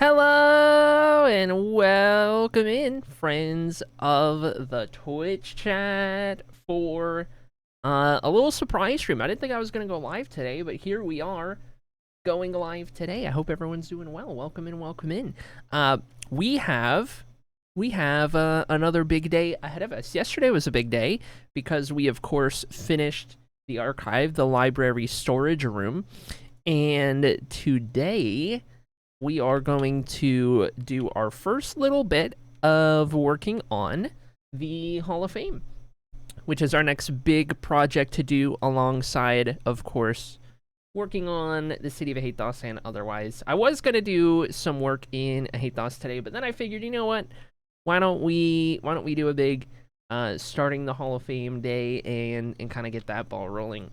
Hello and welcome in, friends of the Twitch chat, for a little surprise stream. I didn't think I was going to go live today, but here we are going live today. I hope everyone's doing well. Welcome in, welcome in. We have another big day ahead of us. Yesterday was a big day because we, of course, finished the archive, the library storage room, and today we are going to do our first little bit of working on the Hall of Fame, which is our next big project to do alongside, of course, working on the City of Ahathos and otherwise. I was going to do some work in Ahathos today, but then I figured, you know what? Why don't we do a big starting the Hall of Fame day and kind of get that ball rolling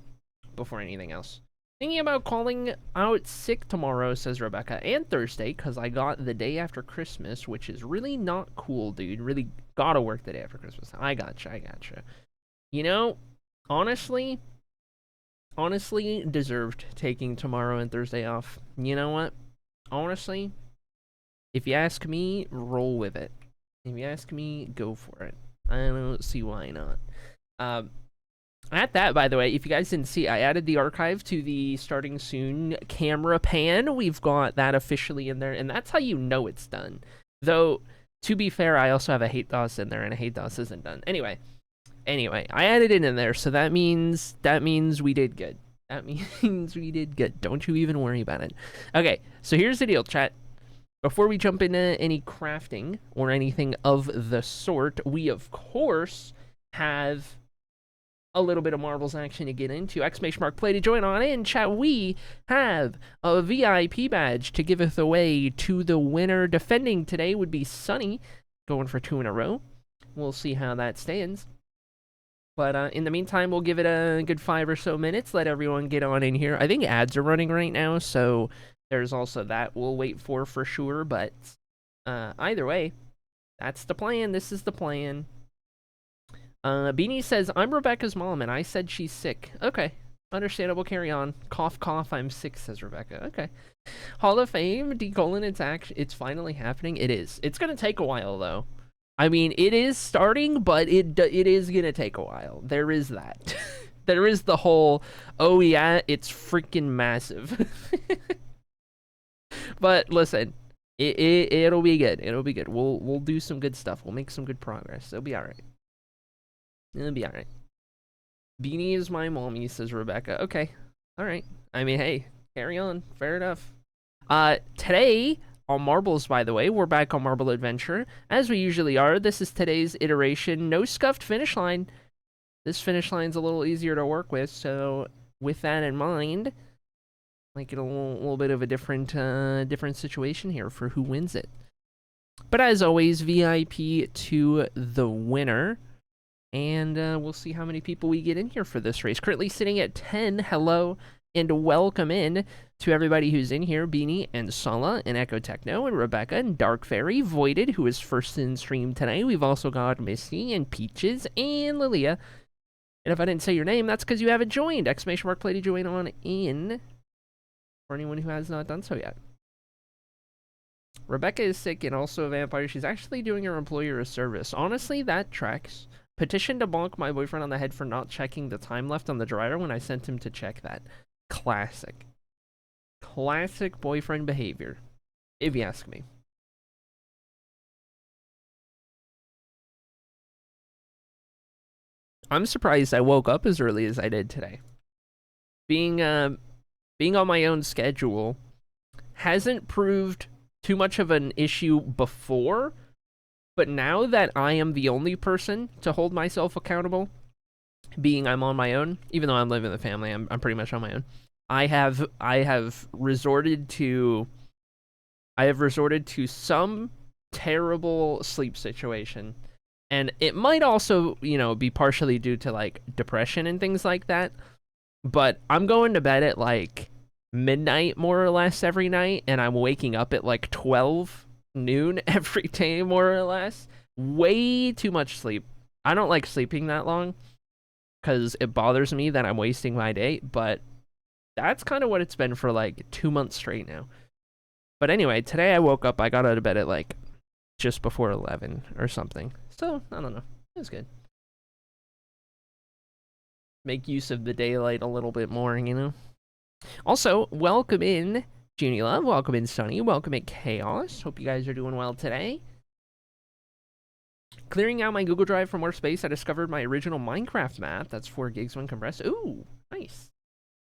before anything else. Thinking about calling out sick tomorrow, says Rebecca, and Thursday, because I got the day after Christmas, which is really not cool, dude. Really gotta work the day after Christmas. I gotcha. You know, honestly, deserved taking tomorrow and Thursday off. You know what? Honestly, if you ask me, roll with it. If you ask me, go for it. I don't see why not. At that, by the way, if you guys didn't see, I added the archive to the starting soon camera pan. We've got that officially in there, and that's how you know it's done. Though, to be fair, I also have a Ahathos in there, and Ahathos isn't done. Anyway, I added it in there, so that means we did good. That means we did good. Don't you even worry about it. Okay, so here's the deal, chat. Before we jump into any crafting or anything of the sort, we, of course, have a little bit of marbles action to get into. Exclamation mark play to join on in chat. We have a VIP badge to giveth away to the winner. Defending today would be Sunny, going for 2 in a row. We'll see how that stands. But in the meantime, we'll give it a good 5 or so minutes. Let everyone get on in here. I think ads are running right now, so there's also that we'll wait for sure. But either way, that's the plan. This is the plan. Beanie says, I'm Rebecca's mom, and I said she's sick. Okay. Understandable, carry on. Cough, cough, I'm sick, says Rebecca. Okay. Hall of Fame, it's finally happening. It is. It's gonna take a while, though. I mean, it is starting, but it is gonna take a while. There is that. There is the whole, oh yeah, it's freaking massive. But listen, it'll be good. It'll be good. We'll do some good stuff. We'll make some good progress. It'll be alright. It'll be alright. Beanie is my mommy, says Rebecca. Okay. Alright. I mean, hey, carry on. Fair enough. Today, on Marbles, by the way, we're back on Marble Adventure, as we usually are. This is today's iteration. No scuffed finish line. This finish line's a little easier to work with, so with that in mind, make it a little bit of a different situation here for who wins it. But as always, VIP to the winner. And we'll see how many people we get in here for this race. Currently sitting at 10. Hello and welcome in to everybody who's in here. Beanie and Sala and Echo Techno and Rebecca and Dark Fairy, Voided, who is first in stream tonight. We've also got Misty and Peaches and Lilia. And if I didn't say your name, that's because you haven't joined. Exclamation mark play to join on in for anyone who has not done so yet. Rebecca is sick and also a vampire. She's actually doing her employer a service. Honestly, that tracks. Petition to bonk my boyfriend on the head for not checking the time left on the dryer when I sent him to check that. Classic. Classic boyfriend behavior, if you ask me. I'm surprised I woke up as early as I did today. Being on my own schedule hasn't proved too much of an issue before, but now that I am the only person to hold myself accountable, being I'm on my own, even though I'm living with the family, I'm pretty much on my own. I have resorted to some terrible sleep situation, and it might also, be partially due to like depression and things like that. But I'm going to bed at like midnight more or less every night, and I'm waking up at like 12 noon every day more or less. Way too much sleep. I don't like sleeping that long because it bothers me that I'm wasting my day, but that's kind of what it's been for like 2 months straight now. But anyway, today I woke up, I got out of bed at like just before 11 or something. So, I don't know. It was good. Make use of the daylight a little bit more, you know? Also, welcome in Junie Love, welcome in Sunny, welcome in Chaos. Hope you guys are doing well today. Clearing out my Google Drive for more space, I discovered my original Minecraft map. That's 4 gigs when compressed. Ooh, nice.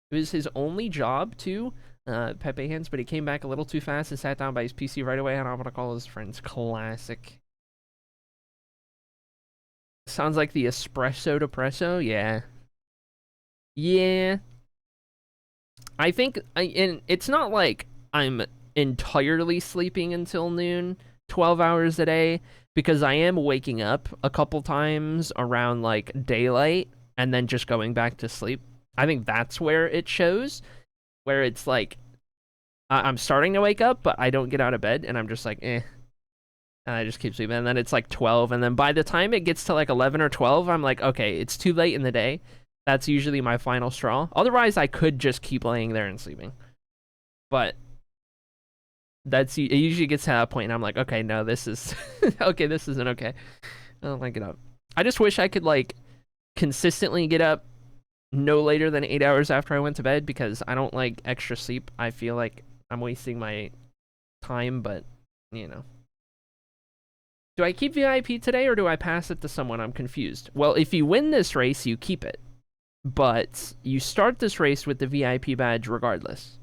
It was his only job, too, Pepe Hands, but he came back a little too fast and sat down by his PC right away, and I'm gonna call his friends. Classic. Sounds like the espresso depresso, yeah. Yeah. I think, and it's not like I'm entirely sleeping until noon, 12 hours a day, because I am waking up a couple times around like daylight and then just going back to sleep. I think that's where it shows, where it's like I'm starting to wake up, but I don't get out of bed, and I'm just like, eh. And I just keep sleeping, and then it's like 12, and then by the time it gets to like 11 or 12, I'm like, okay, it's too late in the day. That's usually my final straw. Otherwise, I could just keep laying there and sleeping. But it usually gets to that point, and I'm like, okay, no, this is okay. This isn't okay. I don't like it up. I just wish I could like consistently get up no later than 8 hours after I went to bed, because I don't like extra sleep. I feel like I'm wasting my time, but you know. Do I keep VIP today, or do I pass it to someone? I'm confused. Well, if you win this race, you keep it. But you start this race with the VIP badge regardless.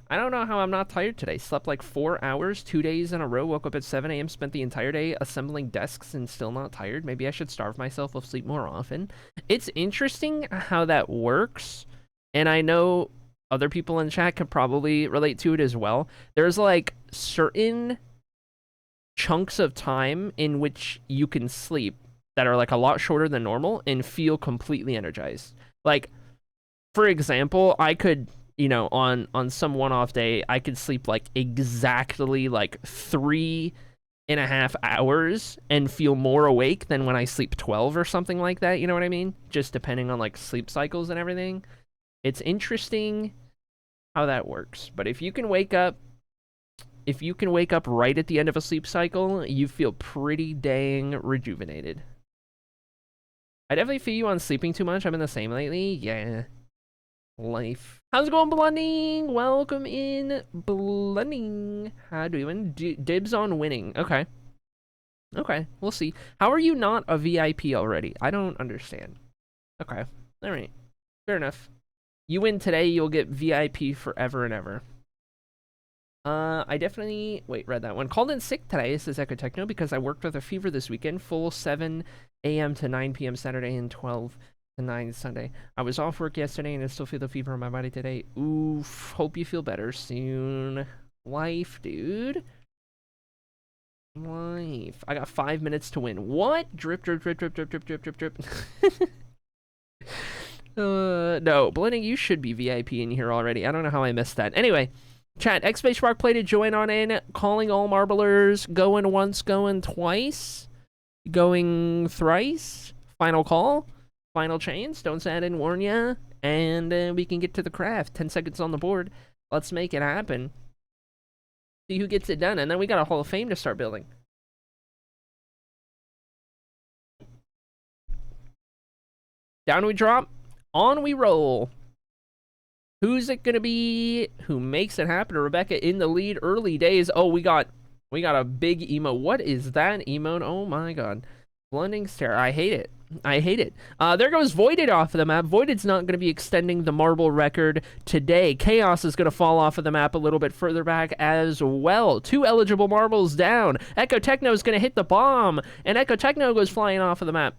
I don't know how I'm not tired today. Slept like 4 hours, 2 days in a row. Woke up at 7 a.m., spent the entire day assembling desks and still not tired. Maybe I should starve myself of sleep more often. It's interesting how that works. And I know other people in chat could probably relate to it as well. There's like certain chunks of time in which you can sleep that are like a lot shorter than normal and feel completely energized. Like, for example, I could, you know, on some one-off day, I could sleep like exactly like 3.5 hours and feel more awake than when I sleep 12 or something like that. You know what I mean? Just depending on like sleep cycles and everything. It's interesting how that works. But if you can wake up right at the end of a sleep cycle, you feel pretty dang rejuvenated. I definitely feel you on sleeping too much. I've been the same lately. Yeah. Life. How's it going, Blending? Welcome in, Blending. How do you win? Dibs on winning. Okay. Okay, we'll see. How are you not a VIP already? I don't understand. Okay. All right. Fair enough. You win today, you'll get VIP forever and ever. I definitely... Wait, read that one. Called in sick today, says Echo Techno, because I worked with a fever this weekend. Full 7 a.m. to 9 p.m. Saturday and 12 to 9 Sunday. I was off work yesterday and I still feel the fever in my body today. Oof. Hope you feel better soon. Life, dude. Life. I got 5 minutes to win. What? Drip, drip, drip, drip, drip, drip, drip, drip, drip. No. Blending, you should be VIP in here already. I don't know how I missed that. Anyway... Chat, X-Space Spark Play to join on in, calling all marblers, going once, going twice, going thrice, final call, final chains, don't say I didn't warn ya, and we can get to the craft. 10 seconds on the board, let's make it happen. See who gets it done, and then we got a Hall of Fame to start building. Down we drop, on we roll. Who's it gonna be? Who makes it happen? Rebecca in the lead, early days. Oh, we got a big emo. What is that emote? Oh my god. Blending stare. I hate it. I hate it. There goes Voided off of the map. Voided's not gonna be extending the marble record today. Chaos is gonna fall off of the map a little bit further back as well. 2 eligible marbles down. Echo Techno is gonna hit the bomb, and Echo Techno goes flying off of the map.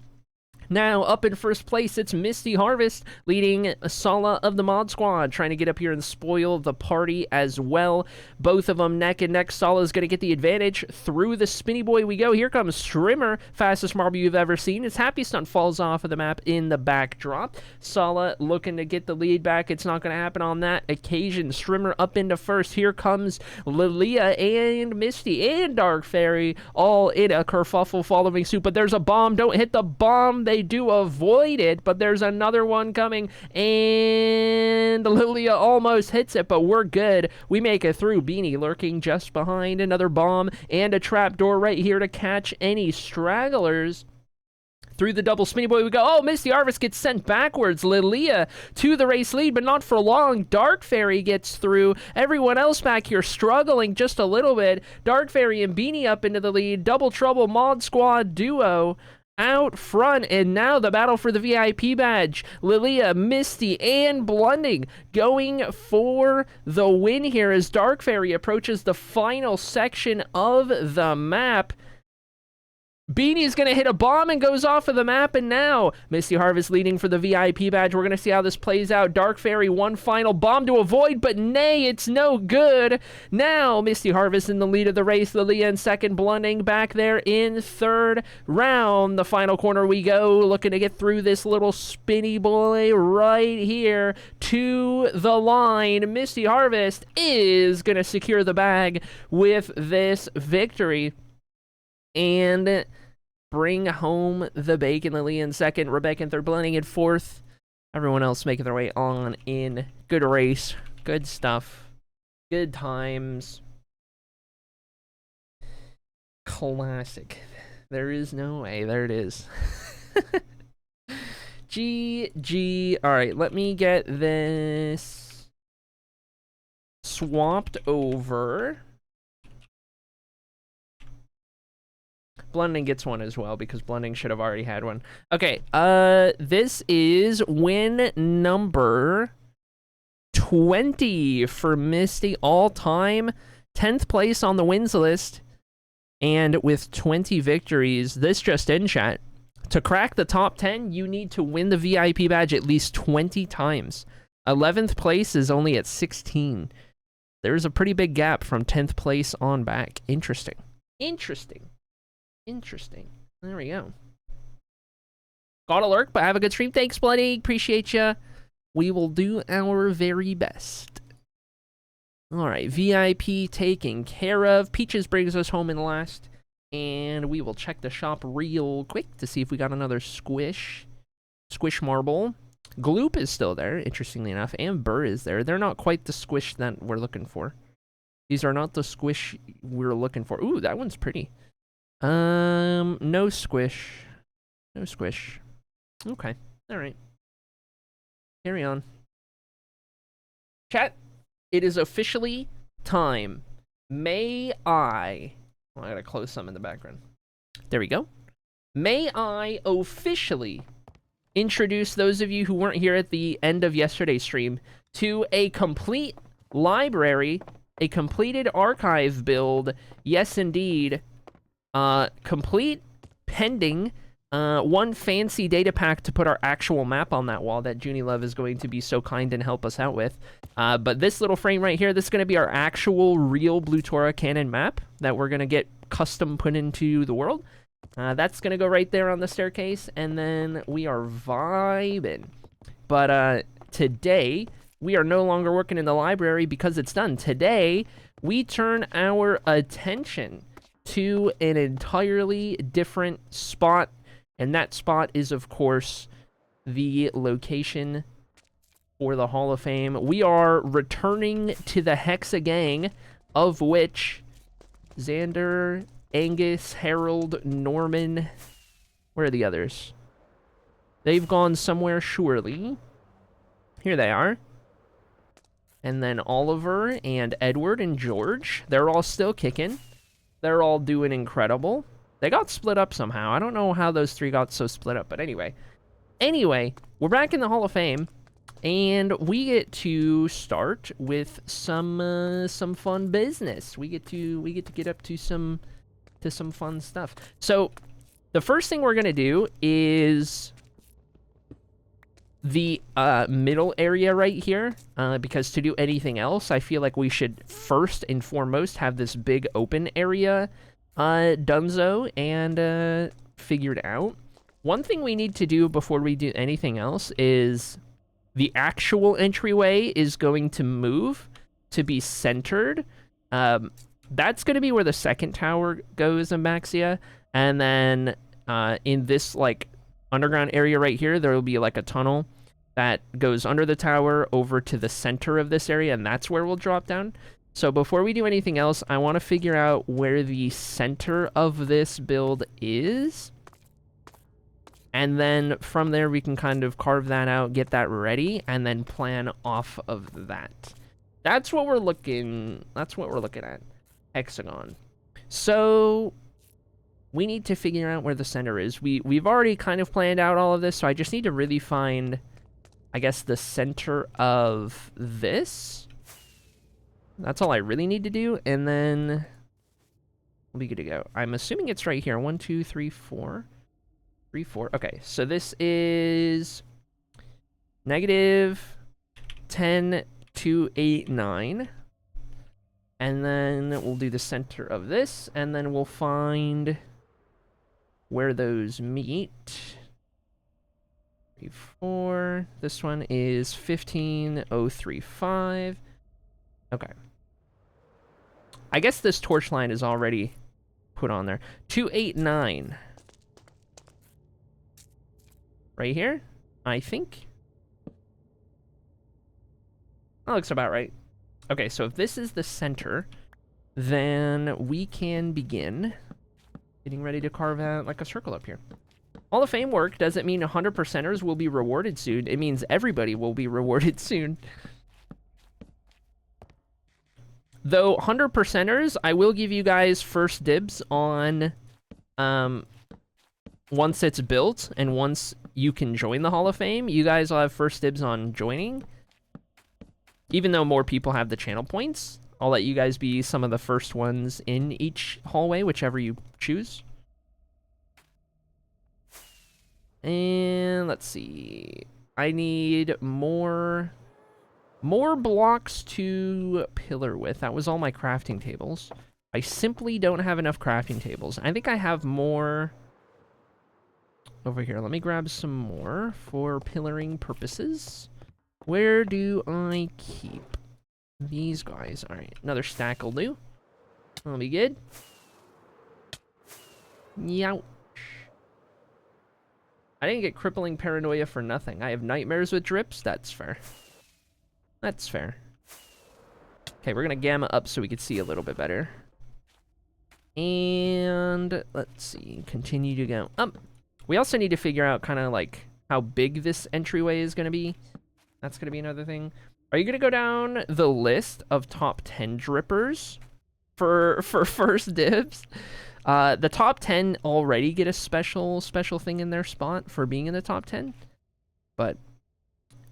Now, up in first place, it's Misty Harvest, leading Sala of the Mod Squad, trying to get up here and spoil the party as well. Both of them neck and neck. Sala's going to get the advantage. Through the Spinny Boy we go. Here comes Strimmer, fastest marble you've ever seen. His Happy Stunt falls off of the map in the backdrop. Sala looking to get the lead back. It's not going to happen on that occasion. Strimmer up into first. Here comes Lilia and Misty and Dark Fairy, all in a kerfuffle following suit. But there's a bomb. Don't hit the bomb. They They do avoid it, but there's another one coming, and Lilia almost hits it, but we're good. We make it through. Beanie lurking just behind, another bomb, and a trapdoor right here to catch any stragglers. Through the double spinny boy we go. Oh, Misty Harvest gets sent backwards. Lilia to the race lead, but not for long. Dark Fairy gets through. Everyone else back here struggling just a little bit. Dark Fairy and Beanie up into the lead. Double Trouble Mod Squad duo out front, and now the battle for the VIP badge. Lilia, Misty, and Blunding going for the win here as Dark Fairy approaches the final section of the map. Beanie's gonna hit a bomb and goes off of the map, and now Misty Harvest leading for the VIP badge. We're gonna see how this plays out. Dark Fairy, one final bomb to avoid, but nay, it's no good. Now Misty Harvest in the lead of the race. Lilia in second, Blunding back there in third. Round the final corner we go, looking to get through this little spinny boy right here to the line. Misty Harvest is gonna secure the bag with this victory and bring home the bacon. Lily in second, Rebecca in third, Blending in fourth. Everyone else making their way on in. Good race, good stuff, good times. Classic. There is no way. There it is. GG. All right, let me get this swapped over. Blending gets one as well, because Blending should have already had one. Okay, this is win number 20 for Misty all-time. 10th place on the wins list. And with 20 victories, this just in, chat. To crack the top 10, you need to win the VIP badge at least 20 times. 11th place is only at 16. There's a pretty big gap from 10th place on back. Interesting. Interesting. Interesting. There we go. Gotta lurk, but have a good stream. Thanks, Bloody. Appreciate ya. We will do our very best. All right, VIP taken care of. Peaches brings us home in last. And we will check the shop real quick to see if we got another squish. Squish marble. Gloop is still there, interestingly enough. And Burr is there. They're not quite the squish that we're looking for. These are not the squish we're looking for. Ooh, that one's pretty. No squish. No squish. Okay. Alright. Carry on. Chat, it is officially time. May I... Oh, I gotta close some in the background. There we go. May I officially introduce those of you who weren't here at the end of yesterday's stream to a complete library, a completed archive build. Yes, indeed. Complete, pending, one fancy data pack to put our actual map on that wall that Junie Love is going to be so kind and help us out with. But this little frame right here, this is going to be our actual real Blutora canon map that we're going to get custom put into the world. That's going to go right there on the staircase, and then we are vibing. But today, we are no longer working in the library because it's done. Today, we turn our attention to an entirely different spot, and that spot is, of course, the location for the Hall of Fame. We are returning to the Hexa Gang, of which Xander, Angus, Harold, Norman, where are the others? They've gone somewhere, surely. Here they are. And then Oliver and Edward and George, they're all still kicking. They're all doing incredible. They got split up somehow. I don't know how those three got so split up, but anyway. Anyway, we're back in the Hall of Fame, and we get to start with some fun business. We get to get up to some fun stuff. So, the first thing we're gonna do is the middle area right here, because to do anything else, I feel like we should first and foremost have this big open area donezo and figured out. One thing we need to do before we do anything else is the actual entryway is going to move to be centered. That's going to be where the second tower goes in Maxia, and then in this like underground area right here. There will be like a tunnel that goes under the tower over to the center of this area, and that's where we'll drop down. So before we do anything else, I want to figure out where the center of this build is. And then from there, we can kind of carve that out, get that ready, and then plan off of that. That's what we're looking at. Hexagon. So we need to figure out where the center is. We've already kind of planned out all of this, so I just need to really find, I guess, the center of this. That's all I really need to do, and then we'll be good to go. I'm assuming it's right here. 1, 2, 3, 4. 3, 4. Okay, so this is negative 10, 2, 8, 9. And then we'll do the center of this, and then we'll find where those meet. 3, 4. This one is 15,035. Okay. I guess this torch line is already put on there. 2, 8, 9. Right here, I think. That looks about right. Okay, so if this is the center, then we can begin getting ready to carve out like a circle up here. Hall of Fame work doesn't mean 100%ers will be rewarded soon. It means everybody will be rewarded soon. Though 100%ers, I will give you guys first dibs on once it's built and once you can join the Hall of Fame, you guys will have first dibs on joining. Even though more people have the channel points, I'll let you guys be some of the first ones in each hallway, whichever you choose. And let's see. I need more blocks to pillar with. That was all my crafting tables. I simply don't have enough crafting tables. I think I have more over here. Let me grab some more for pillaring purposes. Where do I keep these guys? All right, another stack will do. That'll be good. Youch. I didn't get crippling paranoia for nothing. I have nightmares with drips. That's fair. That's fair. Okay, we're gonna gamma up so we can see a little bit better. And let's see, continue to go up. We also need to figure out kind of like how big this entryway is gonna be. That's gonna be another thing. Are you gonna go down the list of top 10 drippers for first dibs? The top 10 already get a special thing in their spot for being in the top 10, but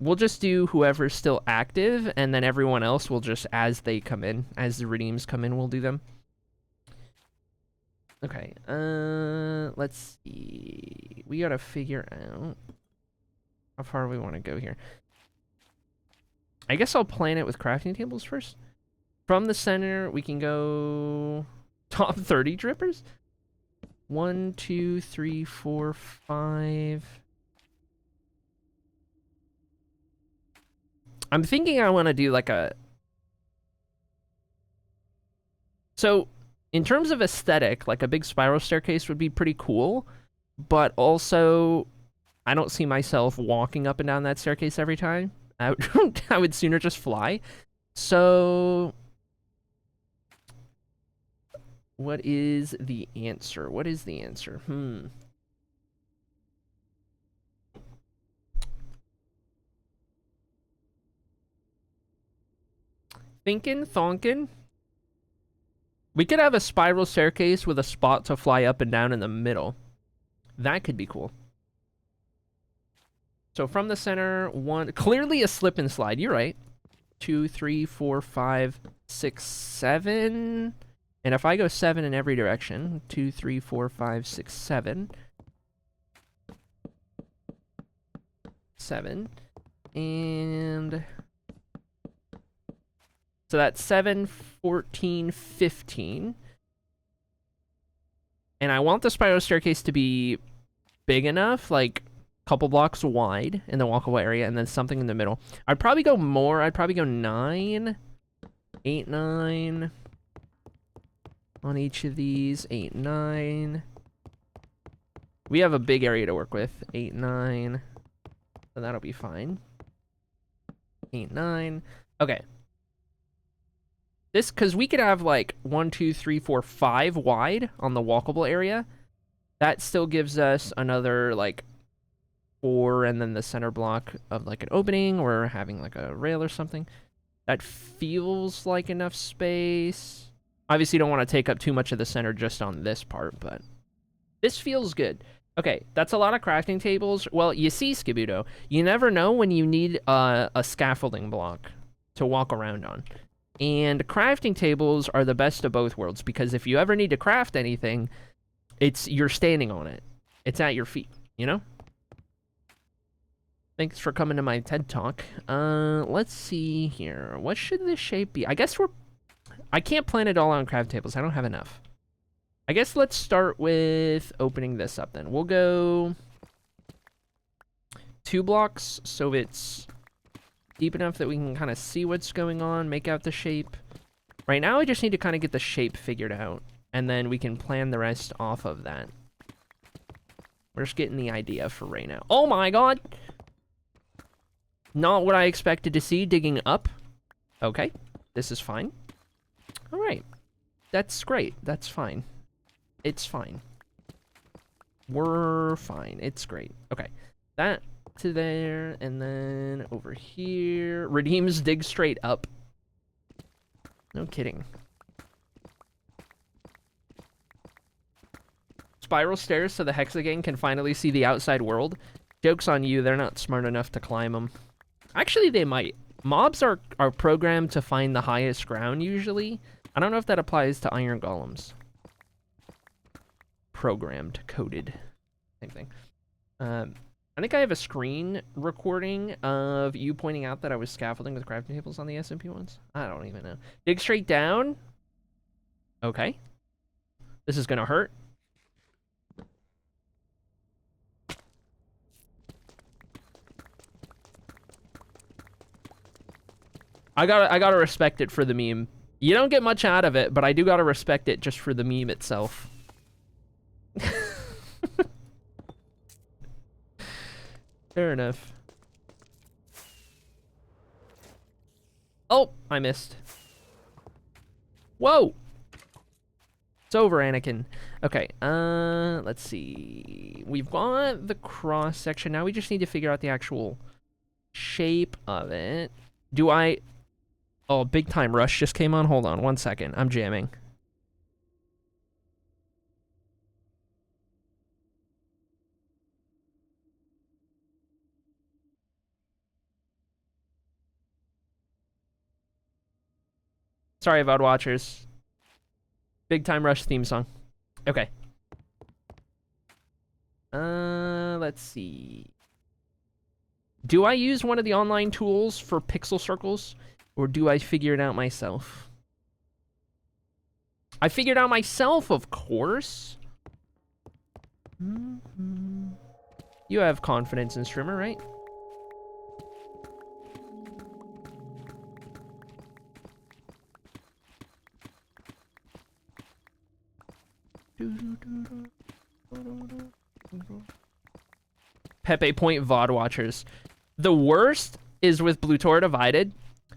we'll just do whoever's still active, and then everyone else will just, as they come in, as the redeems come in, we'll do them. Okay, let's see. We gotta figure out how far we want to go here. I guess I'll plan it with crafting tables first. From the center, we can go top 30 drippers. 1, 2, 3, 4, 5. I'm thinking I want to do like a... So, in terms of aesthetic, like a big spiral staircase would be pretty cool, but also I don't see myself walking up and down that staircase every time. I would sooner just fly. So, what is the answer? What is the answer? Thinking, thonkin'. We could have a spiral staircase with a spot to fly up and down in the middle. That could be cool. So from the center, 1, clearly a slip and slide. You're right. 2, 3, 4, 5, 6, 7. And if I go 7 in every direction, 2, 3, 4, 5, 6, 7. 7. And so that's 7, 14, 15. And I want the spiral staircase to be big enough, like couple blocks wide in the walkable area, and then something in the middle. I'd probably go more. I'd probably go 9, 8, 9 on each of these. 8, 9. We have a big area to work with. 8, 9. So that'll be fine. 8, 9. Okay. This, because we could have like 1, 2, 3, 4, 5 wide on the walkable area. That still gives us another like 4, and then the center block of like an opening or having like a rail or something. That feels like enough space. Obviously, you don't want to take up too much of the center just on this part, but this feels good. Okay, that's a lot of crafting tables. Well, you see, Skibudo, you never know when you need a scaffolding block to walk around on. And crafting tables are the best of both worlds, because if you ever need to craft anything, you're standing on it. It's at your feet, you know? Thanks for coming to my TED Talk. Let's see here. What should this shape be? I guess I can't plan it all on craft tables. I don't have enough. I guess let's start with opening this up then. We'll go 2 blocks so it's deep enough that we can kind of see what's going on, make out the shape. Right now, I just need to kind of get the shape figured out, and then we can plan the rest off of that. We're just getting the idea for right now. Oh my god! Not what I expected to see digging up. Okay, this is fine. All right, that's great. That's fine. It's fine. We're fine. It's great. Okay, that to there, and then over here. Redeems dig straight up. No kidding. Spiral stairs so the Hexagon can finally see the outside world. Joke's on you, they're not smart enough to climb them. Actually, they might. Mobs are programmed to find the highest ground, usually. I don't know if that applies to iron golems. Programmed, coded. Same thing. I think I have a screen recording of you pointing out that I was scaffolding with crafting tables on the SMP ones. I don't even know. Dig straight down. Okay. This is gonna hurt. I gotta respect it for the meme. You don't get much out of it, but I do gotta respect it just for the meme itself. Fair enough. Oh, I missed. Whoa! It's over, Anakin. Okay, let's see. We've got the cross section. Now we just need to figure out the actual shape of it. Do I... Oh, Big Time Rush just came on. Hold on 1 second. I'm jamming. Sorry, VOD watchers. Big Time Rush theme song. Okay. Let's see. Do I use one of the online tools for pixel circles, or do I figure it out myself? I figured out myself, of course. You have confidence in Streamer, right? Pepe Point VOD watchers. The worst is with Blue Tor Divided,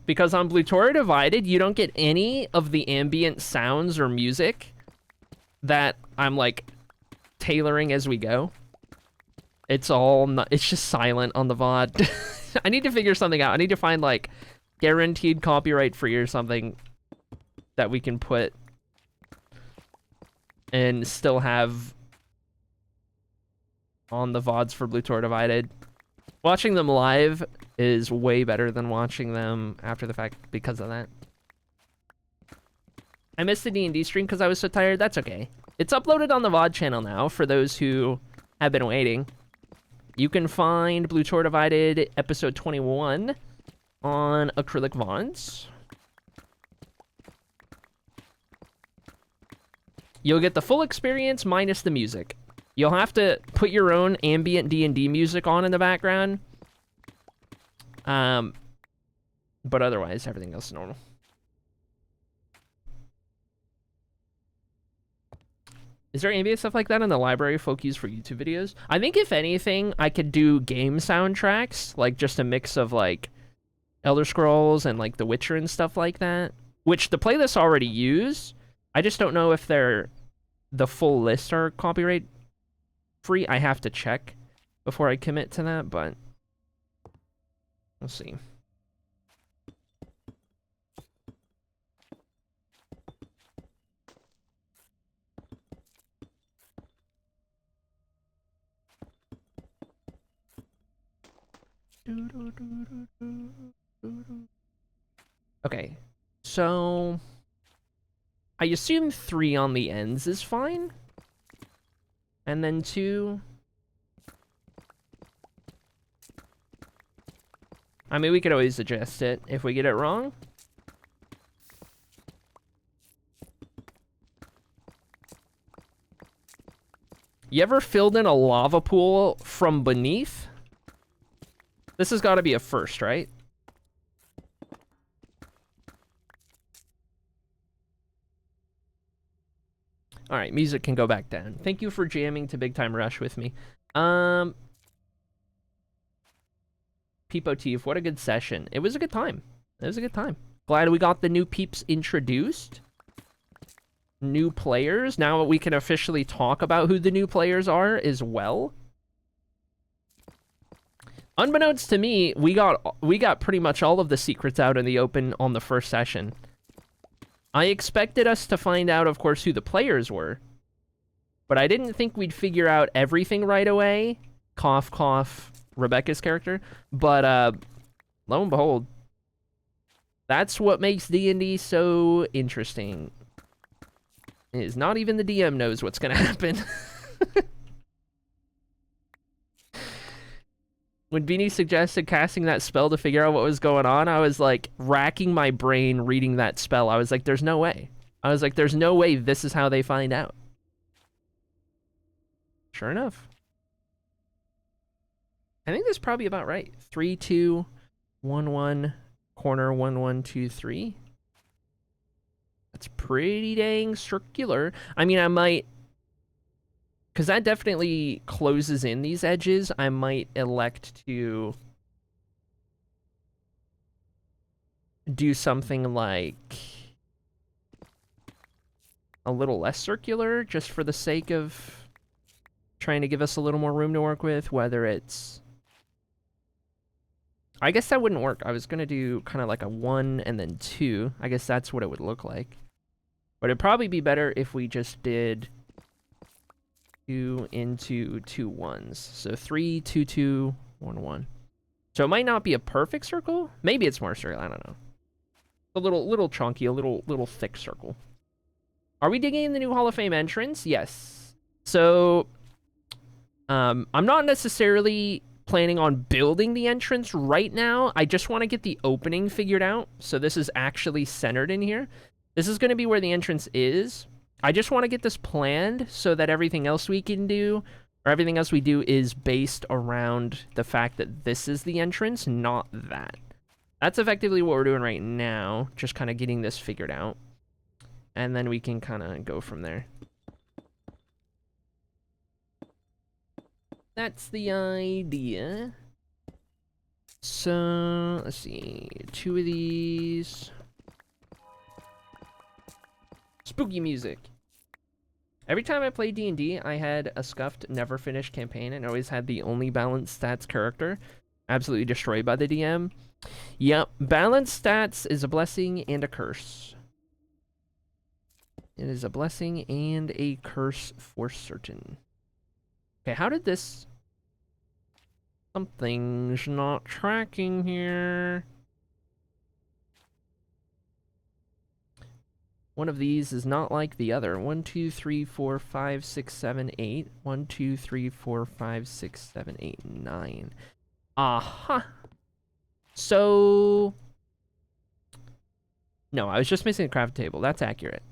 because on Blue Tor Divided, you don't get any of the ambient sounds or music that I'm like tailoring as we go. It's all it's just silent on the VOD. I need to figure something out. I need to find like guaranteed copyright free or something that we can put and still have on the VODs for Blue Tor Divided. Watching them live is way better than watching them after the fact because of that. I missed the D&D stream because I was so tired. That's okay. It's uploaded on the VOD channel now for those who have been waiting. You can find Blue Tor Divided episode 21 on Acrylic VODs. You'll get the full experience minus the music. You'll have to put your own ambient D&D music on in the background. But otherwise, everything else is normal. Is there ambient stuff like that in the library folk use for YouTube videos? I think if anything, I could do game soundtracks, like just a mix of like Elder Scrolls and like The Witcher and stuff like that, which the playlists already use. I just don't know if the full list are copyright free. I have to check before I commit to that, but we'll see. Okay, so I assume 3 on the ends is fine, and then 2. I mean, we could always adjust it if we get it wrong. You ever filled in a lava pool from beneath? This has got to be a first, right? All right, music can go back down. Thank you for jamming to Big Time Rush with me. Peepo Teef, what a good session. It was a good time. It was a good time. Glad we got the new peeps introduced. New players. Now we can officially talk about who the new players are as well. Unbeknownst to me, we got pretty much all of the secrets out in the open on the first session. I expected us to find out, of course, who the players were, but I didn't think we'd figure out everything right away. Cough, cough, Rebecca's character. But lo and behold, that's what makes D&D so interesting. Is not even the DM knows what's gonna happen. When Beanie suggested casting that spell to figure out what was going on, I was like racking my brain reading that spell. I was like, there's no way. I was like, there's no way this is how they find out. Sure enough. I think that's probably about right. 3, 2, 1, 1, corner 1, 1, 2, 3. That's pretty dang circular. I mean, I might, because that definitely closes in these edges, I might elect to do something like a little less circular, just for the sake of trying to give us a little more room to work with, whether it's... I guess that wouldn't work. I was going to do kind of like a 1 and then 2. I guess that's what it would look like. But it'd probably be better if we just did 2 into 2 1s. So 3, 2, 2, 1, 1. So it might not be a perfect circle. Maybe it's more circular. I don't know. A little chunky, a little thick circle. Are we digging in the new Hall of Fame entrance? Yes. So I'm not necessarily planning on building the entrance right now. I just want to get the opening figured out. So this is actually centered in here. This is going to be where the entrance is. I just want to get this planned so that everything else we can do, or everything else we do, is based around the fact that this is the entrance, not that. That's effectively what we're doing right now, just kind of getting this figured out. And then we can kind of go from there. That's the idea. So, let's see. 2 of these. Spooky music. Every time I played D&D, I had a scuffed, never finished campaign and always had the only balanced stats character. Absolutely destroyed by the DM. Yep, balanced stats is a blessing and a curse. It is a blessing and a curse for certain. Okay, how did this... Something's not tracking here. One of these is not like the other. 1, 2, 3, 4, 5, 6, 7, 8. 1, 2, 3, 4, 5, 6, 7, 8, 9. Aha. So... No, I was just missing the craft table. That's accurate.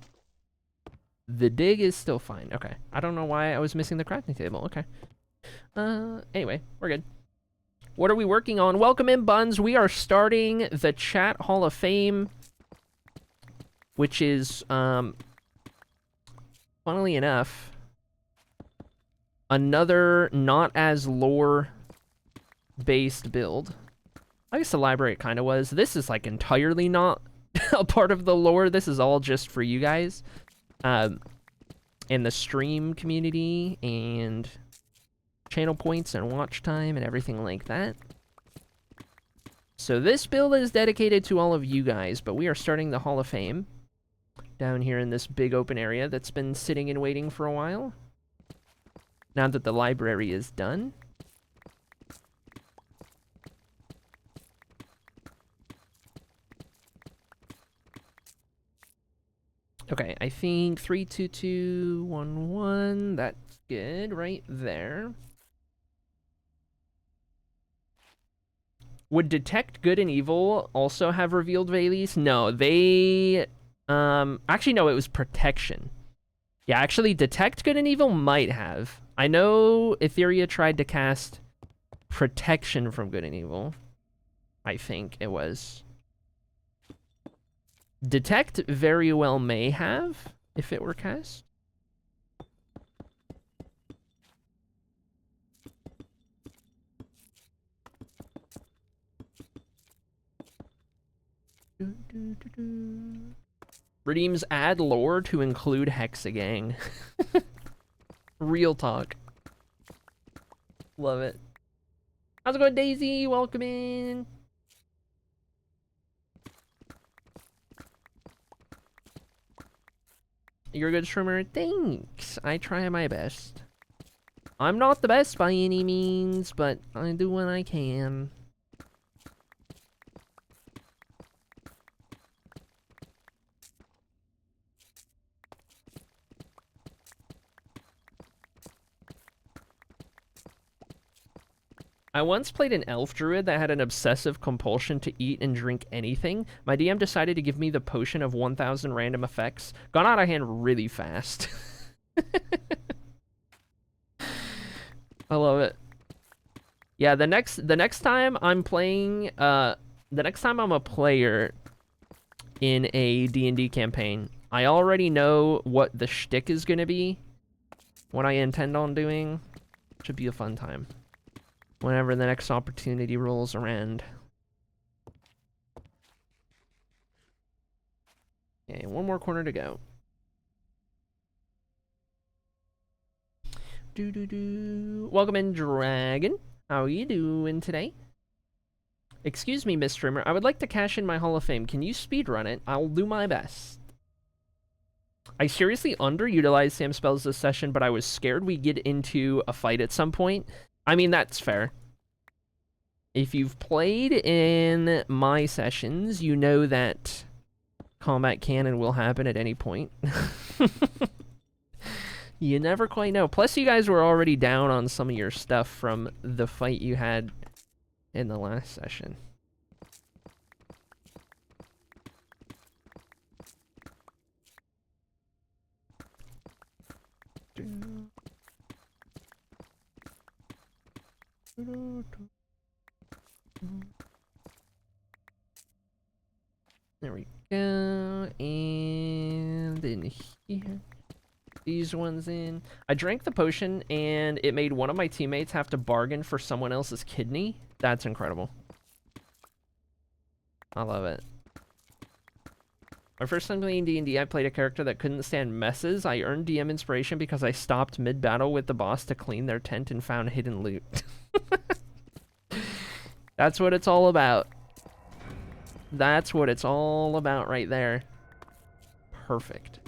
The dig is still fine. Okay. I don't know why I was missing the crafting table. Okay. Anyway, we're good. What are we working on? Welcome in, Buns. We are starting the Chat Hall of Fame, which is, funnily enough, another not as lore-based build. I guess the library kind of was. This is like entirely not a part of the lore. This is all just for you guys. In the stream community and channel points and watch time and everything like that. So this build is dedicated to all of you guys, but we are starting the Hall of Fame down here in this big open area that's been sitting and waiting for a while. Now that the library is done. Okay, I think 3, 2, 2, 1, 1. That's good right there. Would Detect Good and Evil also have revealed Vales? No, they... actually, no, it was Protection. Yeah, actually, Detect Good and Evil might have. I know Etheria tried to cast Protection from Good and Evil. I think it was. Detect very well may have, if it were cast. Redeems add lore to include Hexagang. Real talk. Love it. How's it going, Daisy? Welcome in. You're a good streamer. Thanks. I try my best. I'm not the best by any means, but I do what I can. I once played an elf druid that had an obsessive compulsion to eat and drink anything. My DM decided to give me the potion of 1,000 random effects. Gone out of hand really fast. I love it. Yeah, the next time I'm playing, the next time I'm a player in a D&D campaign, I already know what the shtick is gonna be, what I intend on doing. Should be a fun time. Whenever the next opportunity rolls around. Okay, one more corner to go. Welcome in, Dragon. How are you doing today? Excuse me, Miss Streamer. I would like to cash in my Hall of Fame. Can you speedrun it? I'll do my best. I seriously underutilized Sam spells this session, but I was scared we'd get into a fight at some point. I mean, that's fair. If you've played in my sessions, you know that combat can and will happen at any point. You never quite know. Plus, you guys were already down on some of your stuff from the fight you had in the last session. There we go. And in here. These ones in. I drank the potion and it made one of my teammates have to bargain for someone else's kidney. That's incredible. I love it. My first time playing D&D, I played a character that couldn't stand messes. I earned DM inspiration because I stopped mid-battle with the boss to clean their tent and found hidden loot. That's what it's all about. That's what it's all about right there. Perfect.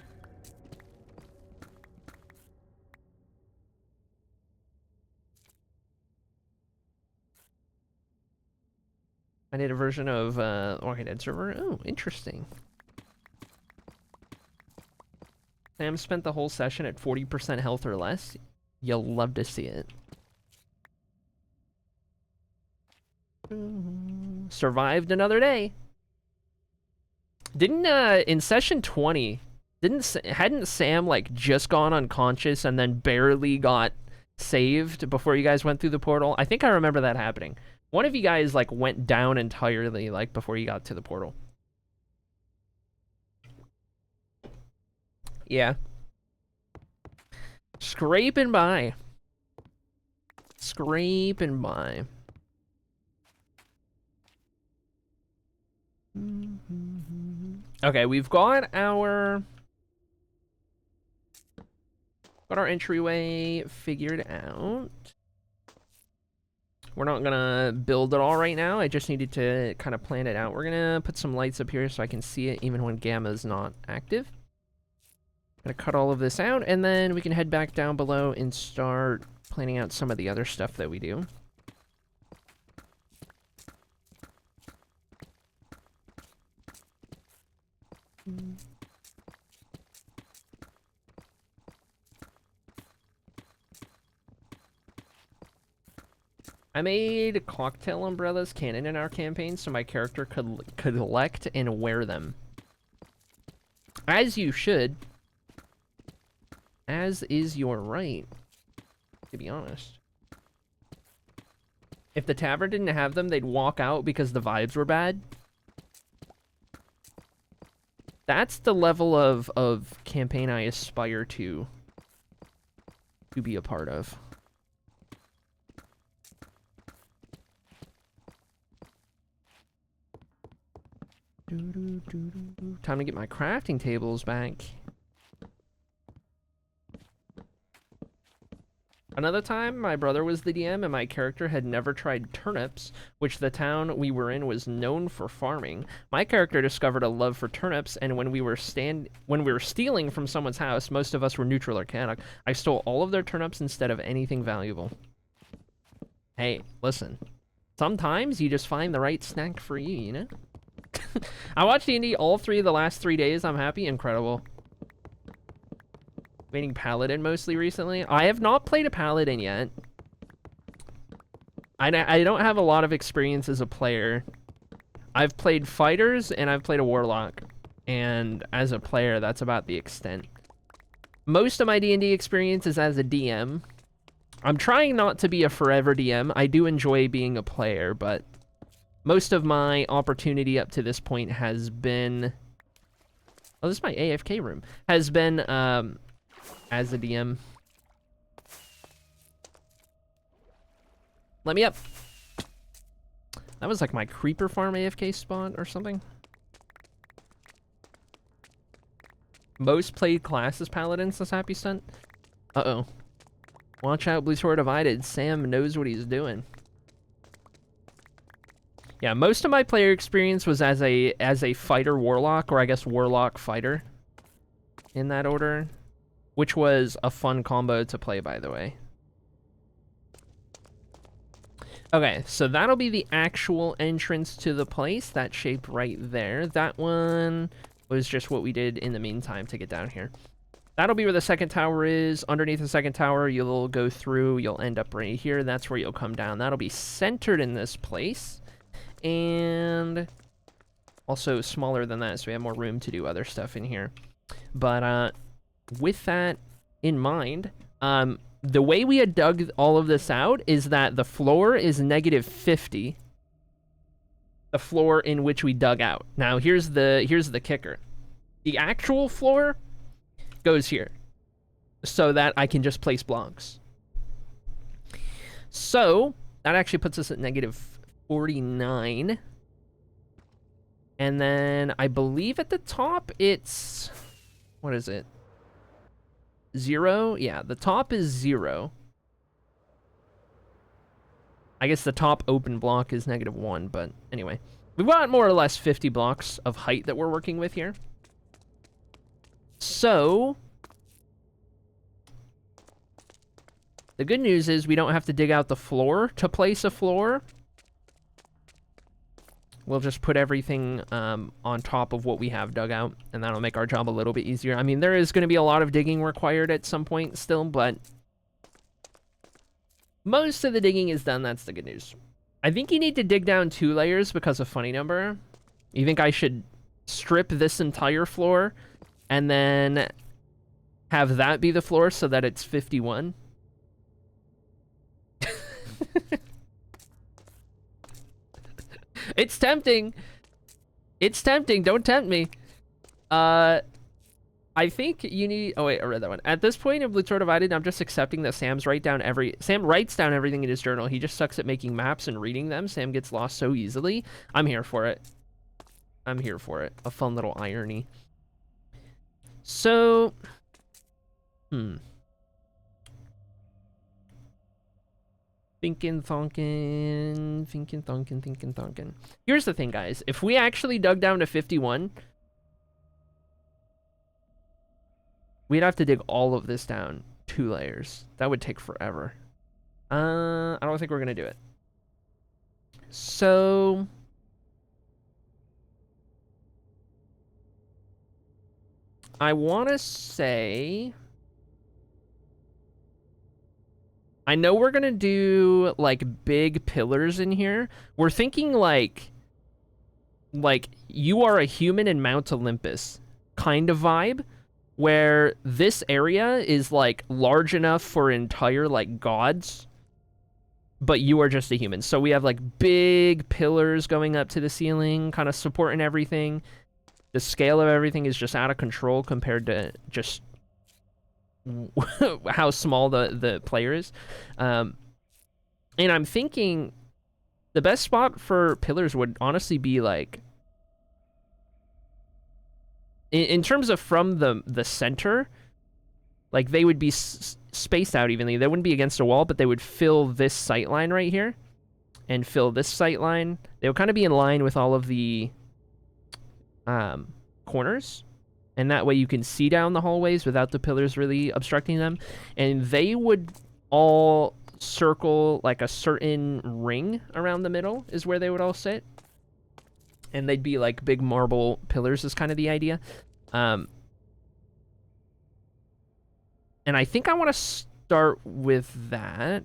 I did a version of Walking Dead server. Oh, interesting. Sam spent the whole session at 40% health or less. You'll love to see it. Survived another day. Didn't in session 20, hadn't Sam like just gone unconscious and then barely got saved before you guys went through the portal? I think I remember that happening. One of you guys like went down entirely like before you got to the portal. Yeah. Scraping by. Scraping by. Okay, we've got our entryway figured out. We're not gonna build it all right now. I just needed to kind of plan it out. We're gonna put some lights up here so I can see it even when gamma's not active. Gonna cut all of this out, and then we can head back down below and start planning out some of the other stuff that we do. I made cocktail umbrellas canon in our campaign so my character could collect and wear them. As you should. As is your right, to be honest. If the tavern didn't have them, they'd walk out because the vibes were bad. That's the level of campaign I aspire to be a part of. Time to get my crafting tables back. Another time, my brother was the DM and my character had never tried turnips, which the town we were in was known for farming. My character discovered a love for turnips, and when we were stealing from someone's house, most of us were neutral or chaotic. I stole all of their turnips instead of anything valuable. Hey, listen. Sometimes you just find the right snack for you, you know? I watched D&D all the last 3 days. I'm happy. Incredible. Meaning Paladin mostly recently. I have not played a Paladin yet. I don't have a lot of experience as a player. I've played fighters and I've played a warlock. And as a player, that's about the extent. Most of my D&D experience is as a DM. I'm trying not to be a forever DM. I do enjoy being a player, but most of my opportunity up to this point has been... Oh, this is my AFK room. Has been, as a DM. Let me up. That was like my creeper farm AFK spot or something. Most played class is Paladin, says Happy Stunt. Uh-oh. Watch out, Blue Sword Divided. Sam knows what he's doing. Yeah, most of my player experience was as a fighter warlock, or I guess warlock fighter. In that order. Which was a fun combo to play, by the way. Okay, so that'll be the actual entrance to the place. That shape right there. That one was just what we did in the meantime to get down here. That'll be where the second tower is. Underneath the second tower, you'll go through. You'll end up right here. That's where you'll come down. That'll be centered in this place. And also smaller than that, so we have more room to do other stuff in here. But with that in mind, the way we had dug all of this out is that the floor is -50. The floor in which we dug out. Now here's the kicker. The actual floor goes here, so that I can just place blocks. So that actually puts us at -49. And then I believe at the top it's, what is it? 0? Yeah, the top is 0. I guess the top open block is -1, but anyway. We've got more or less 50 blocks of height that we're working with here. So the good news is we don't have to dig out the floor to place a floor. We'll just put everything on top of what we have dug out, and that'll make our job a little bit easier. I mean, there is going to be a lot of digging required at some point still, but most of the digging is done. That's the good news. I think you need to dig down 2 layers because of funny number. You think I should strip this entire floor and then have that be the floor so that it's 51? It's tempting. It's tempting. Don't tempt me. I I think you need... Oh, wait, I read that one. At this point in Blue Tor Divided, I'm just accepting that Sam writes down everything in his journal. He just sucks at making maps and reading them. Sam gets lost so easily. I'm here for it. I'm here for it. A fun little irony. So... Thinking, thonking. Here's the thing, guys. If we actually dug down to 51... we'd have to dig all of this down 2 layers. That would take forever. I don't think we're gonna do it. So I want to say, I know we're gonna do like big pillars in here. We're thinking like you are a human in Mount Olympus kind of vibe, where this area is like large enough for entire like gods, but you are just a human. So we have like big pillars going up to the ceiling, kind of supporting everything. The scale of everything is just out of control compared to just how small the player is. And I'm thinking the best spot for pillars would honestly be like, in terms of from the center, like they would be spaced out evenly. They wouldn't be against a wall, but they would fill this sight line right here and fill this sight line. They would kind of be in line with all of the corners, and that way you can see down the hallways without the pillars really obstructing them. And they would all circle like a certain ring around the middle is where they would all sit. And they'd be like big marble pillars is kind of the idea. And I think I want to start with that.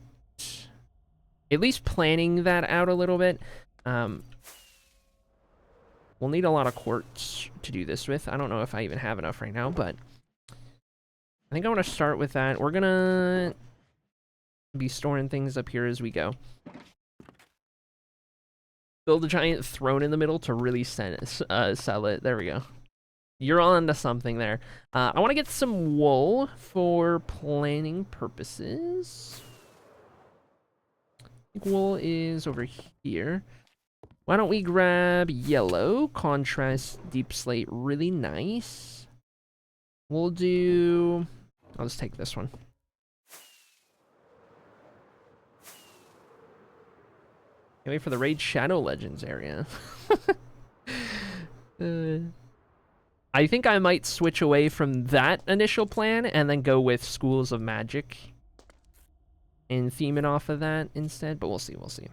At least planning that out a little bit. We'll need a lot of quartz to do this with. I don't know if I even have enough right now, but I think I want to start with that. We're gonna be storing things up here as we go. Build a giant throne in the middle to really sell it. There we go. You're on to something there. I want to get some wool for planning purposes. I think wool is over here. Why don't we grab yellow? Contrast deep slate, really nice. We'll do... I'll just take this one. Can't wait for the Raid Shadow Legends area. I think I might switch away from that initial plan and then go with Schools of Magic and theme it off of that instead, but we'll see, we'll see.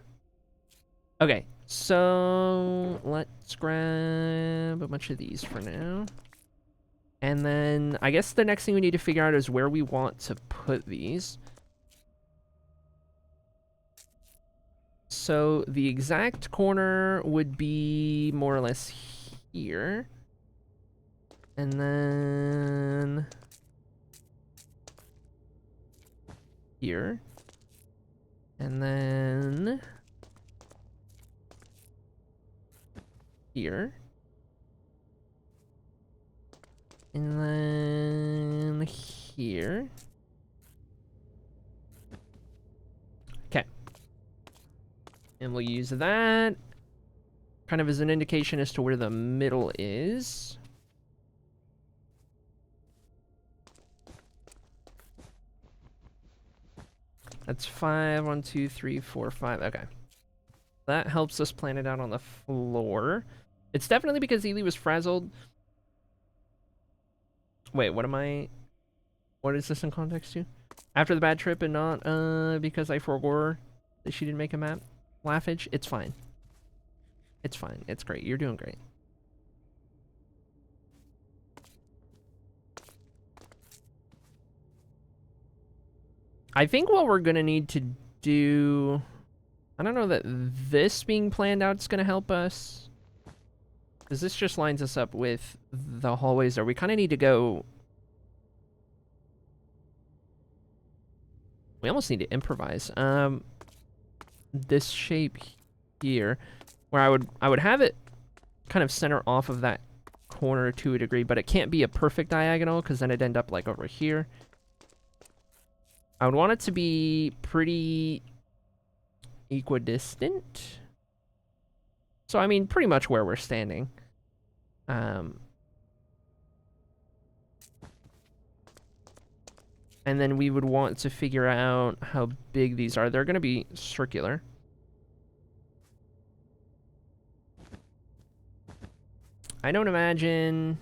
Okay, so let's grab a bunch of these for now. And then I guess the next thing we need to figure out is where we want to put these. So the exact corner would be more or less here. And then here. And then here. And then here. Okay. And we'll use that kind of as an indication as to where the middle is. That's 5, 1, 2, 3, 4, 5. Okay. That helps us plan it out on the floor. It's definitely because Ely was frazzled. Wait, what is this in context to? After the bad trip and not because I forgot that she didn't make a map? Laughage? It's fine. It's fine. It's great. You're doing great. I think what we're gonna need to do... I don't know that this being planned out is gonna help us. Because this just lines us up with the hallways there. We kind of need to go... We almost need to improvise. This shape here, where I would have it kind of center off of that corner to a degree, but it can't be a perfect diagonal because then it'd end up like over here. I would want it to be pretty equidistant. So, I mean, pretty much where we're standing. And then we would want to figure out how big these are. They're going to be circular. I don't imagine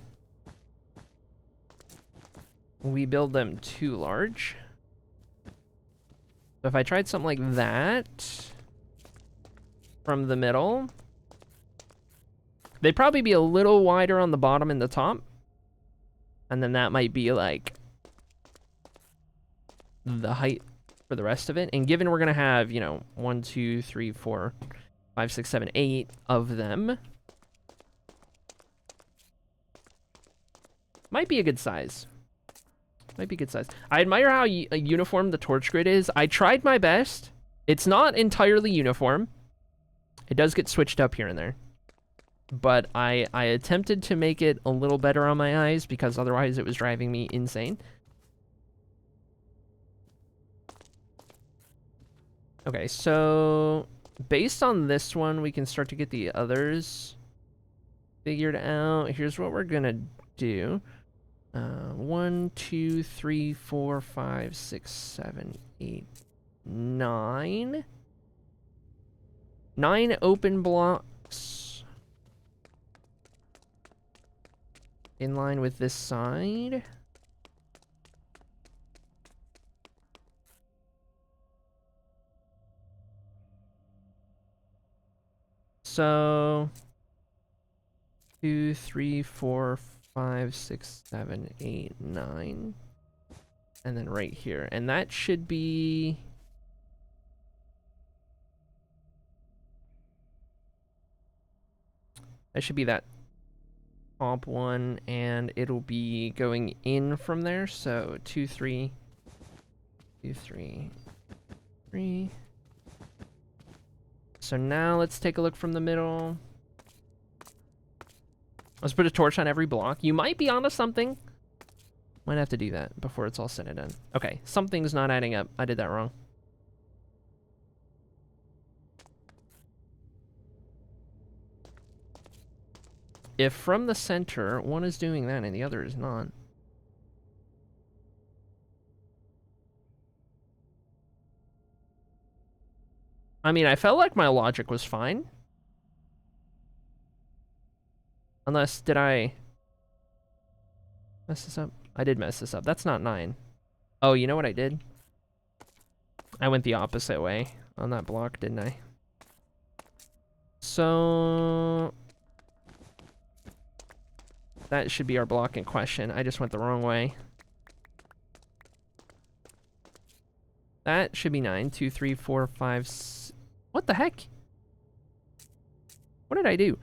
we build them too large. So if I tried something like that from the middle, they'd probably be a little wider on the bottom and the top. And then that might be like the height for the rest of it. And given we're going to have, you know, 1, 2, 3, 4, 5, 6, 7, 8 of them, might be a good size. Might be a good size. I admire how uniform the torch grid is. I tried my best. It's not entirely uniform. It does get switched up here and there. But I attempted to make it a little better on my eyes because otherwise it was driving me insane. Okay, so based on this one, we can start to get the others figured out. Here's what we're gonna do. 1, 2, 3, 4, 5, 6, 7, 8, 9. 9 open blocks in line with this side. So 2, 3, 4, 5, 6, 7, 8, 9. And then right here. And that should be... that should be that top one, and it'll be going in from there. So 2, 3, 2, 3, 3. So now let's take a look from the middle. Let's put a torch on every block. You might be onto something. Might have to do that before it's all said and done. Okay, something's not adding up. I did that wrong. If from the center, one is doing that and the other is not. I mean, I felt like my logic was fine. Unless, did I mess this up? I did mess this up. That's not 9. Oh, you know what I did? I went the opposite way on that block, didn't I? So... that should be our block in question. I just went the wrong way. That should be 9. 2, 3, 4, 5, 6... what the heck? What did I do?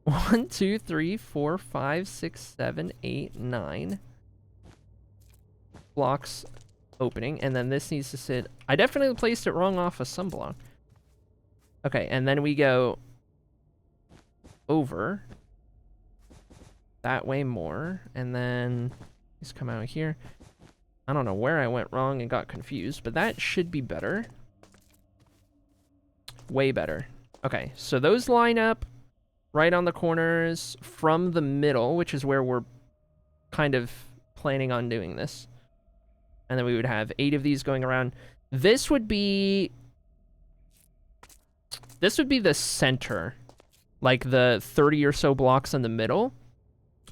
1, 2, 3, 4, 5, 6, 7, 8, 9 blocks opening, and then this needs to sit... I definitely placed it wrong off of some block. Okay, and then we go over that way more, and then just come out here. I don't know where I went wrong and got confused, but that should be better. Way better. Okay, so those line up right on the corners from the middle, which is where we're kind of planning on doing this. And then we would have 8 of these going around. This would be the center, like the 30 or so blocks in the middle.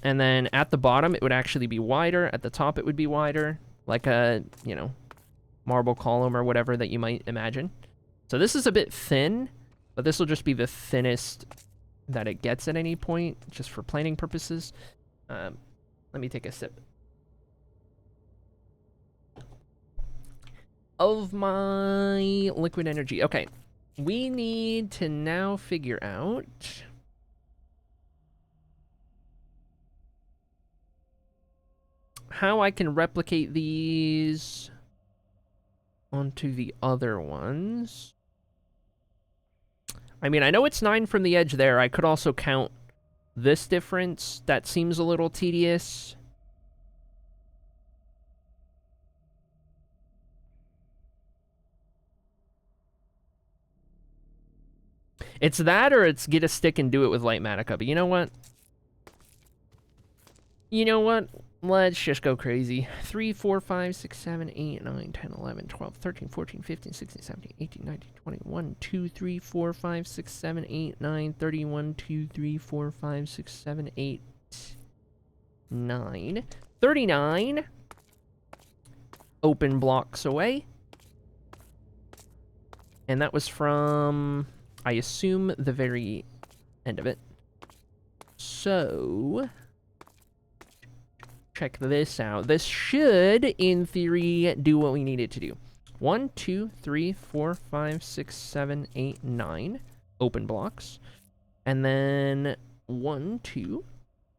And then at the bottom, it would actually be wider. At the top, it would be wider, like a, you know, marble column or whatever that you might imagine. So this is a bit thin, but this will just be the thinnest that it gets at any point, just for planning purposes. Let me take a sip of my liquid energy. Okay, we need to now figure out how I can replicate these onto the other ones. I mean, I know it's 9 from the edge there. I could also count this difference, that seems a little tedious. It's that or it's get a stick and do it with light matica. But you know what? You know what? Let's just go crazy. 3, 4, 5, 6, 7, 8, 9, 10, 11, 12, 13, 14, 15, 16, 17, 18, 19, 20, 1, 2, 3, 4, 5, 6, 7, 8, 9, 30, 1, 2, 3, 4, 5, 6, 7, 8, 9. 39 open blocks away. And that was from, I assume, the very end of it. So, check this out. This should, in theory, do what we need it to do. 1, 2, 3, 4, 5, 6, 7, 8, 9 open blocks. And then 1, 2,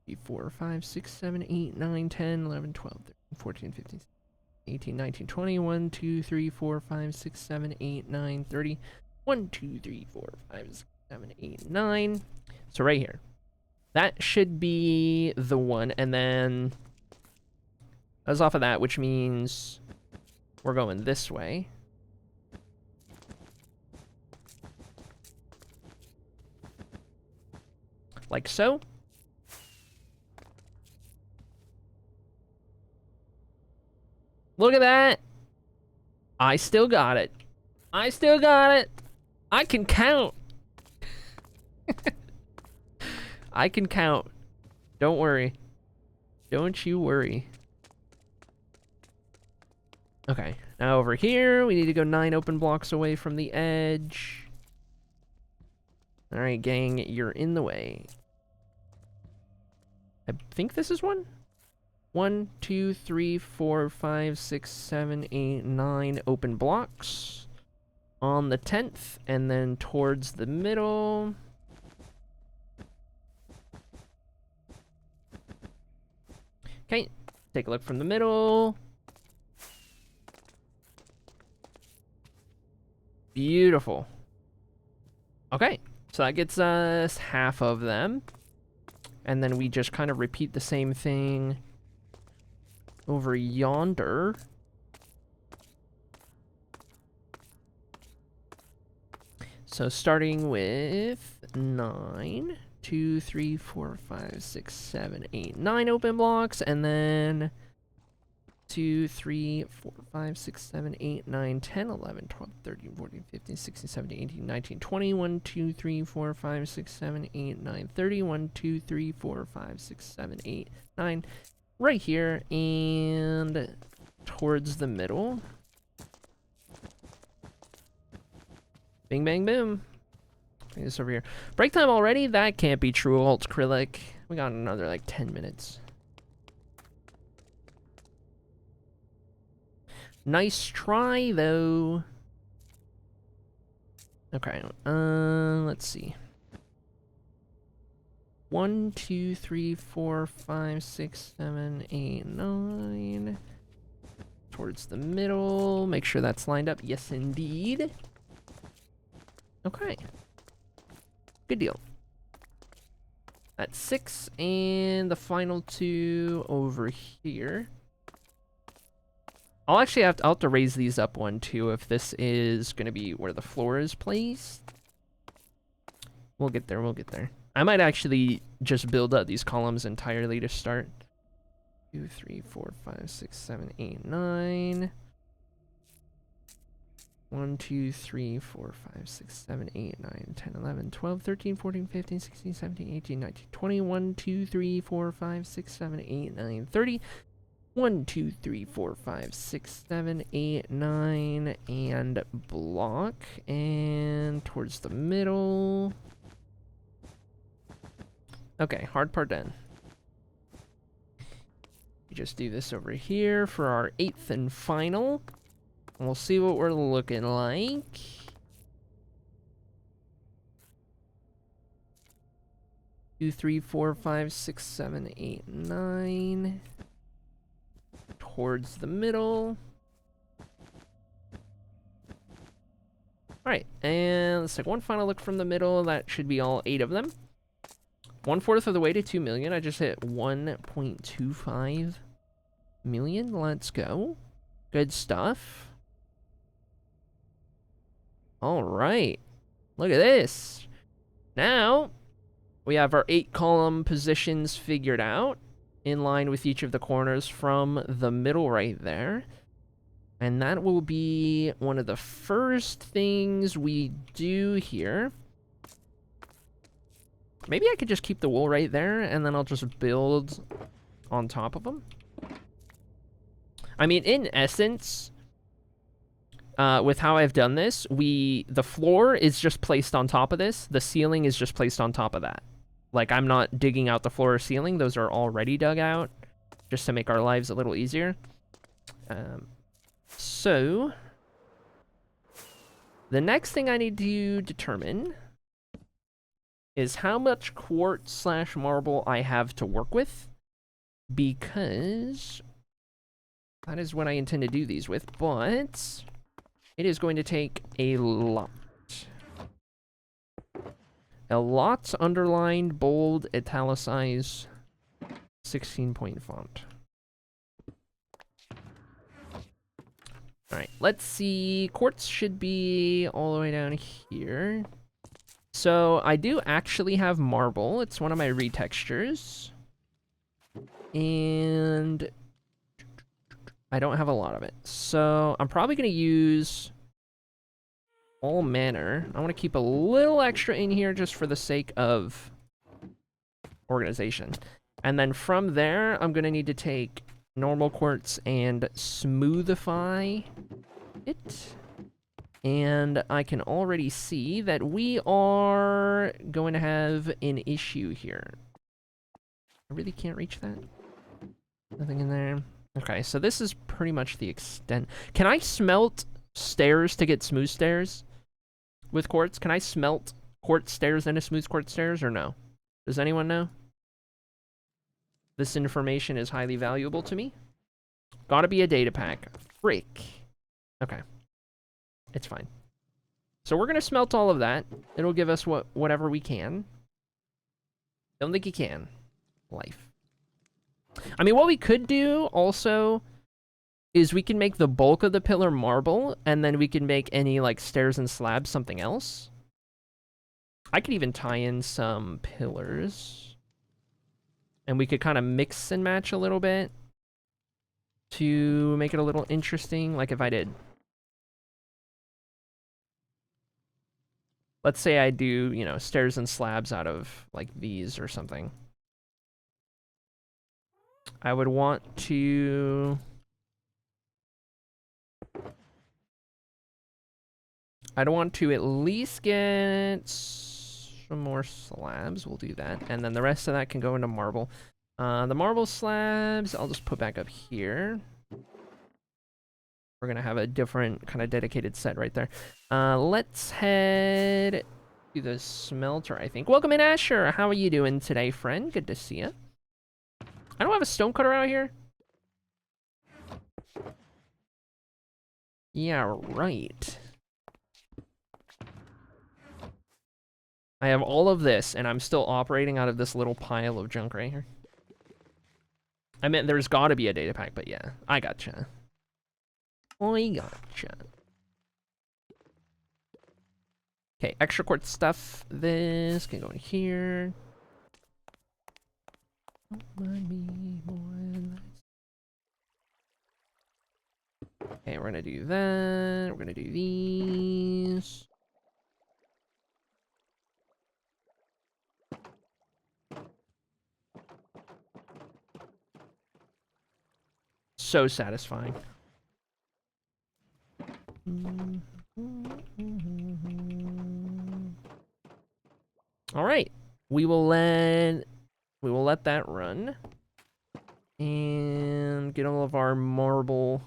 3, 4, 5, 6, 7, 8, 9, 10, 11, 12, 13, 14, 15, 18, 19, 20, 1, 2, 3, 4, 5, 6, 7, 8, 9, 30. 1, 2, 3, 4, 5, 6, 7, 8, 9. So right here. That should be the one. And then that's off of that, which means we're going this way. Like so. Look at that. I still got it. I still got it. I can count. I can count. Don't worry. Don't you worry. Okay, now over here, we need to go 9 open blocks away from the edge. Alright, gang, you're in the way. I think this is one? 1, 2, 3, 4, 5, 6, 7, 8, 9 open blocks on the 10th, and then towards the middle. Okay, take a look from the middle. Beautiful. Okay, so that gets us half of them. And then we just kind of repeat the same thing over yonder. So starting with 9, 2, 3, 4, 5, 6, 7, 8, 9 open blocks, and then 2, 3, 4, 5, 6, 7, 8, 9, 10, 11, 12, 13, 14, 15, 16, 17, 18, 19, 20, 1, 2, 3, 4, 5, 6, 7, 8, 9, 30, 1, 2, 3, 4, 5, 6, 7, 8, 9, right here, and towards the middle. Bing, bang, boom. This over here. Break time already? That can't be true, Alt Acrylic. We got another, like, 10 minutes. Nice try, though. Okay, let's see. 1, 2, 3, 4, 5, 6, 7, 8, 9. Towards the middle. Make sure that's lined up. Yes, indeed. Okay. Good deal. That's 6, and the final 2 over here. I'll actually I'll have to raise these up 1, 2 if this is going to be where the floor is placed. We'll get there, we'll get there. I might actually just build up these columns entirely to start. 2, 3, 4, 5, 6, 7, 8, 9. 1, 2, 3, 4, 5, 6, 7, 8, 9, 10, 11, 12, 13, 14, 15, 16, 17, 18, 19, 20. 1, 2, 3, 4, 5, 6, 7, 8, 9, 30. 1, 2, 3, 4, 5, 6, 7, 8, 9, and block, and towards the middle. Okay, hard part done. We just do this over here for our 8th and final. And we'll see what we're looking like. Two, 3, 4, 5, 6, 7, 8, 9. Towards the middle. Alright, and let's take one final look from the middle. That should be all 8 of them. 1/4 of the way to 2 million. I just hit 1.25 million. Let's go. Good stuff. All right. Look at this. Now, we have our 8-column positions figured out in line with each of the corners from the middle right there. And that will be one of the first things we do here. Maybe I could just keep the wool right there, and then I'll just build on top of them. I mean, in essence, with how I've done this, the floor is just placed on top of this. The ceiling is just placed on top of that. Like, I'm not digging out the floor or ceiling. Those are already dug out, just to make our lives a little easier. So, the next thing I need to determine is how much quartz/marble I have to work with, because that is what I intend to do these with, but it is going to take a lot. A lot, underlined, bold, italicized, 16-point font. Alright, let's see. Quartz should be all the way down here. So, I do actually have marble. It's one of my retextures. And I don't have a lot of it. So, I'm probably going to use all manner. I want to keep a little extra in here just for the sake of organization. And then from there, I'm going to need to take normal quartz and smoothify it. And I can already see that we are going to have an issue here. I really can't reach that. Nothing in there. Okay, so this is pretty much the extent. Can I smelt stairs to get smooth stairs with quartz? Can I smelt quartz stairs into smooth quartz stairs or no? Does anyone know? This information is highly valuable to me. Gotta be a data pack. Frick. Okay. It's fine. So we're gonna smelt all of that. It'll give us whatever we can. Don't think you can. Life. I mean, what we could do also is we can make the bulk of the pillar marble, and then we can make any like stairs and slabs something else. I could even tie in some pillars. And we could kind of mix and match a little bit to make it a little interesting, like if I did. Let's say I do, you know, stairs and slabs out of, like, these or something. I would want to... I'd want to at least get some more slabs. We'll do that. And then the rest of that can go into marble. The marble slabs, I'll just put back up here. We're going to have a different kind of dedicated set right there. Let's head to the smelter, I think. Welcome in, Asher. How are you doing today, friend? Good to see you. I don't have a stonecutter out here. Yeah, right. I have all of this, and I'm still operating out of this little pile of junk right here. I meant there's got to be a data pack, but yeah, I gotcha. I gotcha. Okay, extra quartz stuff. This can go in here. Okay, we're gonna do that. We're gonna do these. So satisfying. All right, we will let that run and get all of our marble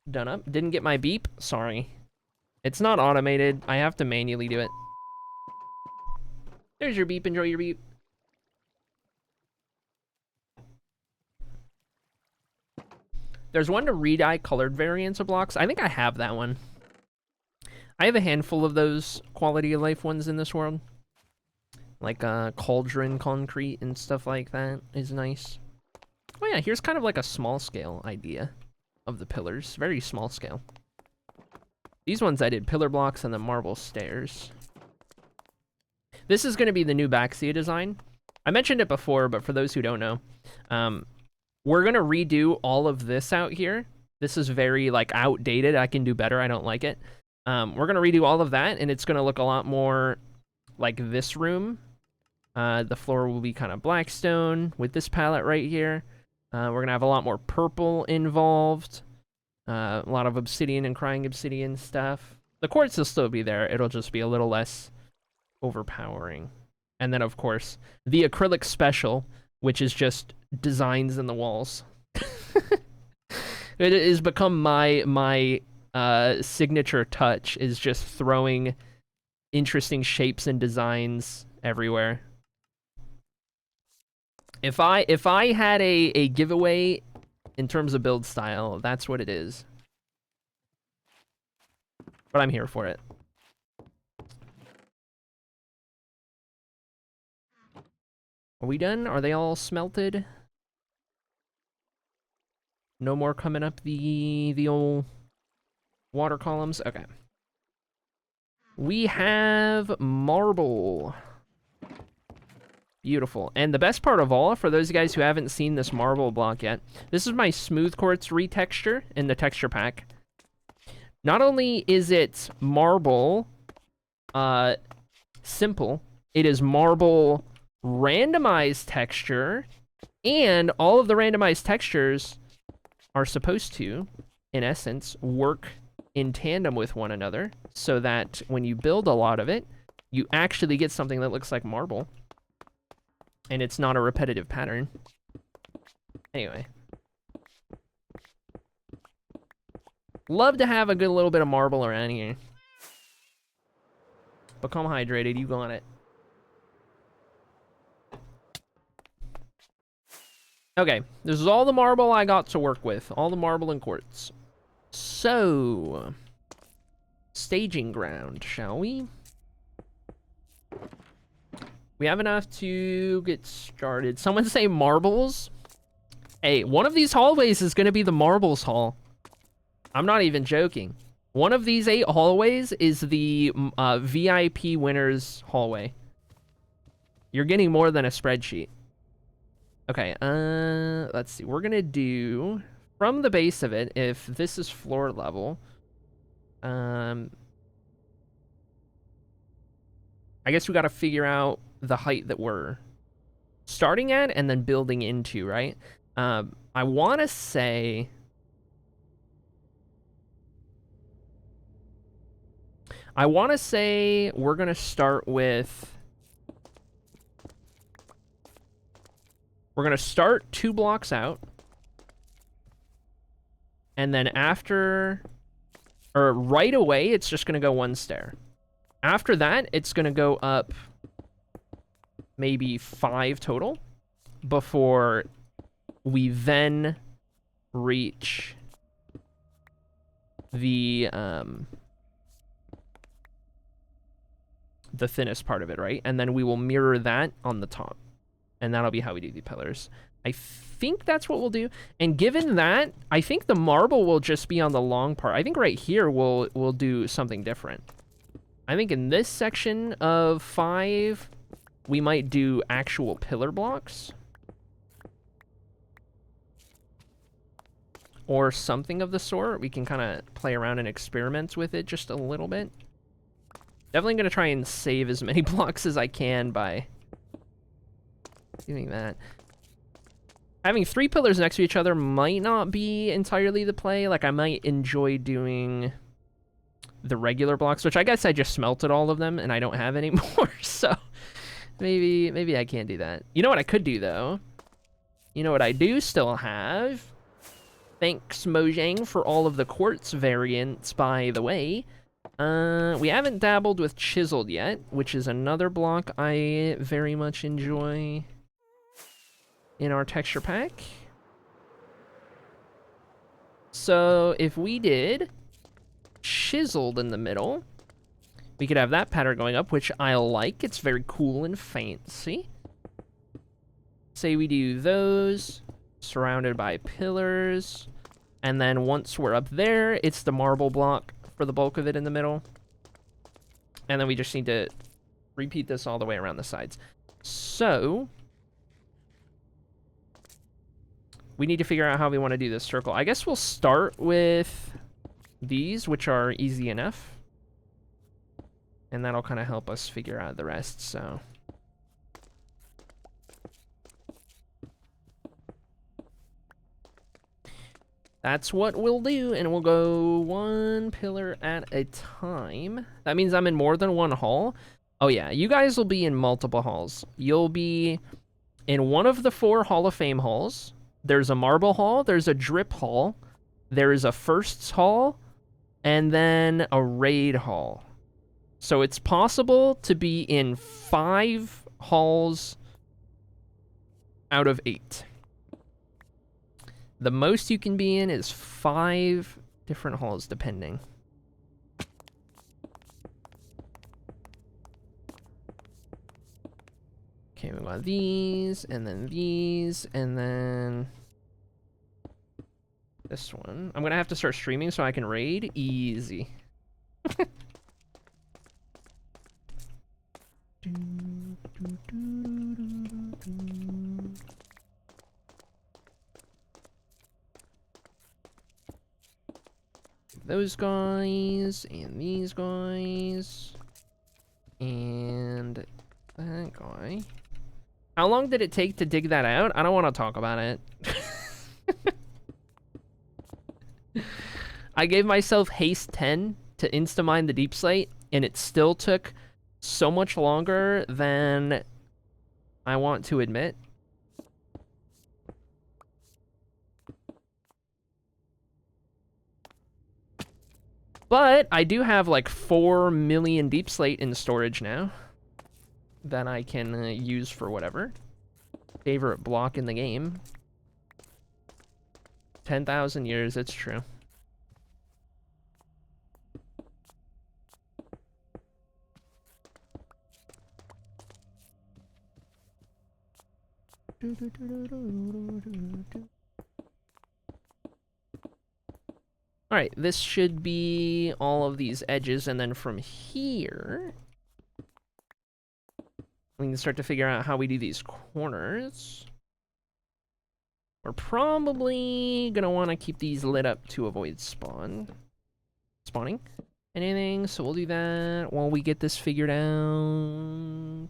done up. Didn't get my beep. Sorry, it's not automated. I have to manually do it. There's your beep. Enjoy your beep. There's one to re-dye colored variants of blocks. I think I have that one. I have a handful of those quality of life ones in this world. Like cauldron concrete and stuff like that is nice. Oh yeah, here's kind of like a small scale idea of the pillars. Very small scale. These ones I did pillar blocks and then marble stairs. This is going to be the new backseat design. I mentioned it before, but for those who don't know, we're going to redo all of this out here. This is very, like, outdated. I can do better. I don't like it. We're going to redo all of that, and it's going to look a lot more like this room. The floor will be kind of blackstone with this palette right here. We're going to have a lot more purple involved. A lot of obsidian and crying obsidian stuff. The quartz will still be there. It'll just be a little less overpowering. And then, of course, the acrylic special, which is just designs in the walls. It has become my signature touch, is just throwing interesting shapes and designs everywhere. If I had a giveaway in terms of build style, that's what it is. But I'm here for it. Are we done? Are they all smelted? No more coming up the old water columns? Okay. We have marble. Beautiful. And the best part of all, for those guys who haven't seen this marble block yet, this is my smooth quartz retexture in the texture pack. Not only is it marble simple, it is marble randomized texture, and all of the randomized textures are supposed to, in essence, work in tandem with one another, so that when you build a lot of it, you actually get something that looks like marble. And it's not a repetitive pattern. Anyway. Love to have a good little bit of marble around here. Become hydrated, you got it. Okay, this is all the marble I got to work with. All the marble and quartz. So, staging ground, shall we? We have enough to get started. Someone say marbles? Hey, one of these hallways is going to be the marbles hall. I'm not even joking. One of these 8 hallways is the VIP winners hallway. You're getting more than a spreadsheet. Okay, let's see. We're going to do, from the base of it, if this is floor level, I guess we got to figure out the height that we're starting at and then building into, right? I want to say we're going to start with, we're going to start 2 blocks out, and then after, or right away, it's just going to go 1 stair. After that, it's going to go up maybe 5 total before we then reach the thinnest part of it, right? And then we will mirror that on the top. And that'll be how we do the pillars. I think that's what we'll do. And given that, I think the marble will just be on the long part. I think right here we'll do something different. I think in this section of 5, we might do actual pillar blocks. Or something of the sort. We can kind of play around and experiment with it just a little bit. Definitely going to try and save as many blocks as I can by doing that. Having 3 pillars next to each other might not be entirely the play. Like, I might enjoy doing the regular blocks, which I guess I just smelted all of them and I don't have any more, so maybe I can't do that. You know what I could do, though? You know what I do still have? Thanks, Mojang, for all of the quartz variants, by the way. We haven't dabbled with chiseled yet, which is another block I very much enjoy in our texture pack. So if we did chiseled in the middle, We could have that pattern going up, which I like. It's very cool and fancy. Say we do those, surrounded by pillars. And then once we're up there, it's the marble block for the bulk of it in the middle. And then we just need to repeat this all the way around the sides. So we need to figure out how we want to do this circle. I guess we'll start with these, which are easy enough. And that'll kind of help us figure out the rest, so. That's what we'll do, and we'll go one pillar at a time. That means I'm in more than one hall. Oh yeah, you guys will be in multiple halls. You'll be in one of the 4 Hall of Fame halls. There's a marble hall, there's a drip hall, there is a firsts hall, and then a raid hall. So it's possible to be in 5 halls out of 8. The most you can be in is 5 different halls, depending. Okay, we got these, and then this one. I'm gonna have to start streaming so I can raid. Easy. Those guys, and these guys, and that guy. How long did it take to dig that out? I don't want to talk about it. I gave myself haste 10 to insta-mine the deep slate, and it still took so much longer than I want to admit. But I do have like 4 million deep slate in storage now that I can use for whatever. Favorite block in the game. 10,000 years, it's true. Alright, this should be all of these edges, and then from here, we can start to figure out how we do these corners. We're probably gonna want to keep these lit up to avoid spawning anything, so we'll do that while we get this figured out.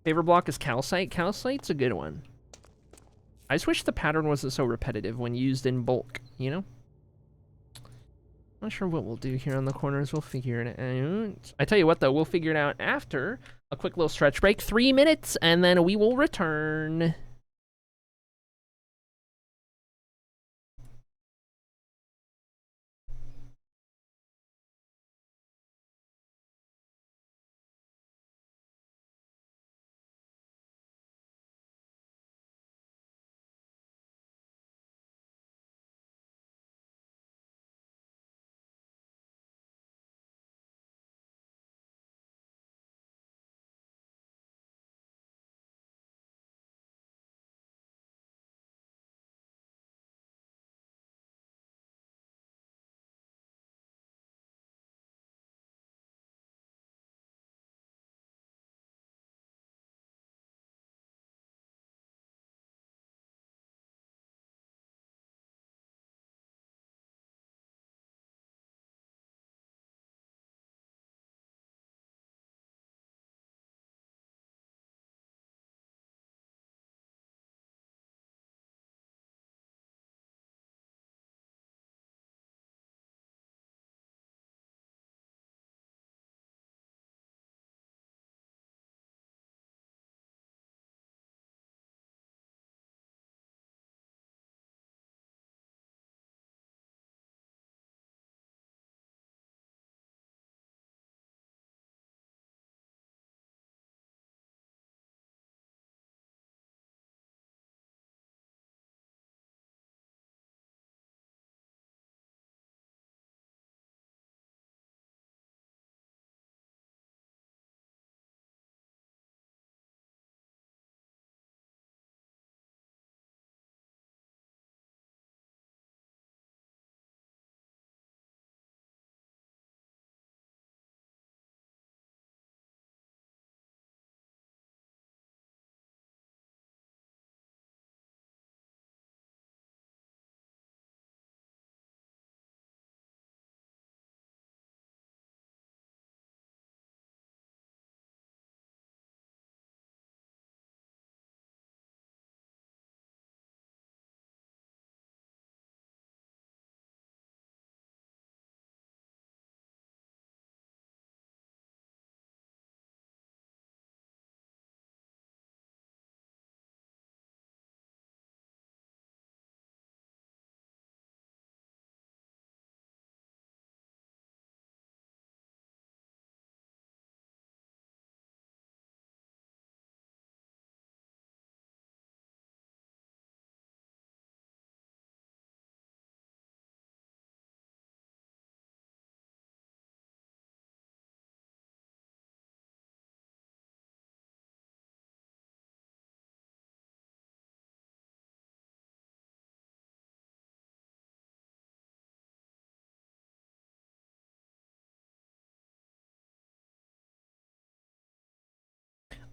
Favorite block is calcite. Calcite's a good one. I just wish the pattern wasn't so repetitive when used in bulk, you know? Not sure what we'll do here on the corners. We'll figure it out. I tell you what, though, we'll figure it out after a quick little stretch break. 3 minutes, and then we will return.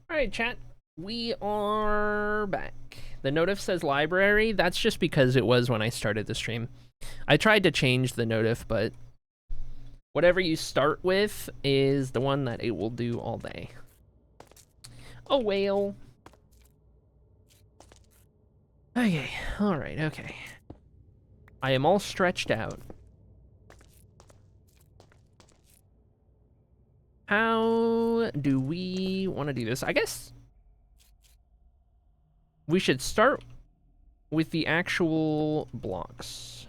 Alright, chat. We are back. The notif says library. That's just because it was when I started the stream. I tried to change the notif, but whatever you start with is the one that it will do all day. A whale. Okay, alright, okay. I am all stretched out. How do we want to do this? I guess we should start with the actual blocks.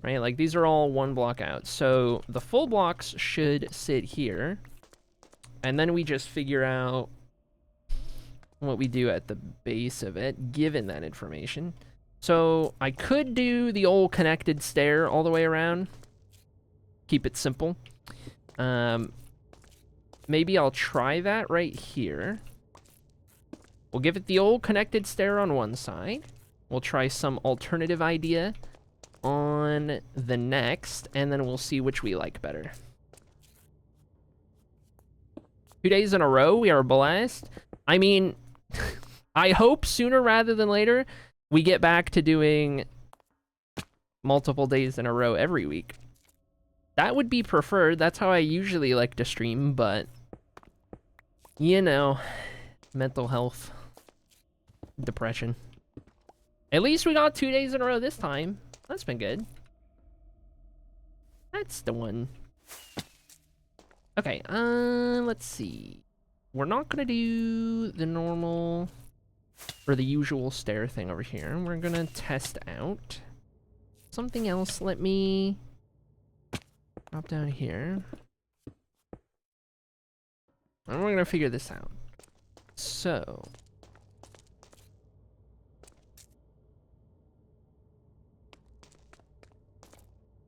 Right, like these are all one block out. So the full blocks should sit here. And then we just figure out what we do at the base of it, given that information. So I could do the old connected stair all the way around. Keep it simple. Maybe I'll try that right here. We'll give it the old connected stair on one side. We'll try some alternative idea on the next, and then we'll see which we like better. 2 days in a row, we are blessed. I mean, I hope sooner rather than later, we get back to doing multiple days in a row every week. That would be preferred. That's how I usually like to stream, but, you know, mental health, depression. At least we got 2 days in a row this time. That's been good. That's the one. Okay, let's see. We're not gonna do the normal or the usual stair thing over here. We're gonna test out something else. Let me drop down here. And we're gonna figure this out. So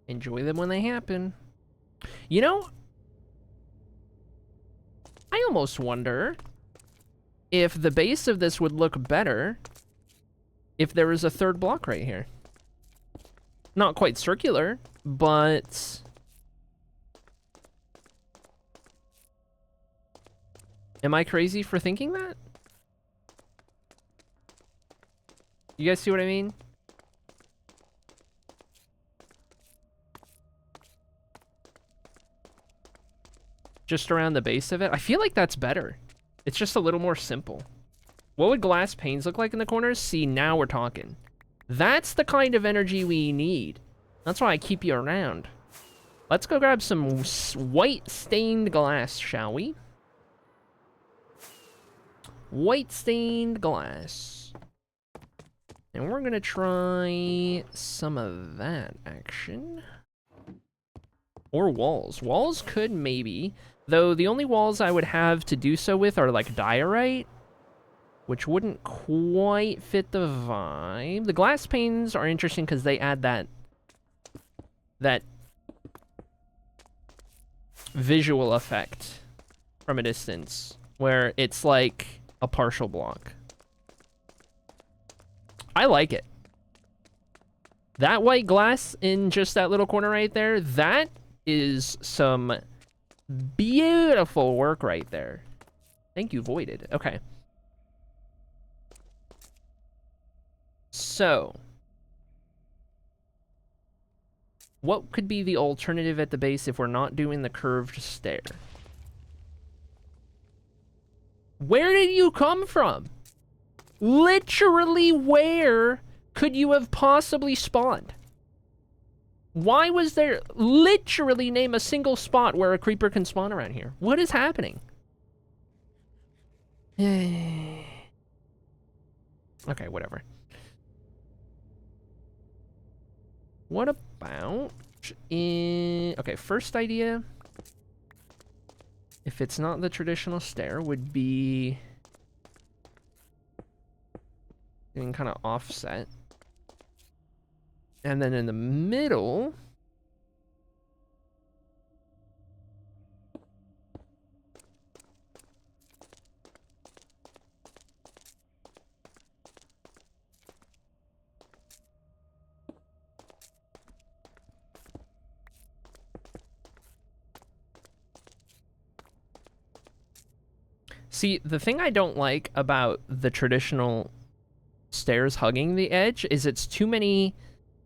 enjoy them when they happen. You know, I almost wonder if the base of this would look better if there was a third block right here. Not quite circular, but am I crazy for thinking that? You guys see what I mean? Just around the base of it. I feel like that's better. It's just a little more simple. What would glass panes look like in the corners? See, now we're talking. That's the kind of energy we need. That's why I keep you around. Let's go grab some white stained glass, shall we? White stained glass. And we're gonna try some of that action. Or walls. Walls could maybe. Though the only walls I would have to do so with are like diorite, which wouldn't quite fit the vibe. The glass panes are interesting because they add that visual effect from a distance where it's like a partial block. I like it. That white glass in just that little corner right there, that is some beautiful work right there. Thank you, Voided. Okay. So, what could be the alternative at the base if we're not doing the curved stair? Where did you come from? Literally, where could you have possibly spawned? Why was there, literally name a single spot where a creeper can spawn around here? What is happening? Okay, whatever. What about okay, first idea, if it's not the traditional stair, would be doing kind of offset. And then in the middle, See, the thing I don't like about the traditional stairs hugging the edge is it's too many...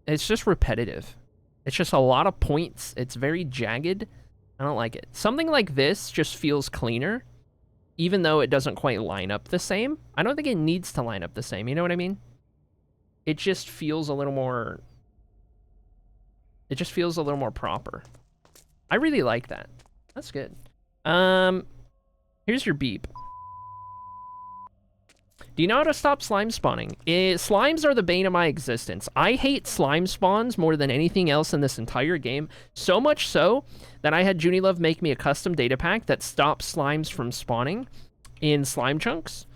It's just repetitive. It's just a lot of points. It's very jagged. I don't like it. Something like this just feels cleaner, even though it doesn't quite line up the same. I don't think it needs to line up the same, you know what I mean? It just feels a little more... It just feels a little more proper. I really like that. That's good. Here's your beep. Do you know how to stop slime spawning? Slimes are the bane of my existence. I hate slime spawns more than anything else in this entire game. So much so that I had Junilove make me a custom data pack that stops slimes from spawning in slime chunks.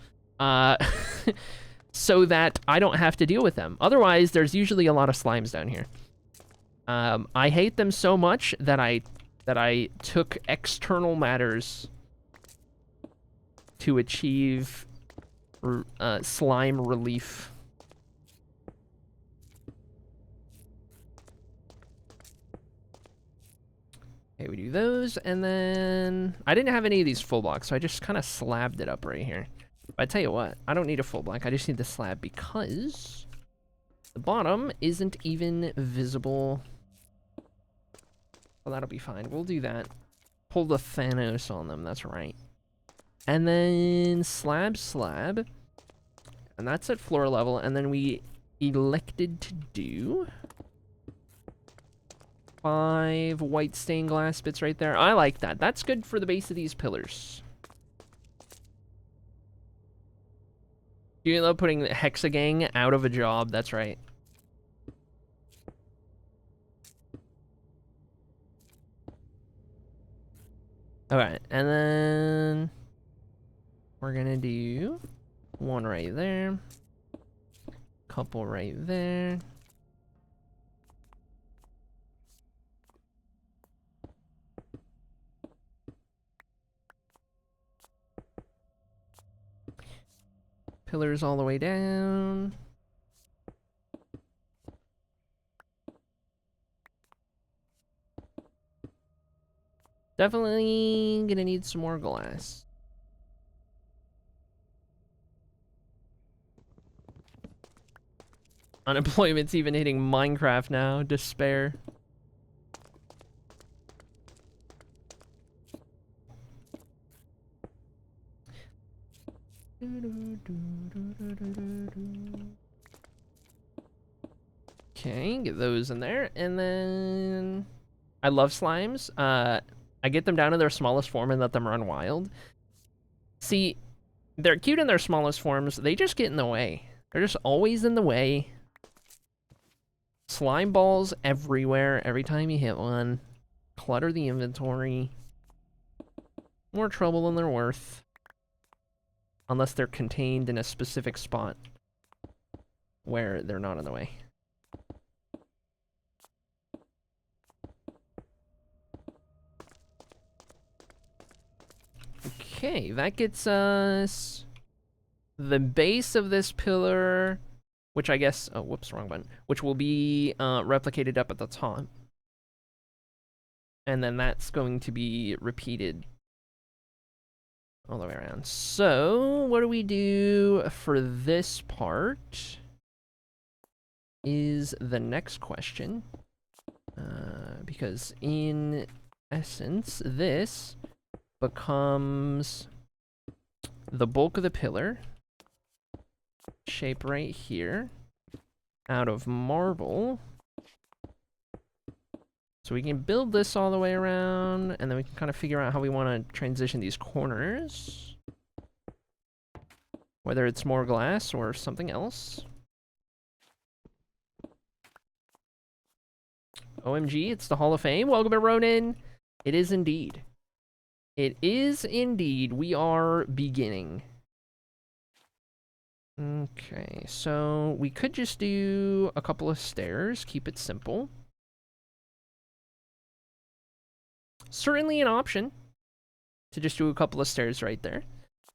So that I don't have to deal with them. Otherwise, there's usually a lot of slimes down here. I hate them so much that I took external matters to achieve slime relief. Okay, we do those, and then I didn't have any of these full blocks, so I just kind of slabbed it up right here. But I tell you what, I don't need a full block, I just need the slab because the bottom isn't even visible. Well, that'll be fine. We'll do that. Pull the Thanos on them, that's right. And then slab. And that's at floor level, and then we elected to do 5 white stained glass bits right there. I like that. That's good for the base of these pillars. You love putting the Hexagang out of a job, that's right. Alright, and then we're gonna do 1 right there, couple right there. Pillars all the way down. Definitely gonna need some more glass. Unemployment's even hitting Minecraft now. Despair. Okay, get those in there, and then I love slimes. I get them down to their smallest form and let them run wild. See, they're cute in their smallest forms. They just get in the way. They're just always in the way. Slime balls everywhere every time you hit one. Clutter the inventory. More trouble than they're worth. Unless they're contained in a specific spot where they're not in the way. Okay, that gets us the base of this pillar, which I guess, oh, whoops, wrong button, which will be replicated up at the top. And then that's going to be repeated all the way around. So, what do we do for this part is the next question. Because in essence, this becomes the bulk of the pillar. Shape right here. Out of marble. So we can build this all the way around, and then we can kind of figure out how we want to transition these corners. Whether it's more glass or something else. OMG, it's the Hall of Fame. Welcome to Ronin. It is indeed. It is indeed. We are beginning. Okay, so we could just do a couple of stairs, keep it simple. Certainly an option to just do a couple of stairs right there.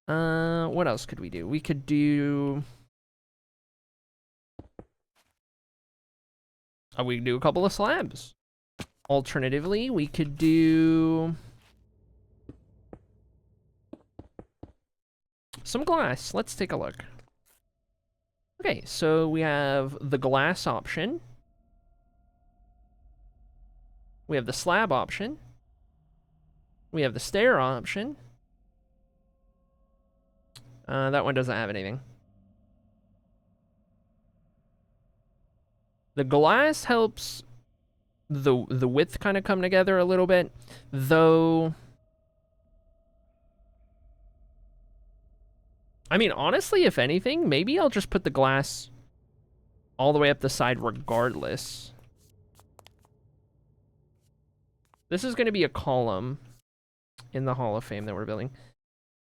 What else could we do? We could do... we could do a couple of slabs. Alternatively, we could do... some glass. Let's take a look. Okay, so we have the glass option. We have the slab option. We have the stair option. That one doesn't have anything. The glass helps the width kind of come together a little bit, though. I mean, honestly, if anything, maybe I'll just put the glass all the way up the side regardless. This is going to be a column in the Hall of Fame that we're building.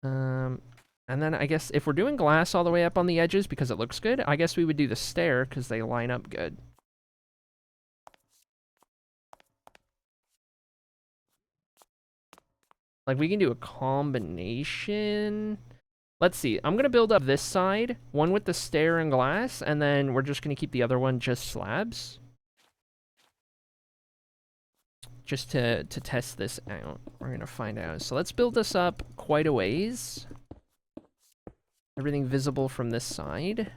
And then I guess if we're doing glass all the way up on the edges because it looks good, I guess we would do the stair because they line up good. Like, we can do a combination. Let's see. I'm going to build up this side, one with the stair and glass, and then we're just going to keep the other one just slabs. Just to test this out. We're going to find out. So let's build this up quite a ways. Everything visible from this side.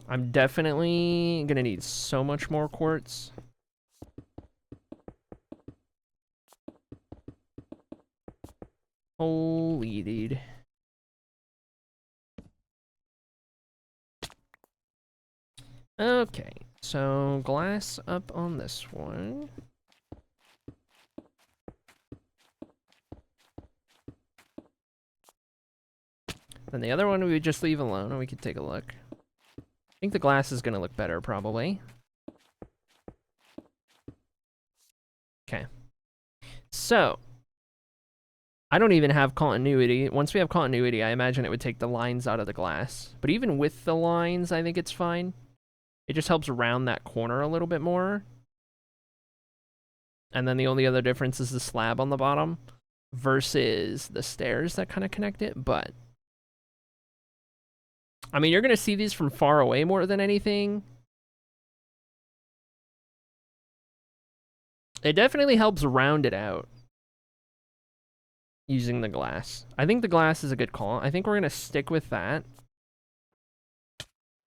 I'm definitely gonna need so much more quartz. Holy dude. Okay, so glass up on this one. Then the other one we would just leave alone and we could take a look. I think the glass is gonna look better, probably. Okay. So, I don't even have continuity. Once we have continuity, I imagine it would take the lines out of the glass. But even with the lines, I think it's fine. It just helps round that corner a little bit more. And then the only other difference is the slab on the bottom versus the stairs that kind of connect it. But, I mean, you're going to see these from far away more than anything. It definitely helps round it out using the glass. I think the glass is a good call. I think we're going to stick with that.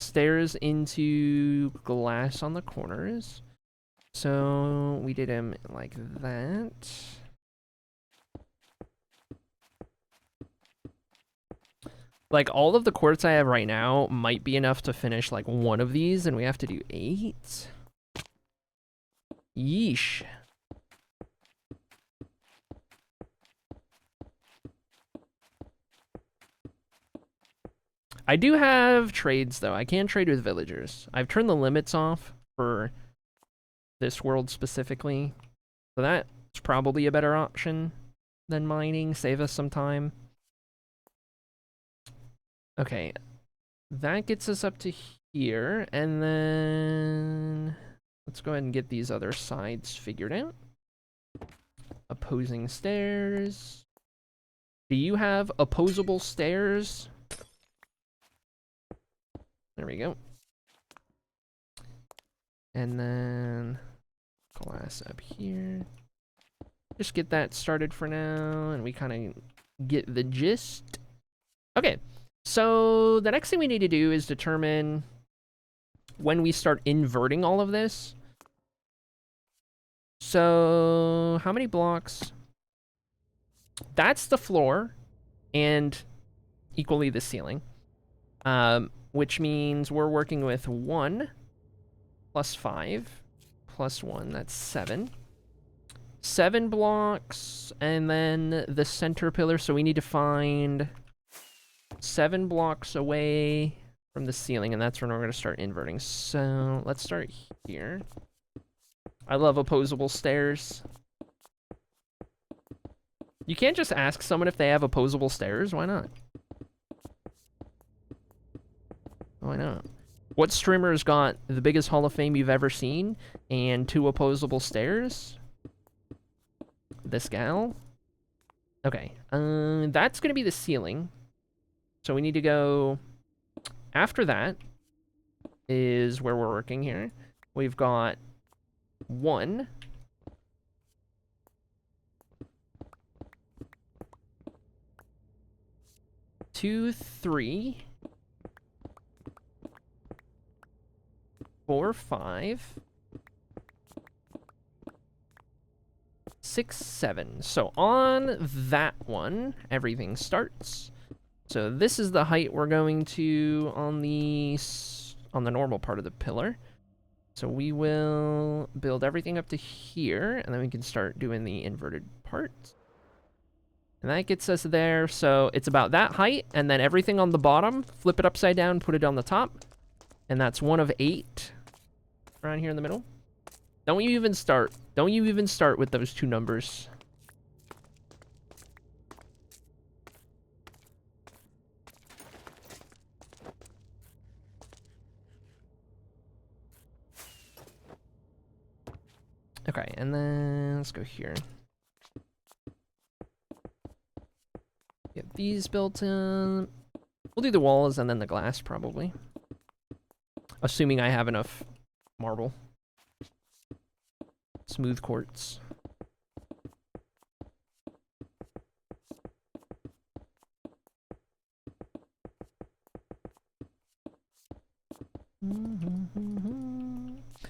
Stairs into glass on the corners. So we did them like that. Like, all of the quartz I have right now might be enough to finish like one of these, and we have to do 8. Yeesh. I do have trades, though. I can trade with villagers. I've turned the limits off for this world specifically. So that's probably a better option than mining. Save us some time. Okay. That gets us up to here. And then let's go ahead and get these other sides figured out. Opposing stairs. Do you have opposable stairs? There we go. And then glass up here. Just get that started for now, and we kind of get the gist. Okay, so the next thing we need to do is determine when we start inverting all of this. So how many blocks? That's the floor, and equally the ceiling. Which means we're working with 1 plus 5 plus 1, that's 7. 7 blocks, and then the center pillar, so we need to find 7 blocks away from the ceiling, and that's when we're going to start inverting. So let's start here. I love opposable stairs. You can't just ask someone if they have opposable stairs, why not? Why not? What streamer's got the biggest Hall of Fame you've ever seen and 2 opposable stairs? This gal? Okay, that's gonna be the ceiling. So we need to go after that is where we're working here. We've got 1, 2, 3, 4, 5, 6, 7. So on that one, everything starts. So this is the height we're going to on the normal part of the pillar. So we will build everything up to here, and then we can start doing the inverted parts. And that gets us there. So it's about that height, and then everything on the bottom, flip it upside down, put it on the top. And that's 1 of 8 around here in the middle. Don't you even start. Don't you even start with those 2 numbers. Okay, and then let's go here. Get these built in. We'll do the walls and then the glass, probably. Assuming I have enough marble. Smooth quartz.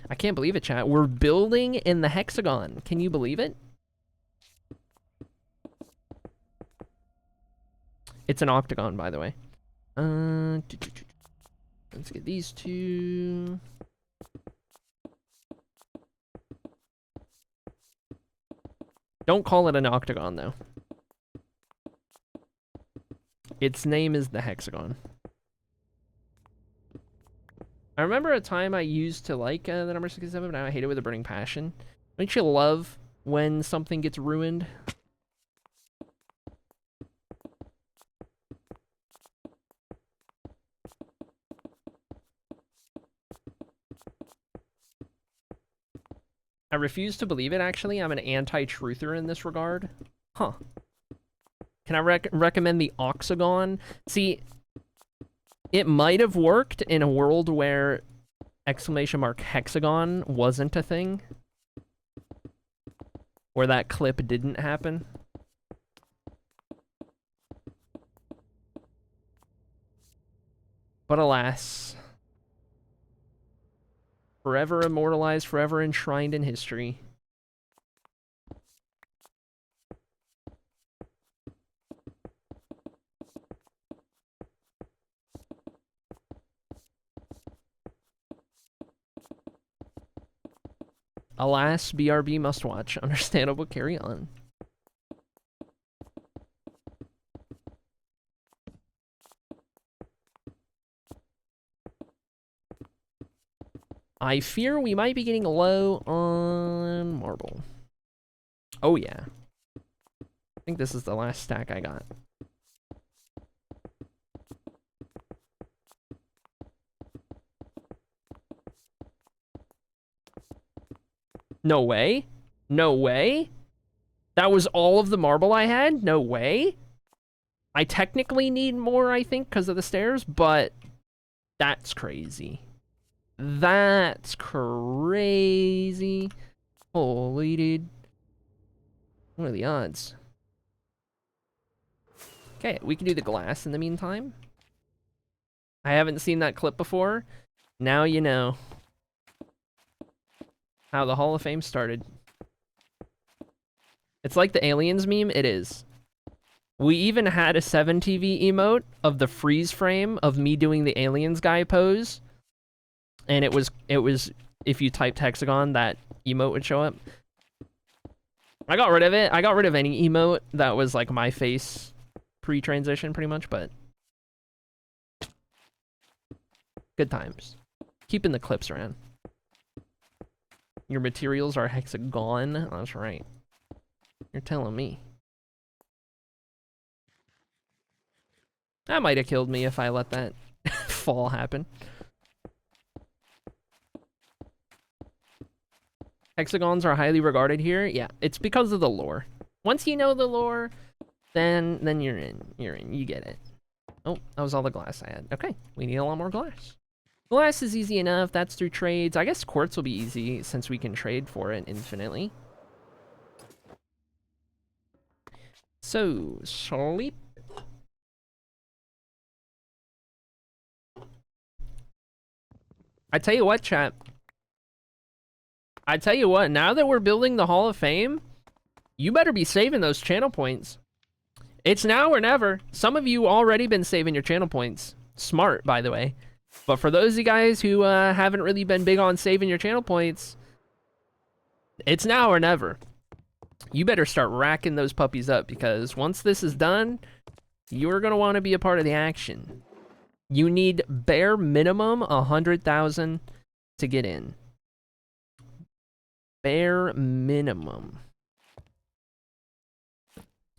I can't believe it, chat. We're building in the hexagon. Can you believe it? It's an octagon, by the way. Let's get these 2. Don't call it an octagon, though. Its name is the hexagon. I remember a time I used to like the number 67, but now I hate it with a burning passion. Don't you love when something gets ruined? I refuse to believe it, actually. I'm an anti-truther in this regard. Huh. Can I recommend the Oxagon? See, it might have worked in a world where !hexagon wasn't a thing. Where that clip didn't happen. But alas. Forever immortalized, forever enshrined in history. Alas, BRB must watch. Understandable, carry on. I fear we might be getting low on marble. Oh yeah. I think this is the last stack I got. No way. No way. That was all of the marble I had? No way. I technically need more, I think, because of the stairs, but that's crazy. That's crazy. Holy dude. What are the odds? Okay, we can do the glass in the meantime. I haven't seen that clip before. Now you know how the Hall of Fame started. It's like the aliens meme. It is. We even had a 7TV emote of the freeze frame of me doing the aliens guy pose. And it was if you typed hexagon, that emote would show up. I got rid of it. I got rid of any emote that was like my face pre-transition pretty much, but good times. Keeping the clips around. Your materials are hexagon. That's right. You're telling me. That might have killed me if I let that fall happen. Hexagons are highly regarded here. Yeah, it's because of the lore. Once you know the lore, then you're in. You're in. You get it. Oh, that was all the glass I had. Okay, we need a lot more glass. Glass is easy enough. That's through trades. I guess quartz will be easy since we can trade for it infinitely. So, sleep. I tell you what, chat. I tell you what, now that we're building the Hall of Fame, you better be saving those channel points. It's now or never. Some of you already been saving your channel points. Smart, by the way. But for those of you guys who haven't really been big on saving your channel points, it's now or never. You better start racking those puppies up, because once this is done, you're going to want to be a part of the action. You need bare minimum 100,000 to get in. Bare minimum.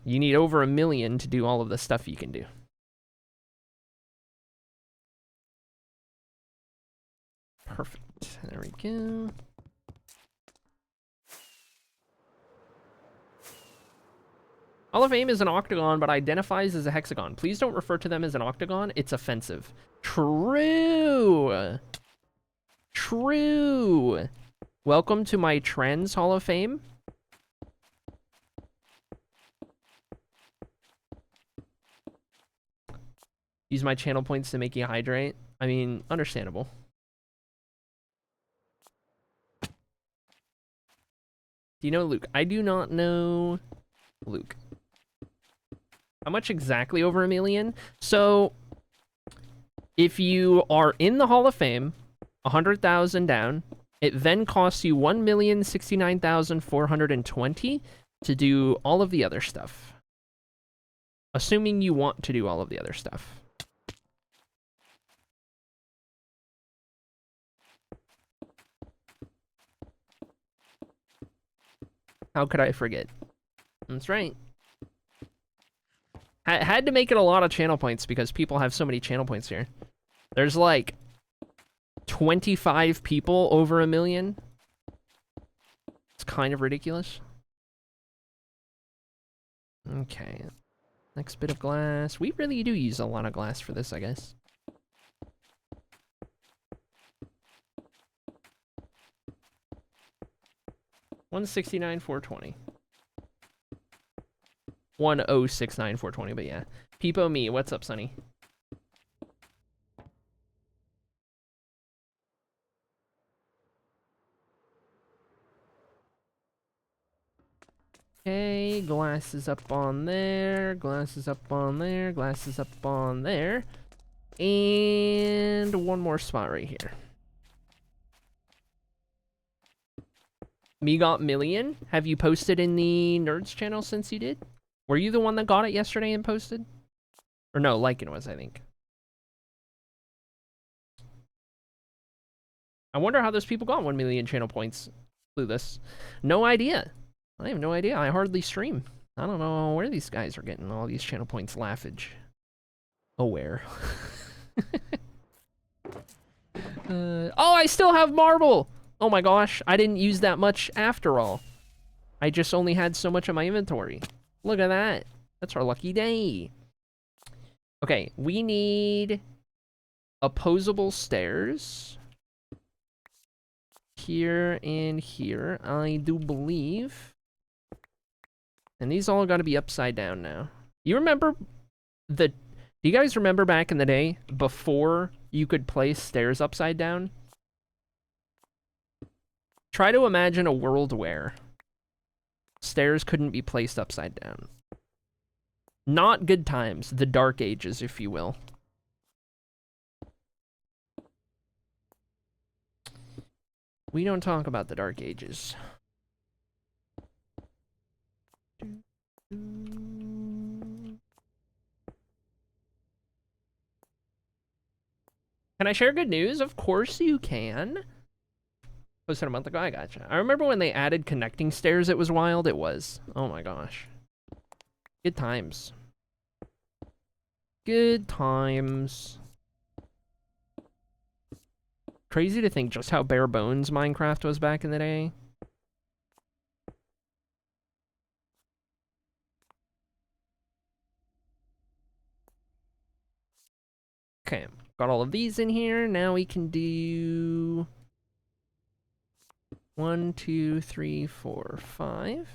You need over 1 million to do all of the stuff you can do. Perfect. There we go. Hall of Fame is an octagon, but identifies as a hexagon. Please don't refer to them as an octagon. It's offensive. True. True. Welcome to my Trends Hall of Fame. Use my channel points to make you hydrate. I mean, understandable. Do you know Luke? I do not know Luke. How much exactly over 1 million? So, if you are in the Hall of Fame, 100,000 down, it then costs you 1,069,420 to do all of the other stuff. Assuming you want to do all of the other stuff. How could I forget? That's right. Had to make it a lot of channel points because people have so many channel points here. There's like 25 people over 1 million. It's kind of ridiculous. Okay. Next bit of glass. We really do use a lot of glass for this, I guess. $169,420. 1,069,420, but yeah. Peepo me, what's up, Sonny? Okay, glasses up on there, glasses up on there, glasses up on there. And one more spot right here. Me got million. Have you posted in the Nerds channel since you did? Were you the one that got it yesterday and posted? Or no, Lycan was, I think. I wonder how those people got 1 million channel points through this. No idea. I have no idea. I hardly stream. I don't know where these guys are getting all these channel points laughage. Oh, where? Oh, I still have marble! Oh my gosh, I didn't use that much after all. I just only had so much in my inventory. Look at that. That's our lucky day. Okay, we need opposable stairs. Here and here, I do believe. And these all gotta be upside down now. You remember the... Do you guys remember back in the day, before you could place stairs upside down? Try to imagine a world where stairs couldn't be placed upside down. Not good times, the dark ages, if you will. We don't talk about the dark ages. Can I share good news? Of course you can. Posted a month ago, I gotcha. I remember when they added connecting stairs, it was wild. It was. Oh my gosh. Good times. Good times. Crazy to think just how bare bones Minecraft was back in the day. Okay, Got all of these in here. Now we can do 1, 2, 3, 4, 5.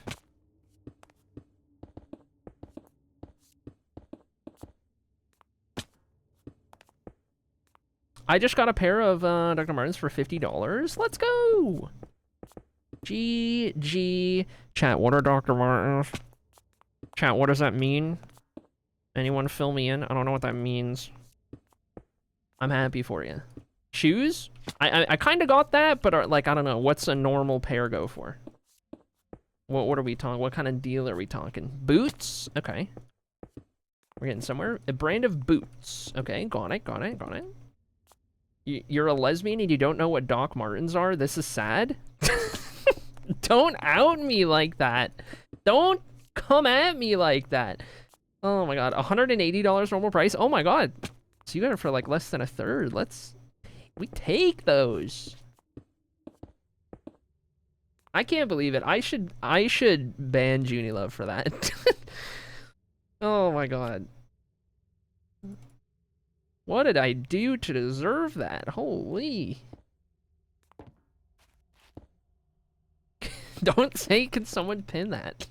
I just got a pair of Dr. Martens for $50. Let's go! GG. Chat, what are Dr. Martens? Chat, what does that mean? Anyone fill me in? I don't know what that means. I'm happy for you. Shoes? I kind of got that, but like, I don't know. What's a normal pair go for? What are we talking? What kind of deal are we talking? Boots? Okay. We're getting somewhere. A brand of boots. Okay, got it, got it, got it. You're a lesbian and you don't know what Doc Martens are? This is sad. Don't out me like that. Don't come at me like that. Oh my god, $180 normal price? Oh my god. So you got it for like less than a third. We take those. I can't believe it. I should ban Junilove for that. Oh my god. What did I do to deserve that? Holy. Don't say, can someone pin that?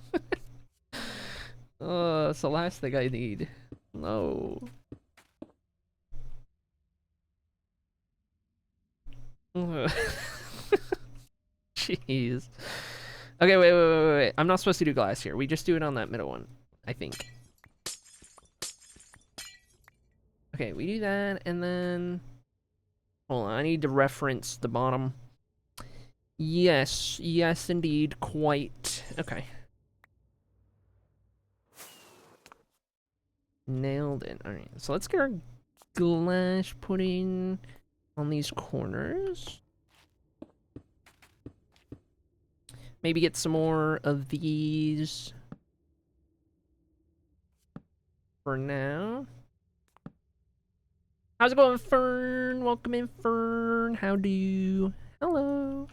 It's the last thing I need. No. Jeez. Okay, wait. I'm not supposed to do glass here. We just do it on that middle one, I think. Okay, we do that, and then... Hold on, I need to reference the bottom. Yes, indeed, quite. Okay. Nailed it. Alright, so let's get our glass put in on these corners. Maybe get some more of these for now. How's it going, Fern? Welcome in, Fern. How do you? Hello.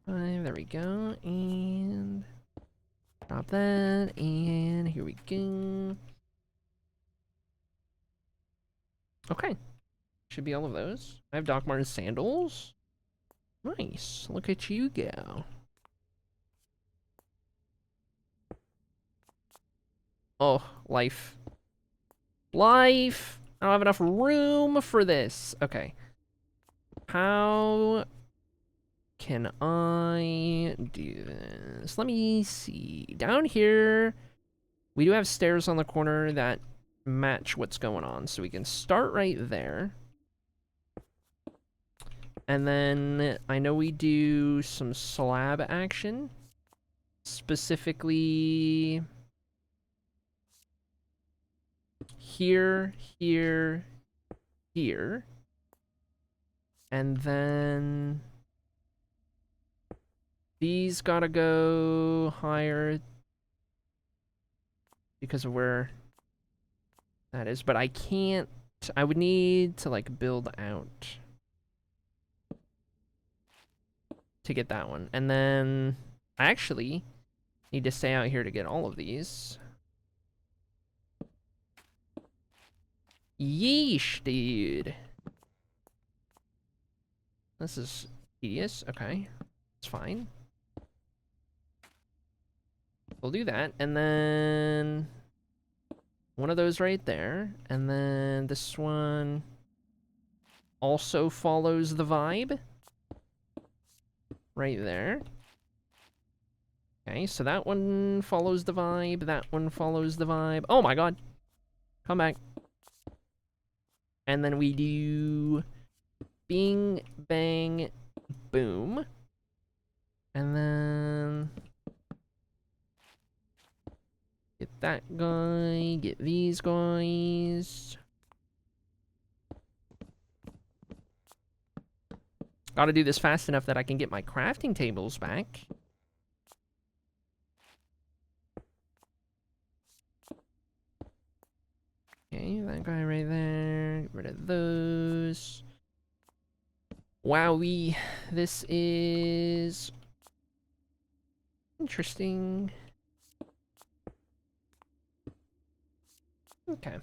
There we go. And drop that. And here we go. Okay. Should be all of those. I have Doc Martens sandals. Nice. Look at you go. Oh, life. Life! I don't have enough room for this. Okay. How can I do this? Let me see. Down here, we do have stairs on the corner that match what's going on. So we can start right there. And then I know we do some slab action. Specifically... here, here, here. And then... these gotta go higher because of where that is, but I can't... I would need to, like, build out to get that one. And then I actually need to stay out here to get all of these. Yeesh, dude. This is tedious. Okay. It's fine. We'll do that. And then one of those right there. And then this one also follows the vibe. Right there. Okay, so that one follows the vibe. That one follows the vibe. Oh my god. Come back. And then we do bing, bang, boom. And then get that guy, get these guys. Gotta do this fast enough that I can get my crafting tables back. Okay, that guy right there. Get rid of those. Wowee. This is interesting. Okay.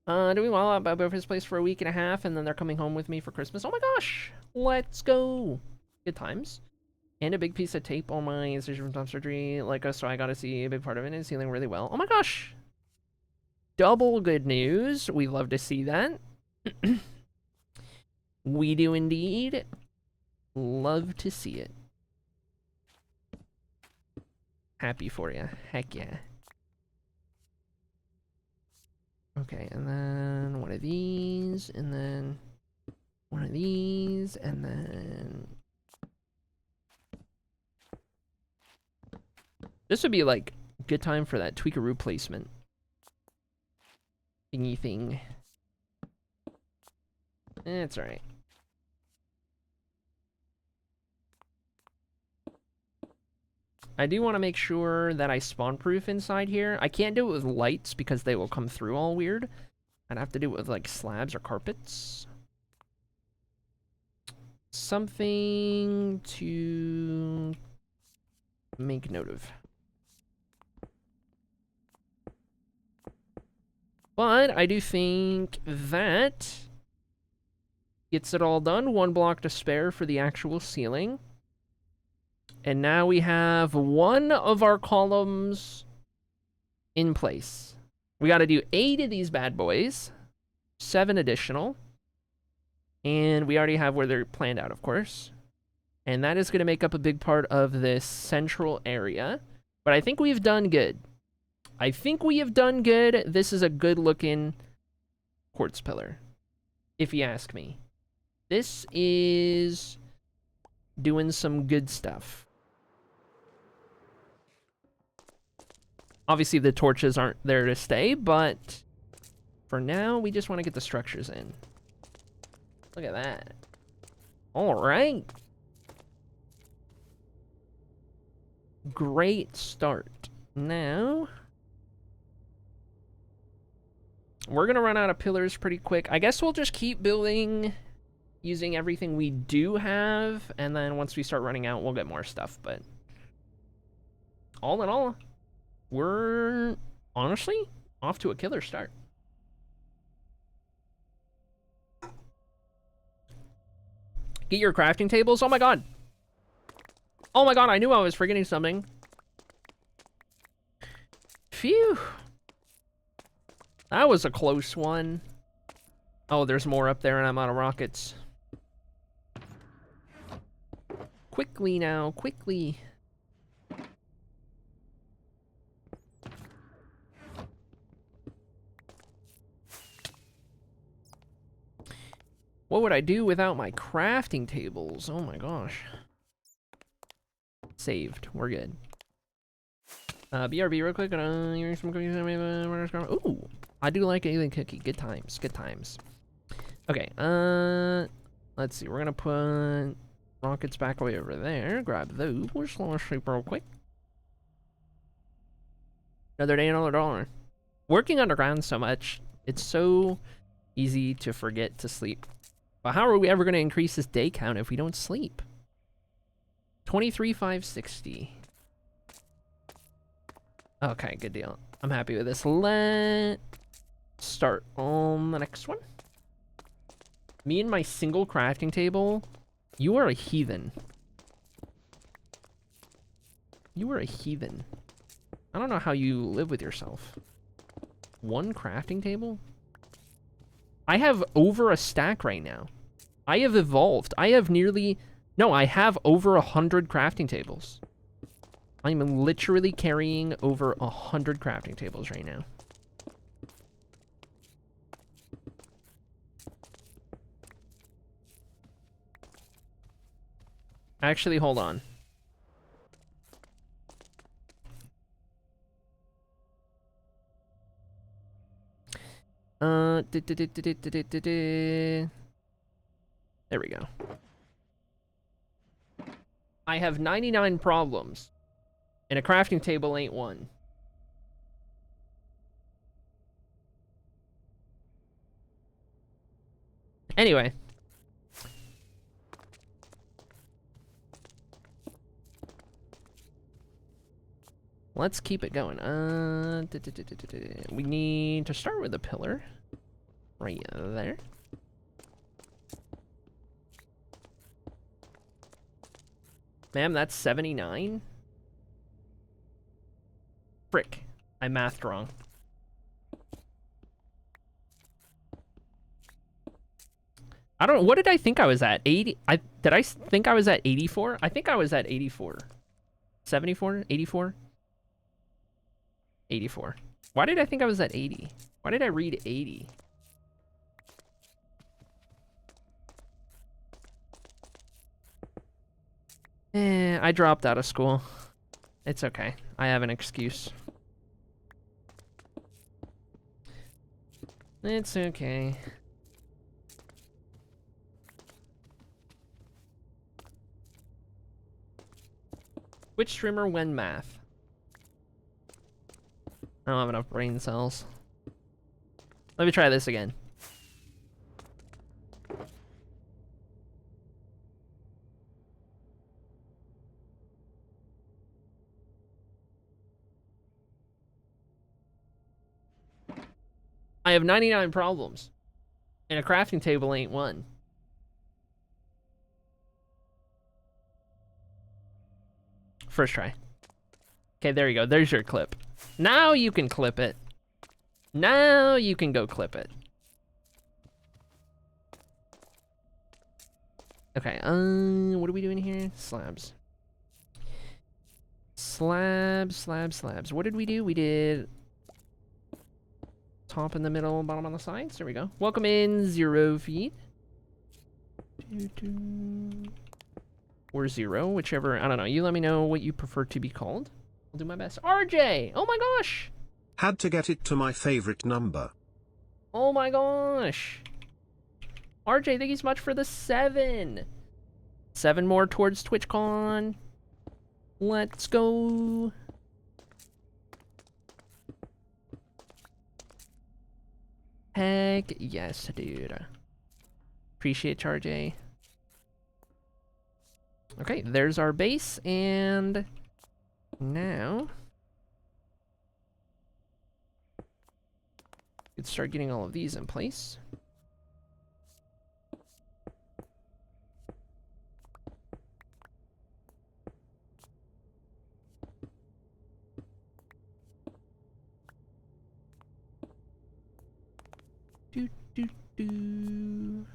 Doing well at boyfriend's place for a week and a half, and then they're coming home with me for Christmas. Oh my gosh! Let's go! Good times. And a big piece of tape on my incision from top surgery. So I got to see a big part of it, and it's healing really well. Oh my gosh! Double good news. We love to see that. We do indeed. Love to see it. Happy for you. Heck yeah. Okay, and then one of these, and then one of these, and then... This would be, like, good time for that tweakaroo placement. Thingy thing. It's alright. I do want to make sure that I spawn-proof inside here. I can't do it with lights because they will come through all weird. I'd have to do it with, like, slabs or carpets. Something to make note of. But I do think that gets it all done. One block to spare for the actual ceiling. And now we have one of our columns in place. We got to do 8 of these bad boys. 7 additional. And we already have where they're planned out, of course. And that is going to make up a big part of this central area. But I think we've done good. I think we have done good. This is a good-looking quartz pillar, if you ask me. This is doing some good stuff. Obviously, the torches aren't there to stay, but for now, we just want to get the structures in. Look at that. All right. Great start. Now, we're going to run out of pillars pretty quick. I guess we'll just keep building using everything we do have, and then once we start running out, we'll get more stuff, but all in all, we're honestly off to a killer start. Get your crafting tables. Oh my god. Oh my god, I knew I was forgetting something. Phew. That was a close one. Oh, there's more up there and I'm out of rockets. Quickly now, quickly. What would I do without my crafting tables? Oh my gosh. Saved. We're good. BRB real quick. Some cookies. Ooh, I do like alien cookie. Good times. Good times. Okay. Let's see. We're gonna put rockets back way over there. Grab those. Let's sleep real quick. Another day, another dollar. Working underground so much, it's so easy to forget to sleep. But how are we ever going to increase this day count if we don't sleep? 23,560. Okay, good deal. I'm happy with this. Let's start on the next one. Me and my single crafting table. You are a heathen. You are a heathen. I don't know how you live with yourself. One crafting table? I have over a stack right now. I have evolved. I have nearly... No, I have over 100 crafting tables. I'm literally carrying over 100 crafting tables right now. Actually, hold on. There we go. I have 99 problems, and a crafting table ain't one. Anyway. Let's keep it going. We need to start with a pillar. Right there. Ma'am, that's 79? Frick. I mathed wrong. I don't know. What did I think I was at? 80? Did I think I was at 84? I think I was at 84. 74? 84? 84. Why did I think I was at 80? Why did I read 80? I dropped out of school. It's okay. I have an excuse. It's okay. Which streamer when math? I don't have enough brain cells. Let me try this again. I have 99 problems. And a crafting table ain't one. First try. Okay, there you go. There's your clip. Now you can clip it. Now you can go clip it. Okay, what are we doing here? Slabs. Slabs. What did we do? We did top in the middle, bottom on the sides. There we go. Welcome in, 0 feet. Or 0, whichever. I don't know. You let me know what you prefer to be called. I'll do my best. RJ! Oh my gosh! Had to get it to my favorite number. Oh my gosh! RJ, thank you so much for the 7. 7 more towards TwitchCon. Let's go. Heck yes, dude. Appreciate you, RJ. Okay, there's our base, and now we can start getting all of these in place. Do.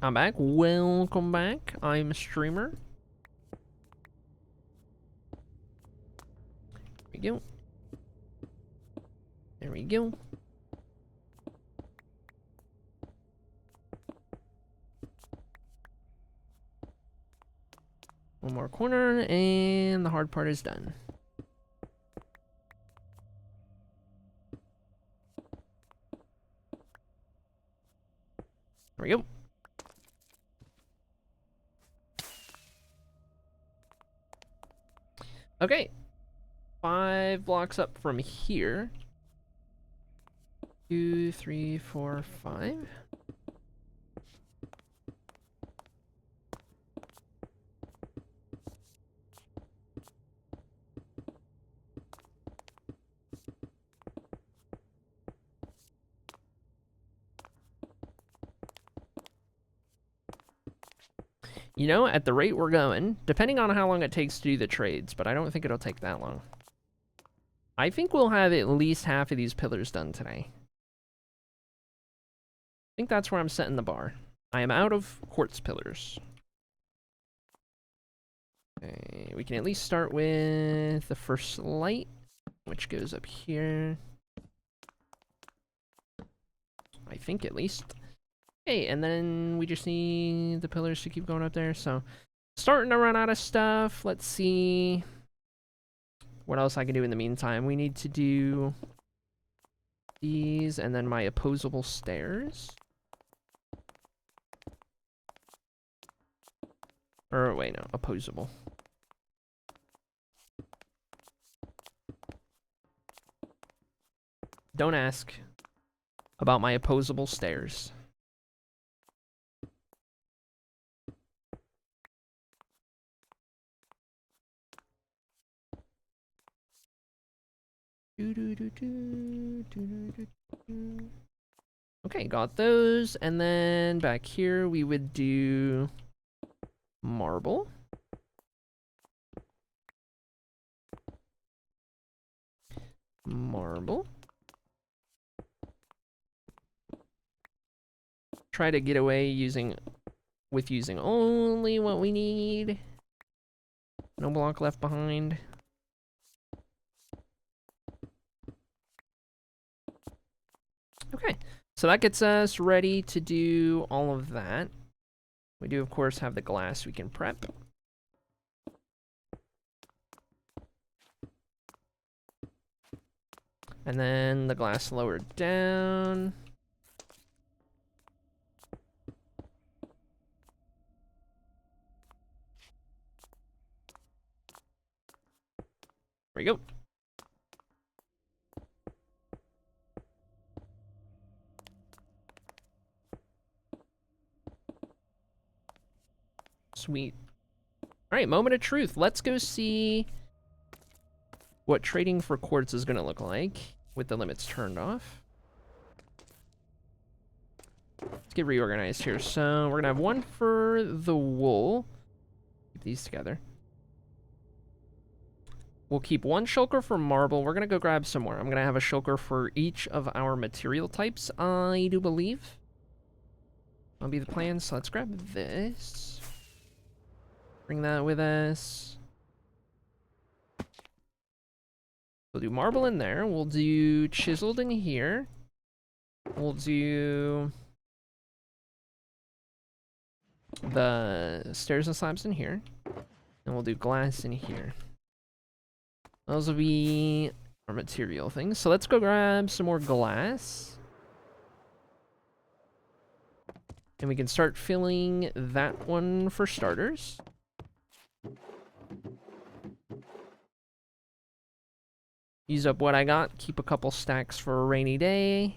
I'm back. Welcome back. I'm a streamer. There we go. There we go. One more corner, and the hard part is done. There we go. Okay. 5 blocks up from here. 2, 3, 4, 5. You know, at the rate we're going, depending on how long it takes to do the trades, but I don't think it'll take that long. I think we'll have at least half of these pillars done today. I think that's where I'm setting the bar. I am out of quartz pillars. Okay, we can at least start with the first light, which goes up here. I think at least. Okay, and then we just need the pillars to keep going up there. So, starting to run out of stuff. Let's see what else I can do in the meantime. We need to do these and then my opposable stairs. Or wait, no, opposable. Don't ask about my opposable stairs. Okay, got those. And then back here we would do marble. Marble. Try to get away using only what we need. No block left behind. Okay, so that gets us ready to do all of that. We do, of course, have the glass we can prep. And then the glass lowered down. There we go. Sweet. All right, moment of truth. Let's go see what trading for quartz is going to look like with the limits turned off. Let's get reorganized here. So we're going to have one for the wool. Keep these together. We'll keep one shulker for marble. We're going to go grab some more. I'm going to have a shulker for each of our material types, I do believe. That'll be the plan. So let's grab this. Bring that with us. We'll do marble in there. We'll do chiseled in here. We'll do the stairs and slabs in here. And we'll do glass in here. Those will be our material things. So let's go grab some more glass. And we can start filling that one for starters. Use up what I got. Keep a couple stacks for a rainy day.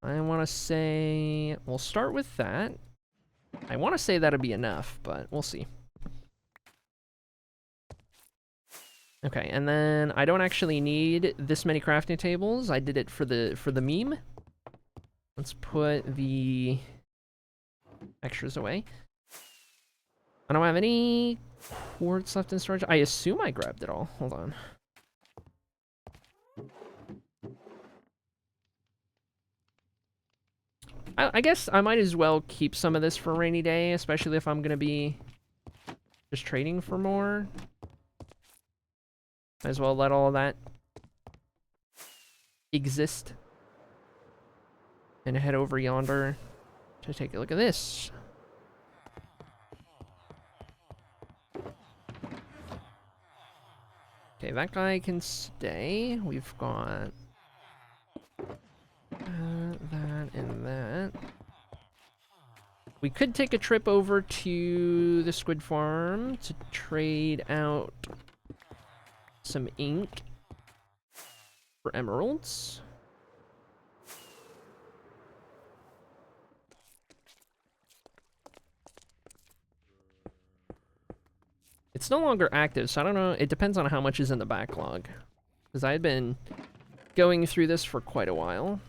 I want to say we'll start with that. I want to say that'll be enough, but we'll see. Okay, and then I don't actually need this many crafting tables. I did it for the meme. Let's put the extras away. I don't have any quartz left in storage. I assume I grabbed it all. Hold on. I guess I might as well keep some of this for a rainy day, especially if I'm going to be just trading for more. Might as well let all of that exist. And head over yonder to take a look at this. Okay, that guy can stay. We've got that and that. We could take a trip over to the squid farm to trade out some ink for emeralds. It's no longer active, so I don't know. It depends on how much is in the backlog. Because I had been going through this for quite a while.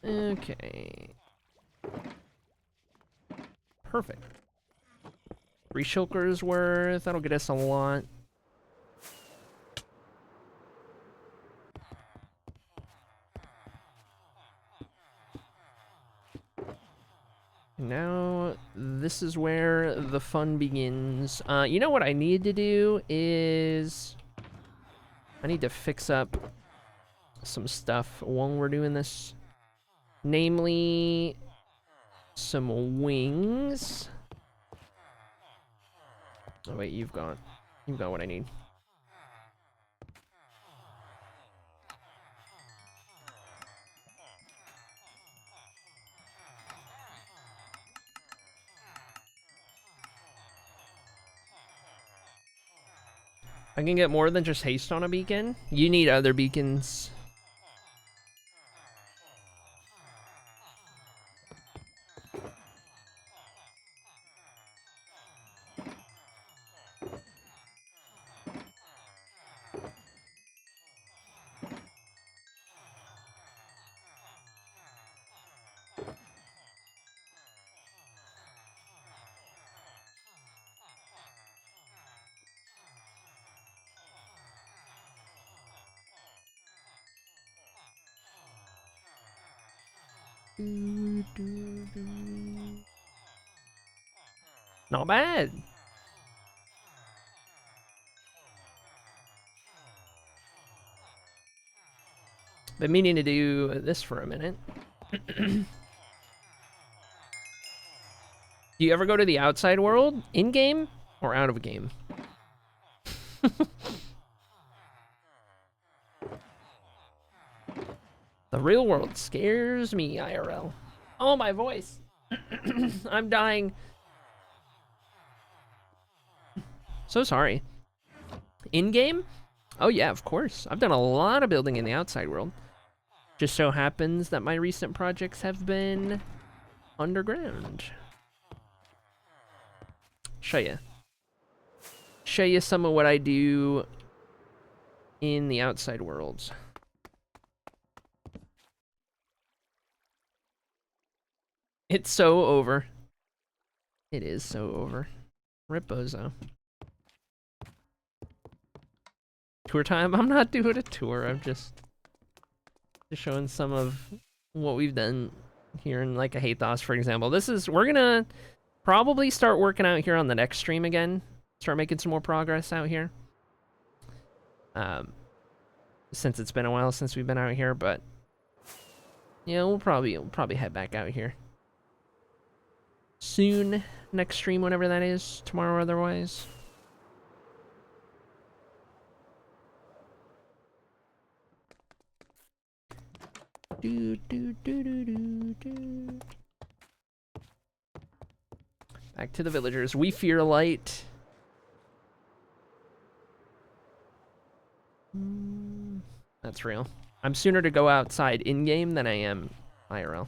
Okay. Perfect. 3 shulkers worth. That'll get us a lot. Now, this is where the fun begins. You know what I need to do is... I need to fix up some stuff while we're doing this. Namely, some wings. Oh wait, you've got what I need. I can get more than just haste on a beacon. You need other beacons. Not bad. Been meaning to do this for a minute. Do you ever go to the outside world, in-game or out of game? The real world scares me, IRL. Oh, my voice. I'm dying. So sorry. In-game? Oh yeah, of course. I've done a lot of building in the outside world. Just so happens that my recent projects have been underground. Show you some of what I do in the outside worlds. It's so over. It is so over. Rip Bozo. Tour time? I'm not doing a tour. I'm just showing some of what we've done here in like a Hathos, for example. We're gonna probably start working out here on the next stream again. Start making some more progress out here. Since it's been a while since we've been out here, but yeah, we'll probably head back out here soon. Next stream, whenever that is, tomorrow or otherwise. Back to the villagers. We fear light. That's real. I'm sooner to go outside in-game than I am IRL.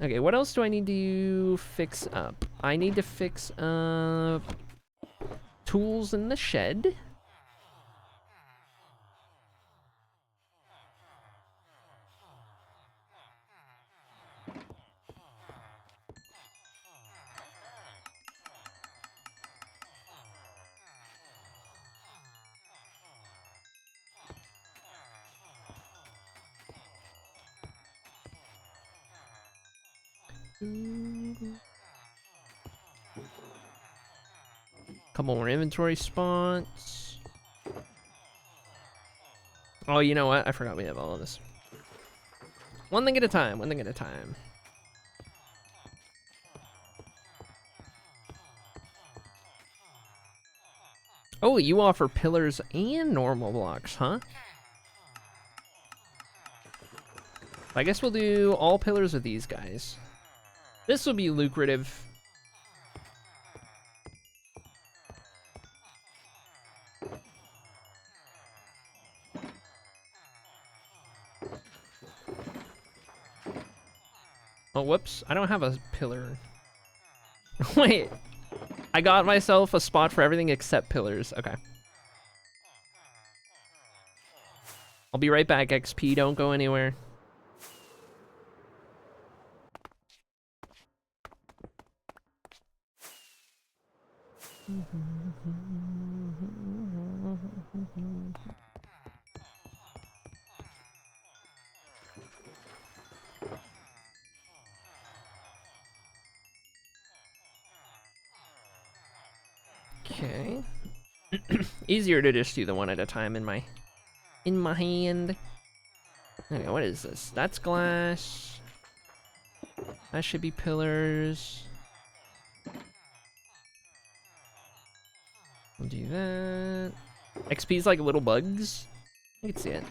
Okay, what else do I need to fix up? I need to fix up tools in the shed. Couple more inventory spots. Oh, you know what? I forgot we have all of this. One thing at a time, one thing at a time. Oh, you offer pillars and normal blocks, huh? I guess we'll do all pillars with these guys. This will be lucrative. Oh, whoops. I don't have a pillar. Wait. I got myself a spot for everything except pillars. Okay. I'll be right back, XP. Don't go anywhere. Okay. Easier to just do the one at a time in my hand. Okay, what is this? That's glass. That should be pillars. We'll do that. XP's like little bugs. You can see it.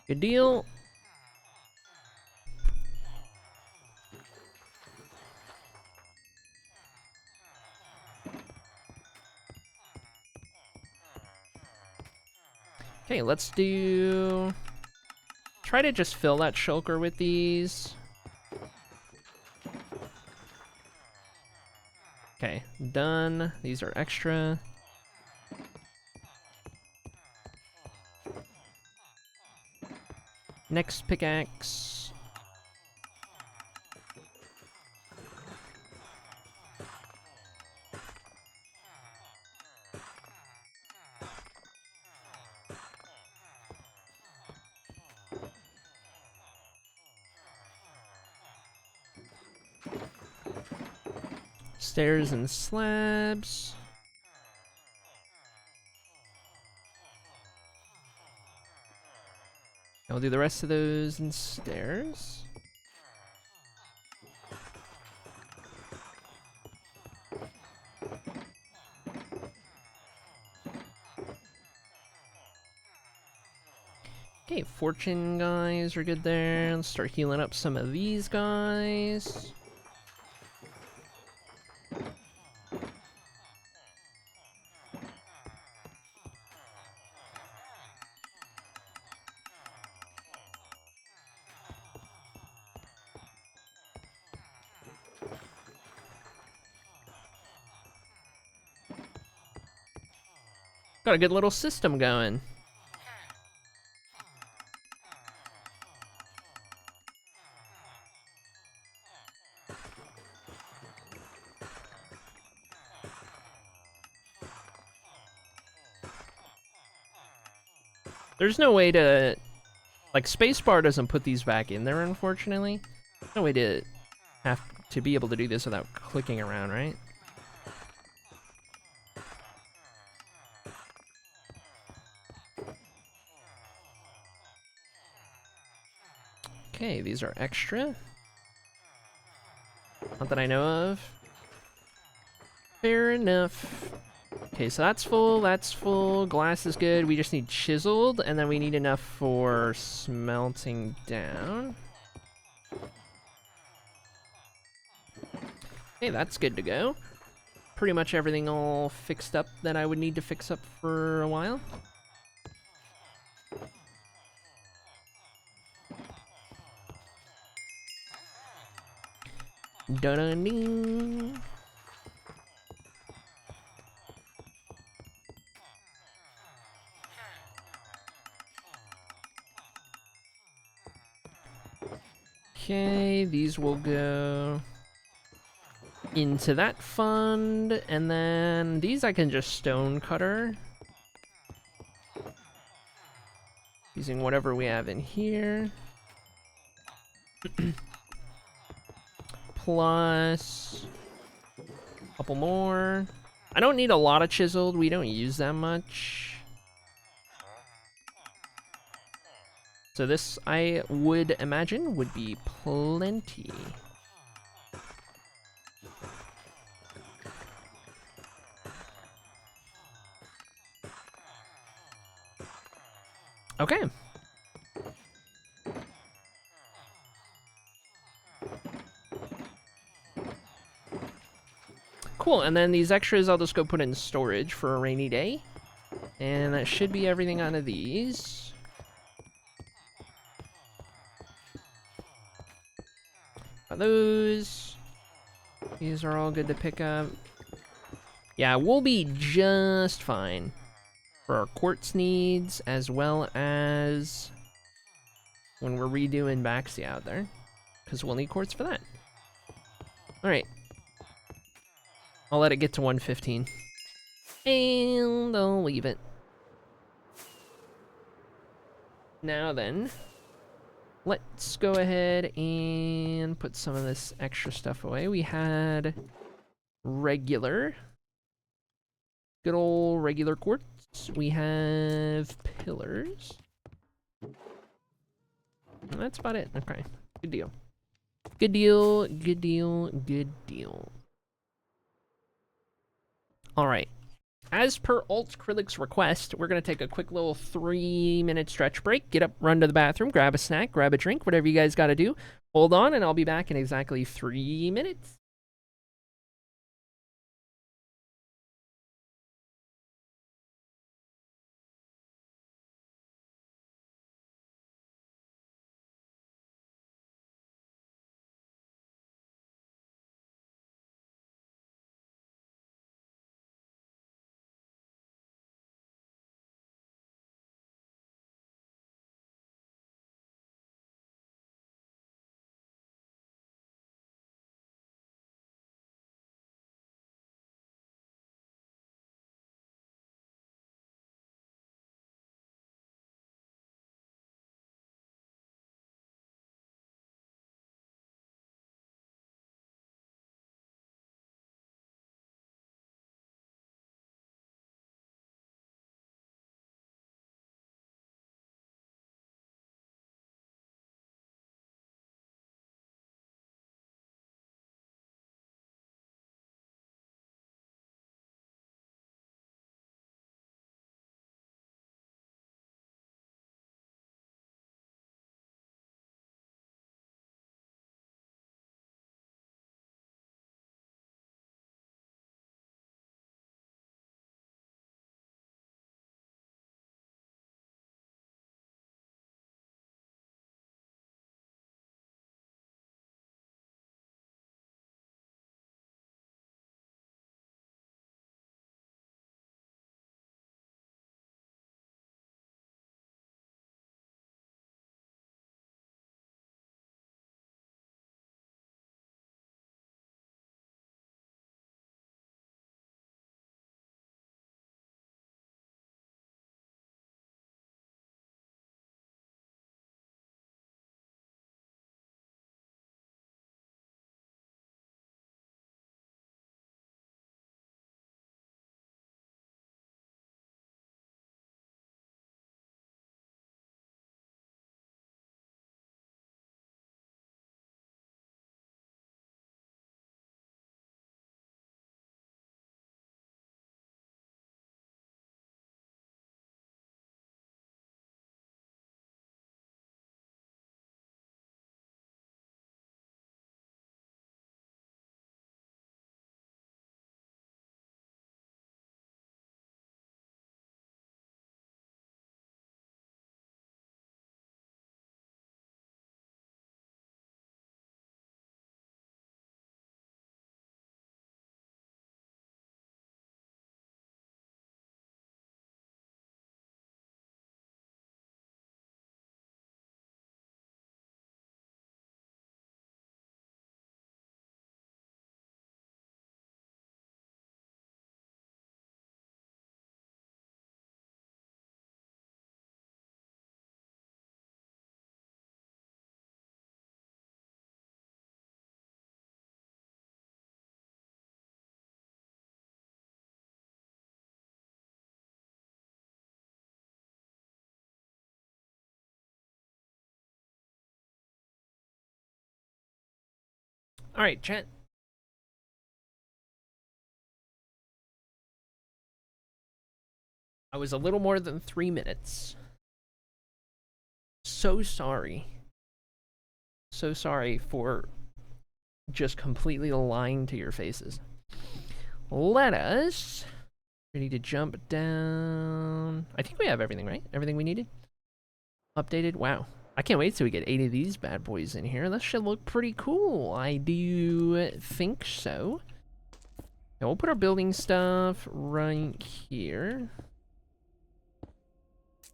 Good deal. Okay, let's do... Try to just fill that shulker with these. Okay, done. These are extra. Next pickaxe. Stairs and slabs. I'll do the rest of those in stairs. Okay, fortune guys are good there. Let's start healing up some of these guys. Got a good little system going. There's no way to... Like, spacebar doesn't put these back in there, unfortunately. No way to have to be able to do this without clicking around, right? Okay, these are extra. Not that I know of. Fair enough. Okay, so that's full, glass is good. We just need chiseled, and then we need enough for smelting down. Okay, that's good to go. Pretty much everything all fixed up that I would need to fix up for a while. Dun-dun-ding. Okay, these will go into that fund, and then these I can just stone cutter. Using whatever we have in here. Plus a couple more. I don't need a lot of chiseled, we don't use that much. So this, I would imagine, would be plenty. Okay. Cool, and then these extras I'll just go put in storage for a rainy day. And that should be everything out of these. Got those. These are all good to pick up. Yeah, we'll be just fine for our quartz needs, as well as when we're redoing Baxi out there, because we'll need quartz for that. Alright. I'll let it get to 115. And I'll leave it. Now then, let's go ahead and put some of this extra stuff away. We had regular, good old regular quartz. We have pillars. And that's about it. Okay, good deal. Good deal, good deal, good deal. All right, as per Alt Krilik's request, we're going to take a quick little 3-minute stretch break, get up, run to the bathroom, grab a snack, grab a drink, whatever you guys got to do. Hold on, and I'll be back in exactly 3 minutes. All right, chat. I was a little more than 3 minutes. So sorry. So sorry for just completely lying to your faces. Let us. We need to jump down. I think we have everything, right? Everything we needed? Updated? Wow. I can't wait till we get 8 of these bad boys in here. That should look pretty cool. I do think so. Now we'll put our building stuff right here.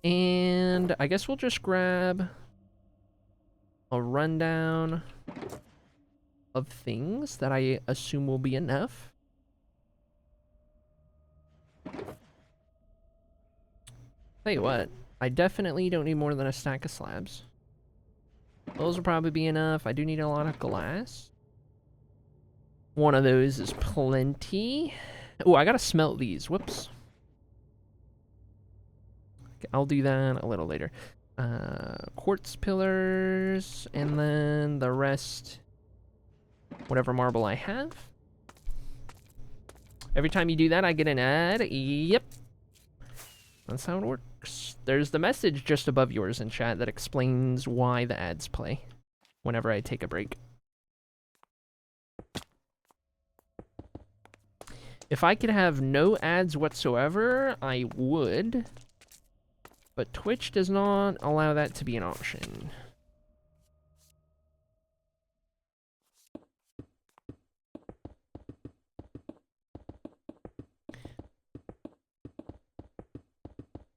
And I guess we'll just grab a rundown of things that I assume will be enough. Tell you what, I definitely don't need more than a stack of slabs. Those will probably be enough. I do need a lot of glass. One of those is plenty. Oh, I gotta smelt these. Whoops. Okay, I'll do that a little later. Quartz pillars, and then the rest, whatever marble I have. Every time you do that, I get an ad. Yep. That's how it works. There's the message just above yours in chat that explains why the ads play whenever I take a break. If I could have no ads whatsoever, I would. But Twitch does not allow that to be an option.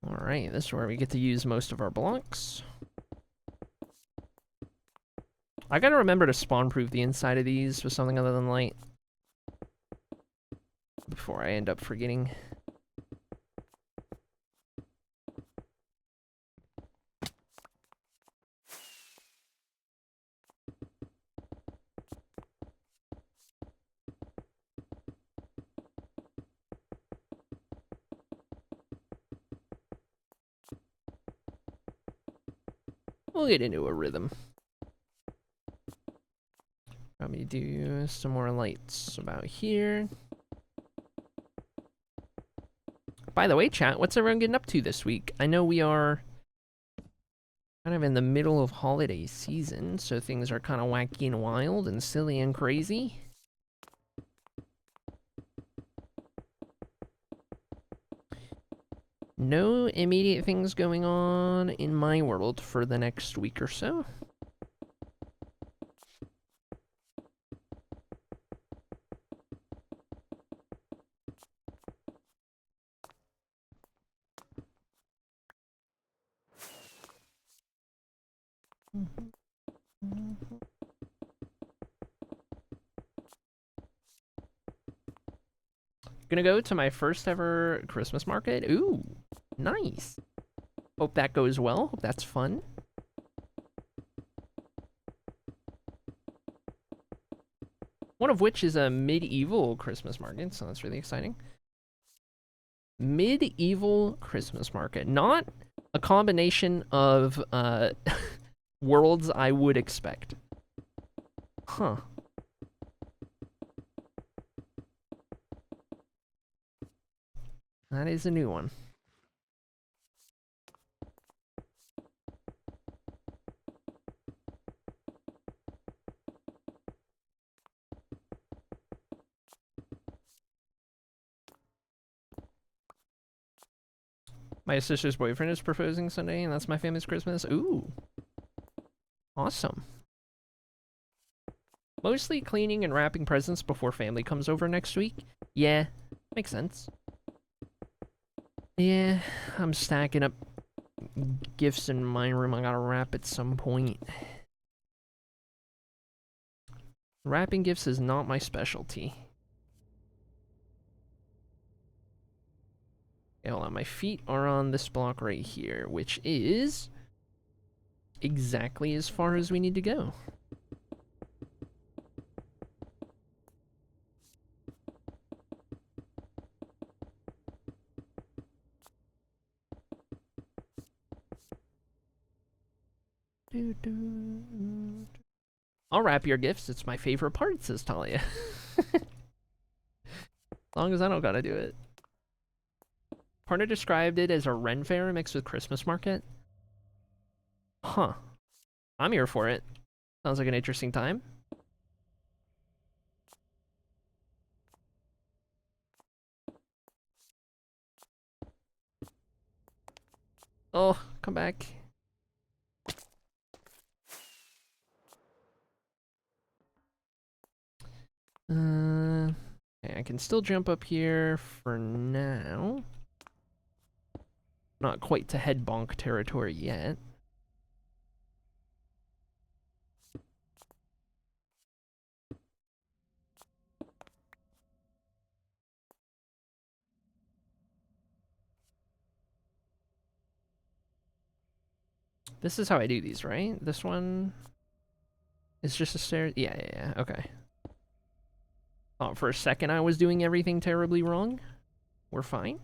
Alright, this is where we get to use most of our blocks. I gotta remember to spawn-proof the inside of these with something other than light before I end up forgetting. We'll get into a rhythm. Probably do some more lights about here. By the way, chat, what's everyone getting up to this week? I know we are kind of in the middle of holiday season, so things are kind of wacky and wild and silly and crazy. No immediate things going on in my world for the next week or so. Gonna go to my first ever Christmas market. Ooh, nice. Hope that goes well. Hope that's fun. One of which is a medieval Christmas market, so that's really exciting. Medieval Christmas market. Not a combination of worlds I would expect. Huh. That is a new one. My sister's boyfriend is proposing Sunday, and that's my family's Christmas. Ooh. Awesome. Mostly cleaning and wrapping presents before family comes over next week. Yeah, makes sense. Yeah, I'm stacking up gifts in my room. I gotta wrap at some point. Wrapping gifts is not my specialty. Okay, hold on. My feet are on this block right here, which is exactly as far as we need to go. I'll wrap your gifts. It's my favorite part, says Talia. As long as I don't gotta do it. Partner described it as a Ren fair mixed with Christmas market. Huh. I'm here for it. Sounds like an interesting time. Oh, come back. Okay, I can still jump up here for now. Not quite to head bonk territory yet. This is how I do these, right? This one is just a stair. Yeah. Okay. Thought for a second I was doing everything terribly wrong. We're fine.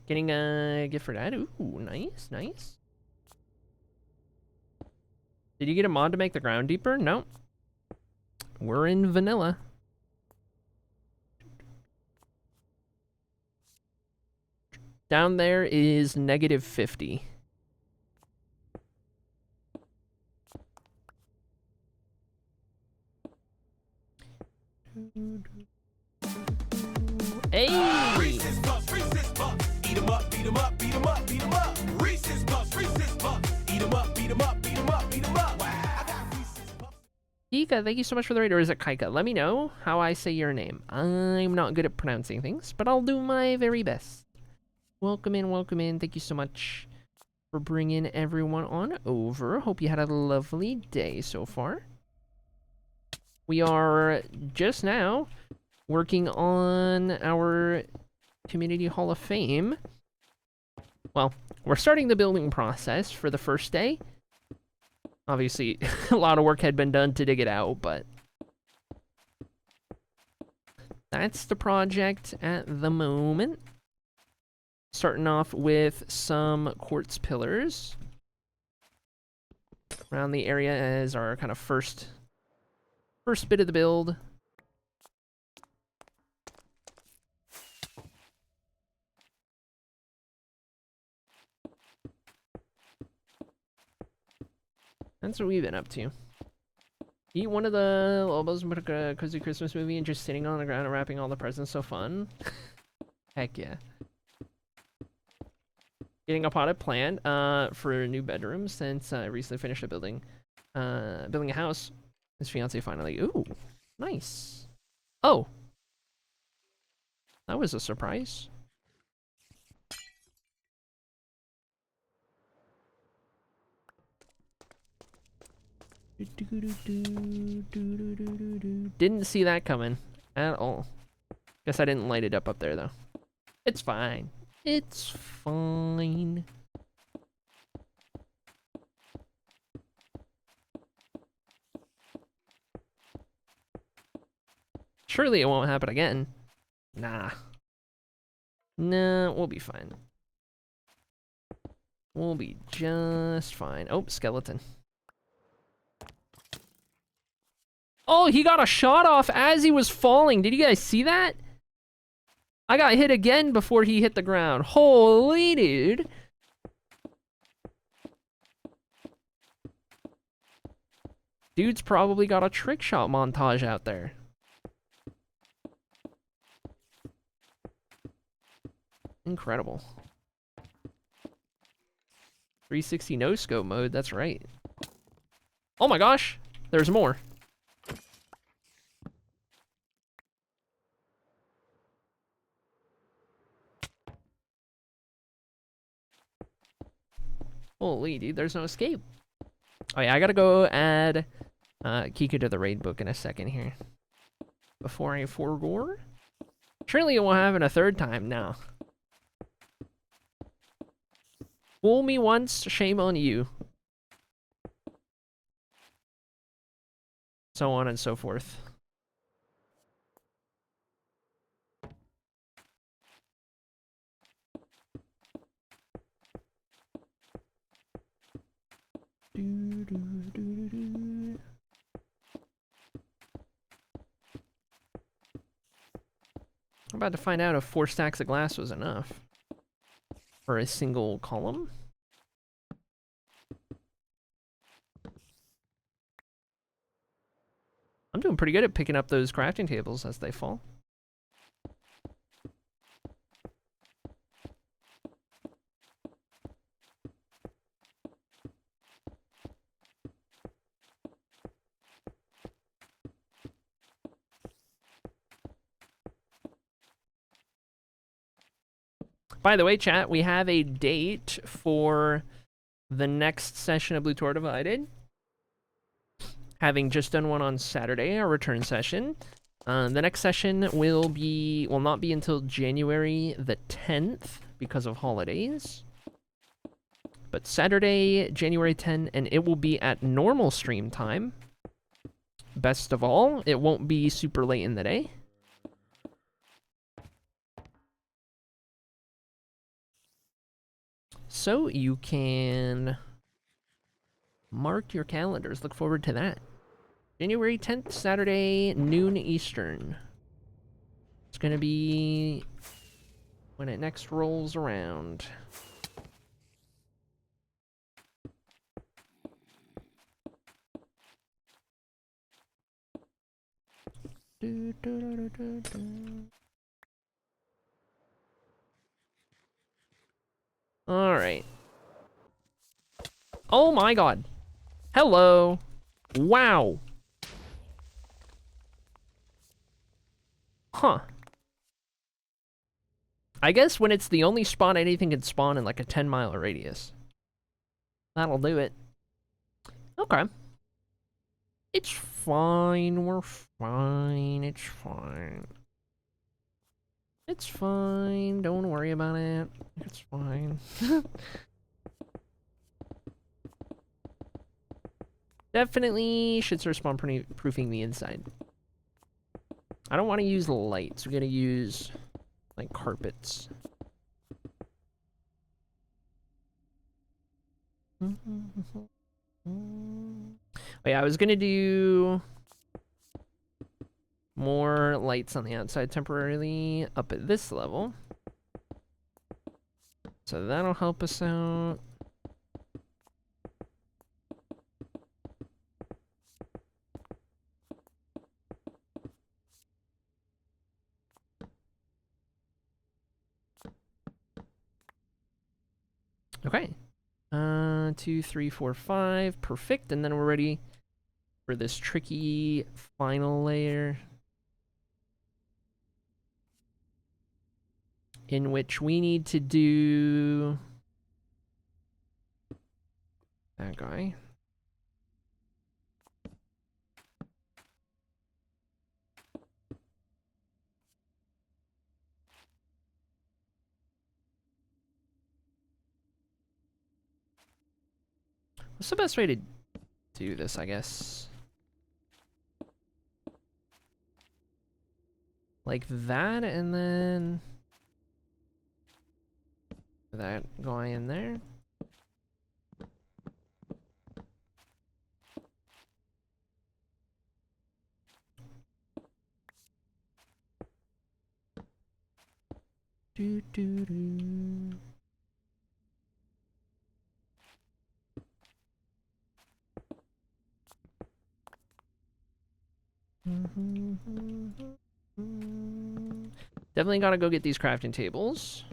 Getting a gift for that. Ooh, nice, nice. Did you get a mod to make the ground deeper? No. We're in vanilla. Down there is -50. Hey! Reese's Puffs, eat 'em up, beat 'em up, beat 'em up, beat 'em up. Reese's Puffs, eat 'em up, beat 'em up, beat 'em up, beat 'em up. I got Reese's Puffs. Kika, thank you so much for the raid, or is it Kaika? Let me know how I say your name. I'm not good at pronouncing things, but I'll do my very best. Welcome in, welcome in. Thank you so much for bringing everyone on over. Hope you had a lovely day so far. We are just now working on our Community Hall of Fame. Well, we're starting the building process for the first day. Obviously, a lot of work had been done to dig it out, but that's the project at the moment. Starting off with some quartz pillars around the area as our kind of first bit of the build. That's what we've been up to. Eat one of the Lobos and put a cozy Christmas movie and just sitting on the ground and wrapping all the presents so fun. Heck yeah. Getting a potted plant for a new bedroom since I recently finished building a house. His fiance finally. Ooh, nice. Oh, that was a surprise. Didn't see that coming at all. Guess I didn't light it up there though. It's fine. It's fine. Surely it won't happen again. Nah. Nah, we'll be fine. We'll be just fine. Oh, skeleton. Oh, he got a shot off as he was falling. Did you guys see that? I got hit again before he hit the ground. Holy dude. Dude's probably got a trick shot montage out there. Incredible. 360 no scope mode, that's right. Oh my gosh, there's more. Holy dude, there's no escape. Oh yeah, I gotta go add Kika to the raid book in a second here. Before I forgore. Surely it won't happen a third time now. Fool me once, shame on you. So on and so forth. I'm about to find out if 4 stacks of glass was enough for a single column. I'm doing pretty good at picking up those crafting tables as they fall. By the way, chat, we have a date for the next session of Blue Tor Divided. Having just done one on Saturday, our return session. The next session will not be until January the 10th because of holidays. But Saturday, January 10th, and it will be at normal stream time. Best of all, it won't be super late in the day. So you can mark your calendars. Look forward to that. January 10th, Saturday, noon Eastern. It's gonna be when it next rolls around. Alright. Oh my god. Hello. Wow. Huh. I guess when it's the only spot anything can spawn in like a 10-mile radius. That'll do it. Okay. It's fine. We're fine. It's fine. It's fine. Don't worry about it. It's fine. Definitely should start spawn proofing the inside. I don't want to use lights. We're gonna use like carpets. Oh yeah, I was gonna do more lights on the outside temporarily up at this level. So that'll help us out. Okay. 2, 3, 4, 5. Perfect. And then we're ready for this tricky final layer, in which we need to do that guy. What's the best way to do this, I guess? Like that, and then that guy in there. Do do do. Definitely gotta go get these crafting tables.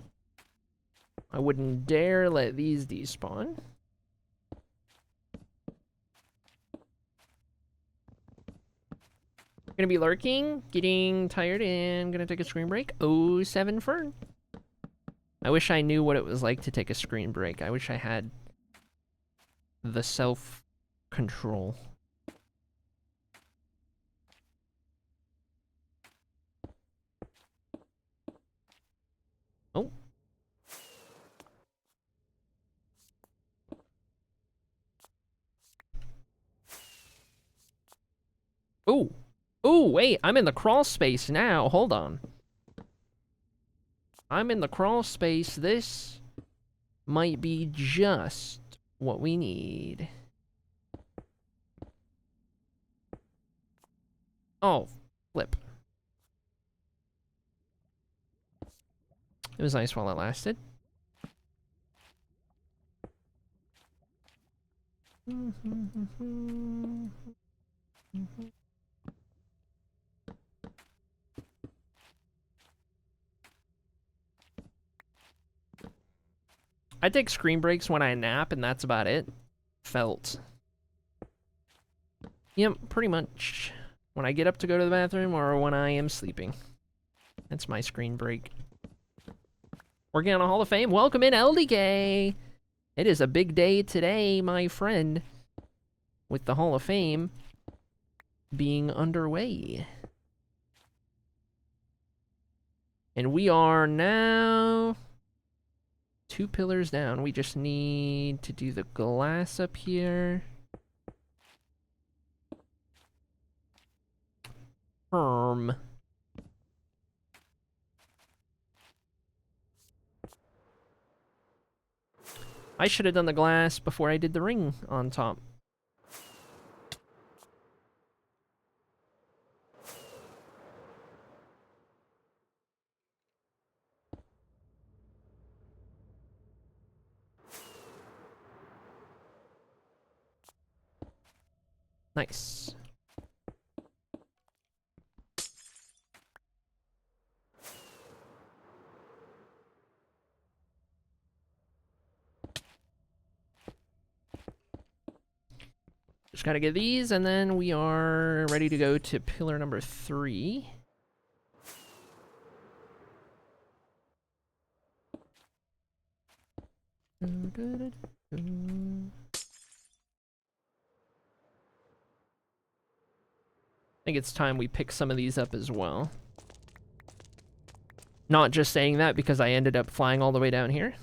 I wouldn't dare let these despawn. Gonna be lurking, getting tired, and gonna take a screen break. Oh, 7 fern. I wish I knew what it was like to take a screen break. I wish I had the self-control. Oh. Ooh. Ooh, wait, I'm in the crawl space now. Hold on. I'm in the crawl space. This might be just what we need. Oh, flip. It was nice while it lasted. I take screen breaks when I nap, and that's about it. Felt. Yep, pretty much. When I get up to go to the bathroom or when I am sleeping. That's my screen break. Working on a Hall of Fame. Welcome in, LDK! It is a big day today, my friend. With the Hall of Fame being underway. And we are now 2 pillars down. We just need to do the glass up here. Firm. I should have done the glass before I did the ring on top. Nice. Just gotta get these, and then we are ready to go to pillar number 3. I think it's time we pick some of these up as well. Not just saying that because I ended up flying all the way down here.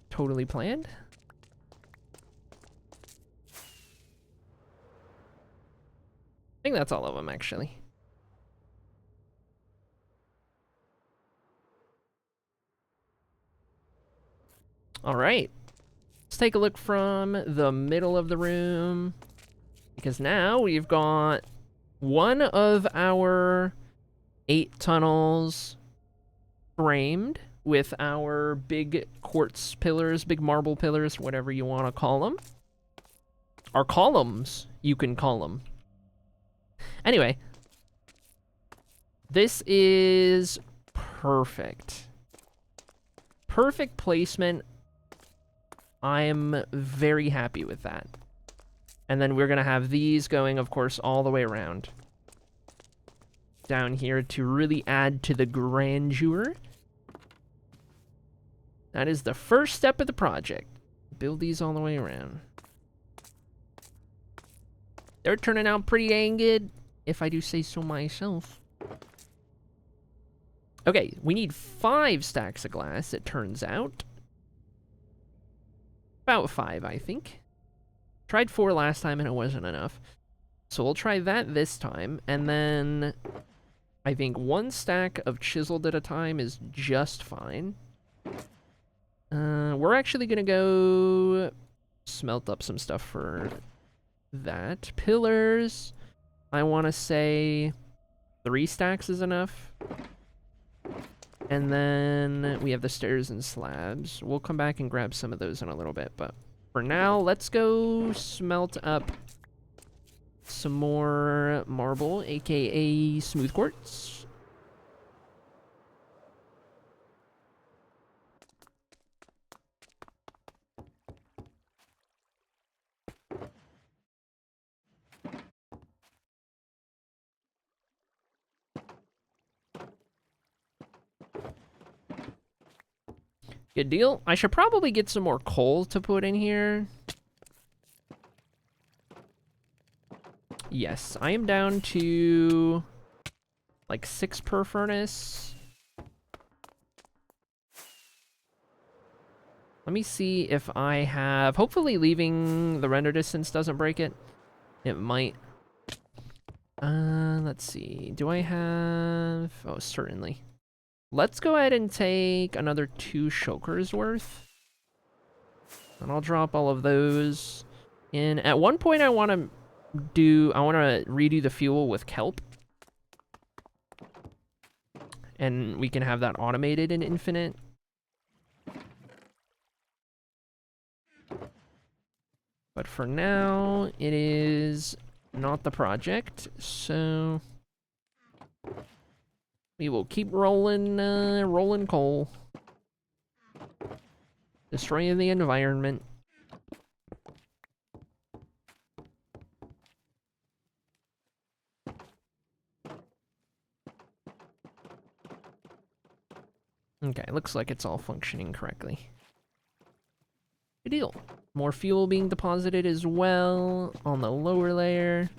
Totally planned. I think that's all of them, actually. All right. Let's take a look from the middle of the room. Because now we've got one of our 8 tunnels framed with our big quartz pillars, big marble pillars, whatever you want to call them. Our columns, you can call them. Anyway, this is perfect. Perfect placement. I'm very happy with that. And then we're going to have these going, of course, all the way around. Down here to really add to the grandeur. That is the first step of the project. Build these all the way around. They're turning out pretty dang good, if I do say so myself. Okay, we need 5 stacks of glass, it turns out. About 5, I think. Tried 4 last time and it wasn't enough. So we'll try that this time, and then I think 1 stack of chiseled at a time is just fine. We're actually gonna go smelt up some stuff for that. Pillars, I want to say 3 stacks is enough. And then we have the stairs and slabs. We'll come back and grab some of those in a little bit, but for now, let's go smelt up some more marble, aka smooth quartz. Good deal. I should probably get some more coal to put in here. Yes, I am down to like 6 per furnace. Let me see if I have... Hopefully leaving the render distance doesn't break it. It might. Let's see. Do I have... Oh, certainly. Let's go ahead and take another 2 shulkers worth. And I'll drop all of those in. At one point I want to redo the fuel with kelp. And we can have that automated and infinite. But for now, it is not the project, so we will keep rolling, rolling coal. Destroying the environment. Okay, looks like it's all functioning correctly. Good deal. More fuel being deposited as well on the lower layer.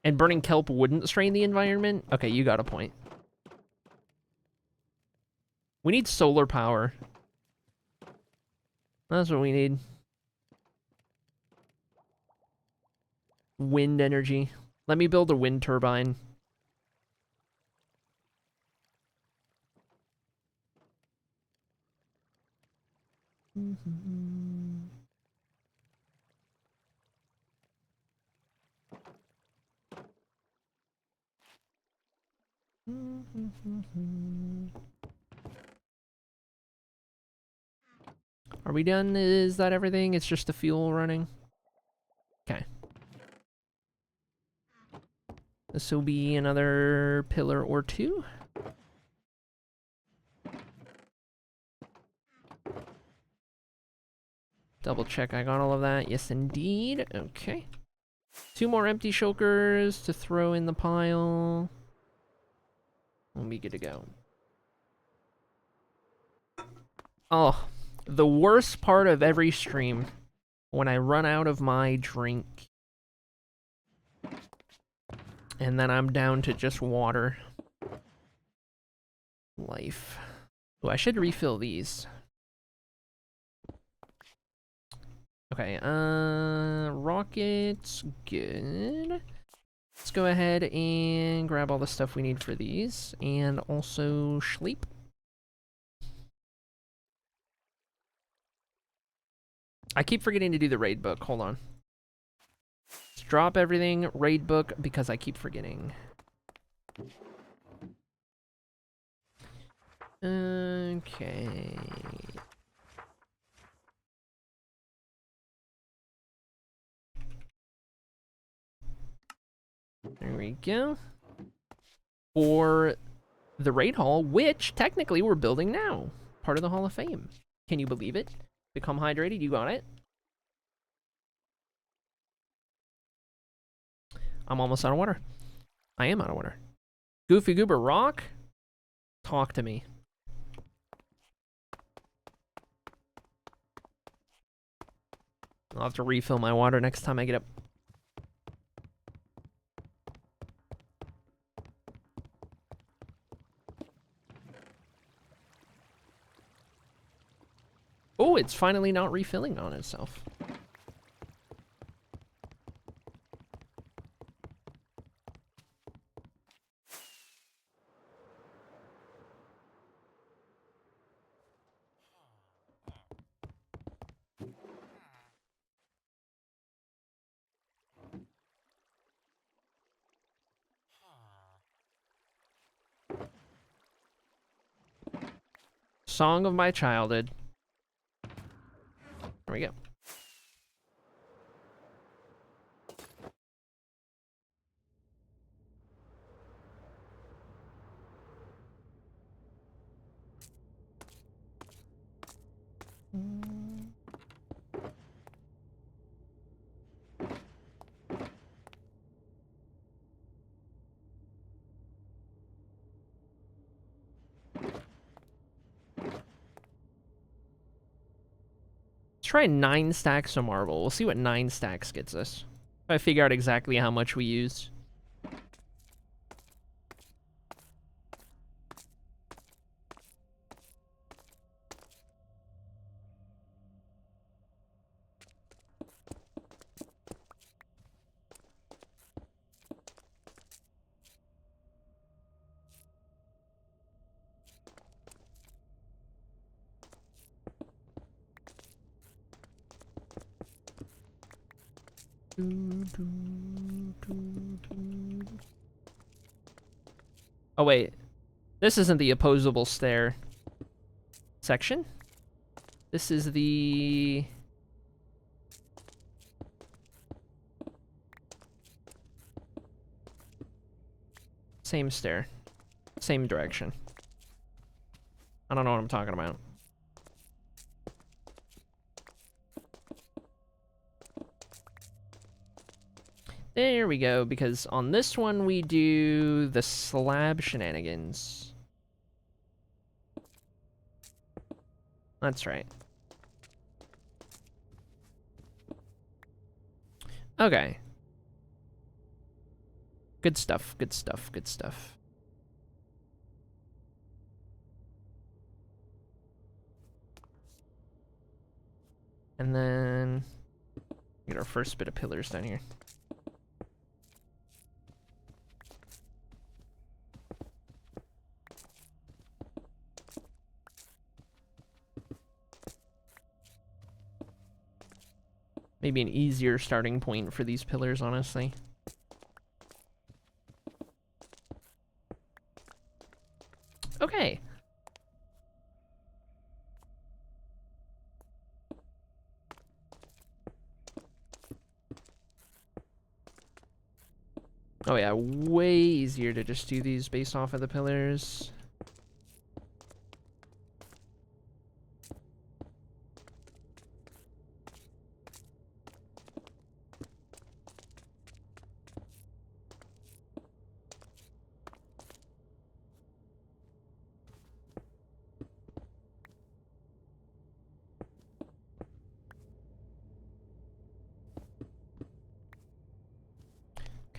And burning kelp wouldn't strain the environment? Okay, you got a point. We need solar power. That's what we need. Wind energy. Let me build a wind turbine. Are we done? Is that everything? It's just the fuel running? Okay. This will be another pillar or two. Double check I got all of that. Yes, indeed. Okay. 2 more empty shulkers to throw in the pile. We'll be good to go. Oh, the worst part of every stream, when I run out of my drink. And then I'm down to just water. Life. Oh, I should refill these. Okay, rockets, good. Let's go ahead and grab all the stuff we need for these, and also sleep. I keep forgetting to do the raid book, hold on. Let's drop everything, raid book, because I keep forgetting. Okay. There we go. For the raid hall, which technically we're building now. Part of the Hall of Fame. Can you believe it? Become hydrated, you got it. I'm almost out of water. I am out of water. Goofy Goober Rock? Talk to me. I'll have to refill my water next time I get up. Oh, it's finally not refilling on itself. Song of my childhood. There we go. Let's try 9 stacks of marble. We'll see what 9 stacks gets us. If I figure out exactly how much we used. Oh wait, this isn't the opposable stair section. This is the... same stair. Same direction. I don't know what I'm talking about. There we go, because on this one we do the slab shenanigans. That's right. Okay. Good stuff, good stuff, good stuff. And then get our first bit of pillars down here. Maybe an easier starting point for these pillars, honestly. Okay. Oh yeah, way easier to just do these based off of the pillars.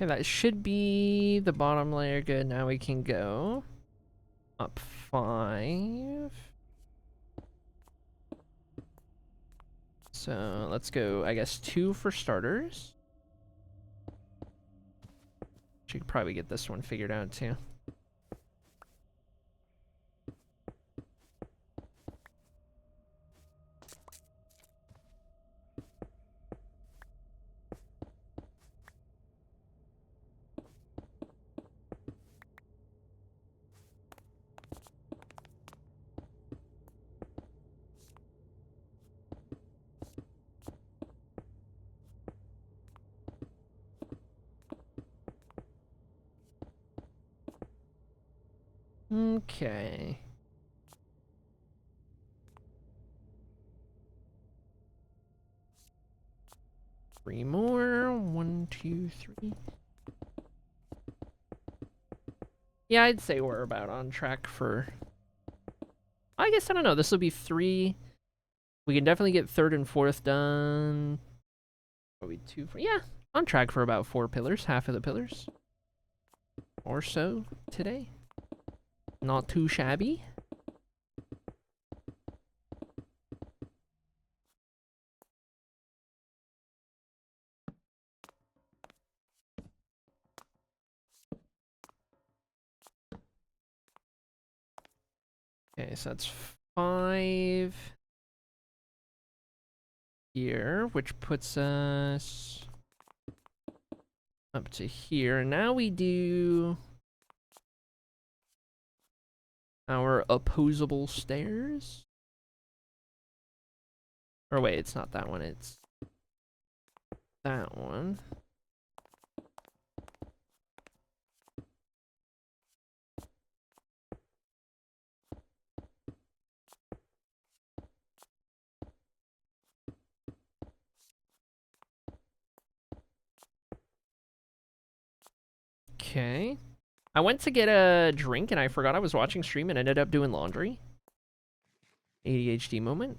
Okay, that should be the bottom layer. Good. Now we can go up 5. So let's go, I guess, 2 for starters. Should probably get this one figured out too. Okay. Three more. 1, 2, 3. Yeah, I'd say we're about on track for... I guess, I don't know. This will be 3. We can definitely get 3rd and 4th done. Probably 2, 4. Yeah, on track for about 4 pillars. Half of the pillars. Or so today. Not too shabby. Okay, so that's 5 here, which puts us up to here. Now we do our opposable stairs. Or wait, it's not that one, it's that one. Okay. I went to get a drink and I forgot I was watching stream and ended up doing laundry. ADHD moment.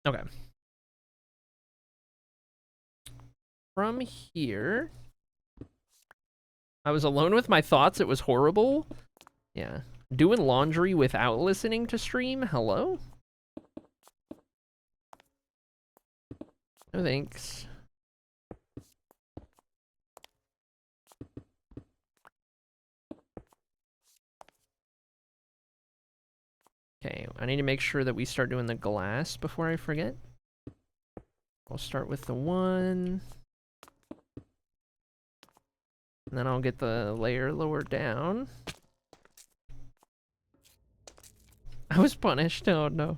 Okay. From here, I was alone with my thoughts. It was horrible. Yeah. Doing laundry without listening to stream? Hello? No thanks. Okay, I need to make sure that we start doing the glass before I forget. I'll start with the 1. And then I'll get the layer lower down. I was punished. Oh no.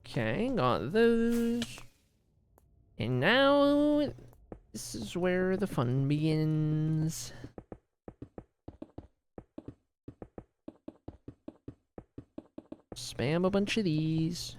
Okay, got those. And now, this is where the fun begins. Spam a bunch of these.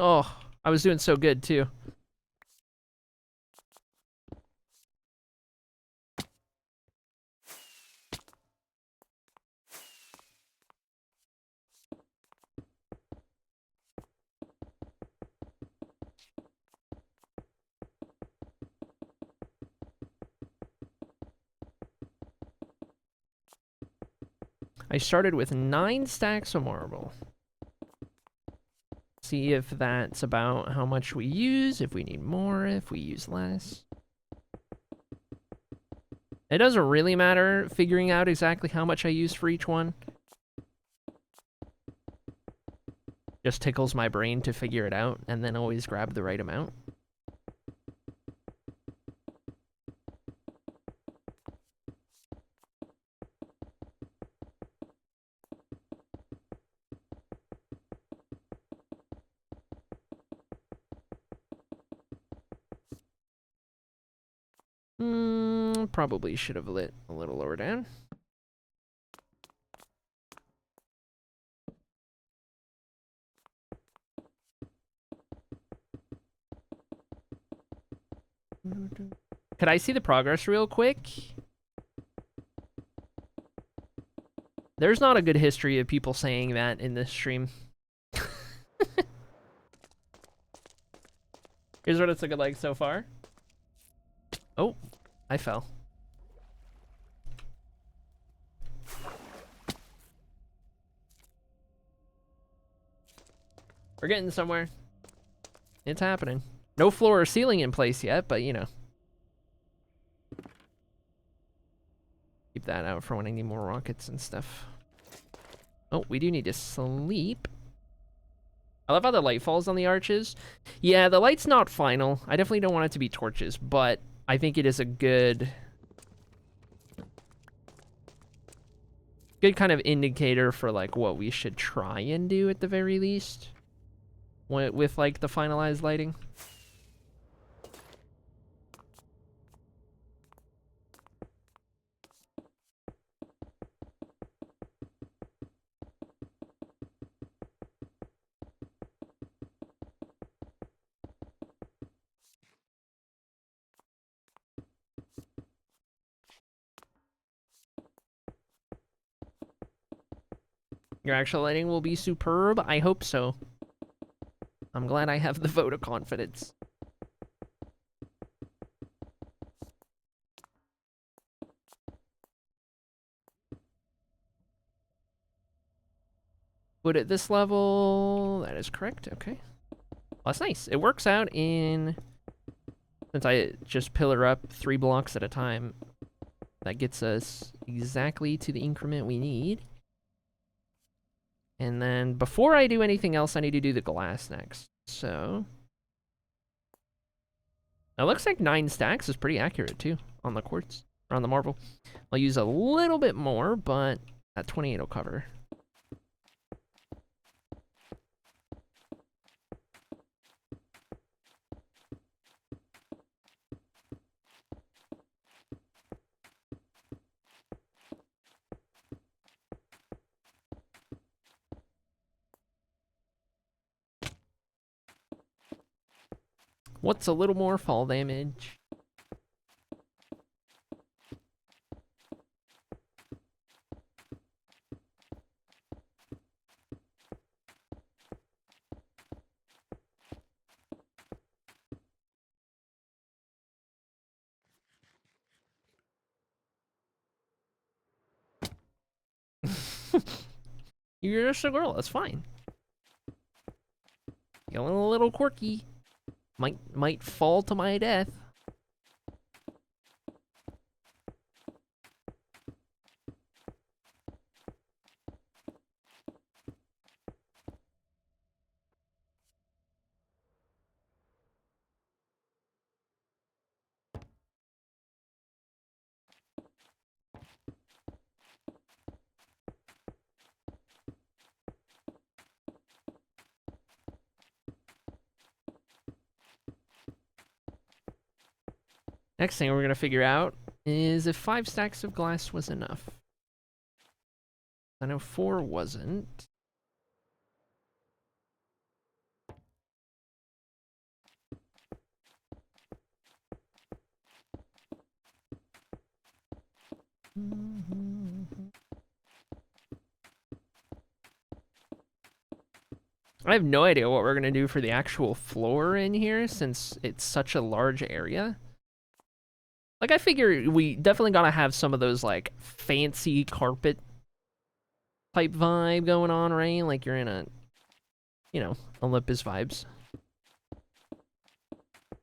Oh, I was doing so good too. I started with 9 stacks of marble. See if that's about how much we use, if we need more, if we use less. It doesn't really matter figuring out exactly how much I use for each one. Just tickles my brain to figure it out and then always grab the right amount. Probably should have lit a little lower down. Could I see the progress real quick? There's not a good history of people saying that in this stream. Here's what it's looking like so far. Oh, I fell. We're getting somewhere. It's happening. No floor or ceiling in place yet, but you know. Keep that out for when I need more rockets and stuff. Oh, we do need to sleep. I love how the light falls on the arches. Yeah, the light's not final. I definitely don't want it to be torches, but I think it is a good kind of indicator for like what we should try and do at the very least with like the finalized lighting. Your actual lighting will be superb. I hope so. I'm glad I have the vote of confidence. Put it this level. That is correct. Okay. Well, that's nice. It works out in... Since I just pillar up 3 blocks at a time, that gets us exactly to the increment we need. And then before I do anything else, I need to do the glass next. So it looks like 9 stacks is pretty accurate too on the quartz, or on the marble. I'll use a little bit more, but that 28 will cover. What's a little more fall damage? You're just a girl, that's fine. Feeling a little quirky. Might fall to my death. Next thing we're gonna figure out is if 5 stacks of glass was enough. I know 4 wasn't. I have no idea what we're gonna do for the actual floor in here since it's such a large area. Like, I figure we definitely gotta have some of those, like, fancy carpet type vibe going on, right? Like you're in a, you know, Olympus vibes.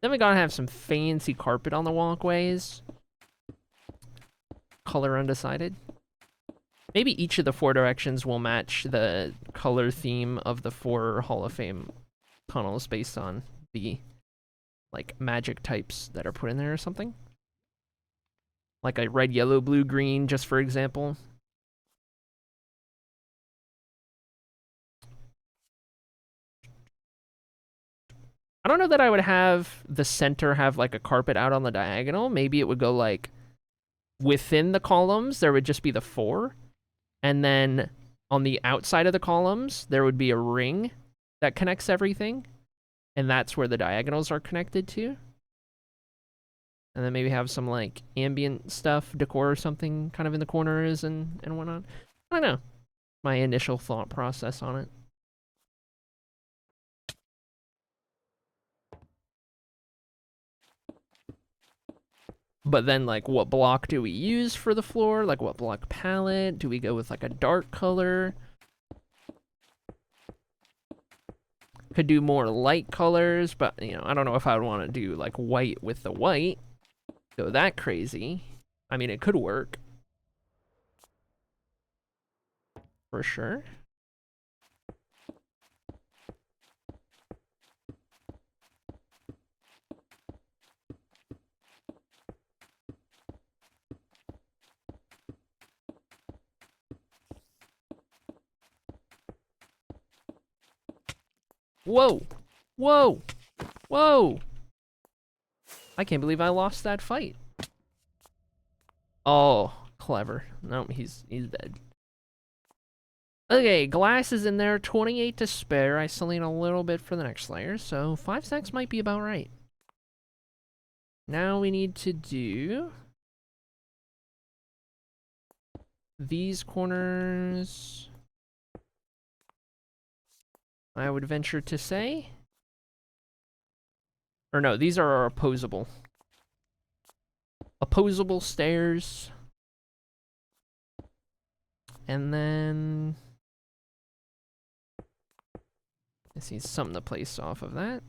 Then we gotta have some fancy carpet on the walkways. Color undecided. Maybe each of the 4 directions will match the color theme of the 4 Hall of Fame tunnels based on the, like, magic types that are put in there or something. Like a red, yellow, blue, green, just for example. I don't know that I would have the center have, like, a carpet out on the diagonal. Maybe it would go, like, within the columns, there would just be the 4. And then on the outside of the columns, there would be a ring that connects everything. And that's where the diagonals are connected to. And then maybe have some, like, ambient stuff, decor or something kind of in the corners and whatnot. I don't know. My initial thought process on it. But then, like, what block do we use for the floor? Like, what block palette? Do we go with, like, a dark color? Could do more light colors, but, you know, I don't know if I would want to do, like, white with the white. Go that crazy. I mean, it could work. For sure. Whoa! Whoa! Whoa! I can't believe I lost that fight. Oh, clever. No, he's dead. Okay, glass is in there, 28 to spare. I still need a little bit for the next layer, so 5 stacks might be about right. Now we need to do these corners. I would venture to say. Or no, these are our opposable. Opposable stairs. And then I see something to place off of that.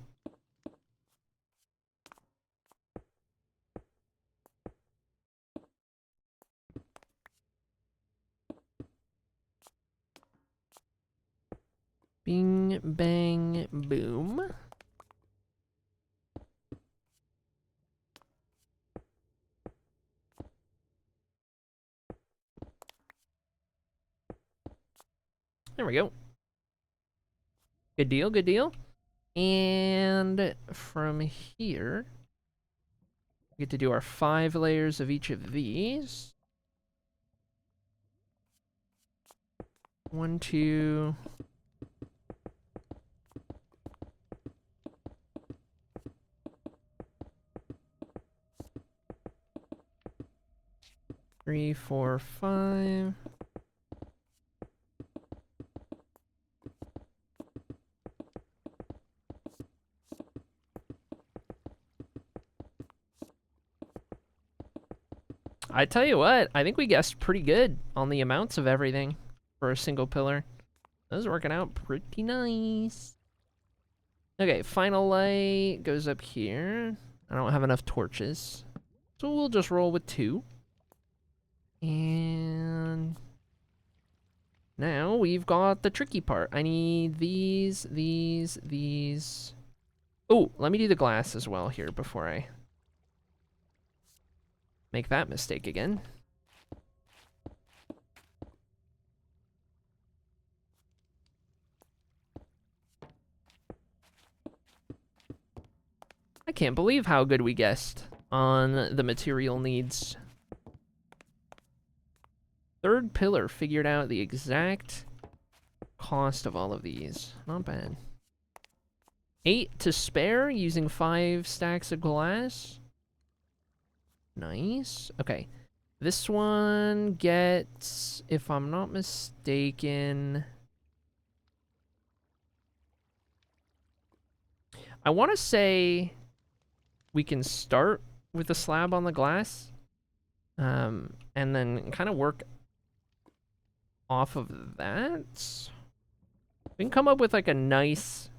Bing, bang, boom. There we go. Good deal, good deal. And from here, we get to do our 5 layers of each of these. 1, 2. 3, 4, 5. I tell you what, I think we guessed pretty good on the amounts of everything for a single pillar. That was working out pretty nice. Okay, final light goes up here. I don't have enough torches, so we'll just roll with 2. And now we've got the tricky part. I need these. Oh, let me do the glass as well here before I make that mistake again. I can't believe how good we guessed on the material needs. 3rd pillar figured out the exact cost of all of these. Not bad. 8 to spare using 5 stacks of glass. Nice. Okay. This one gets, if I'm not mistaken, I want to say we can start with the slab on the glass, and then kind of work off of that, we can come up with like a nice,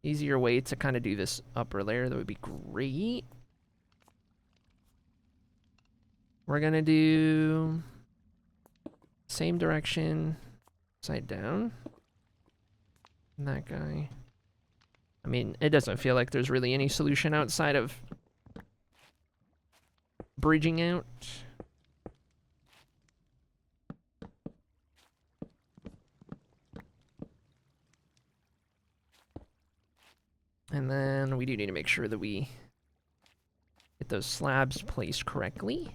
easier way to kind of do this upper layer. That would be great. We're gonna do same direction, upside down. And that guy. I mean, it doesn't feel like there's really any solution outside of bridging out. And then we do need to make sure that we get those slabs placed correctly.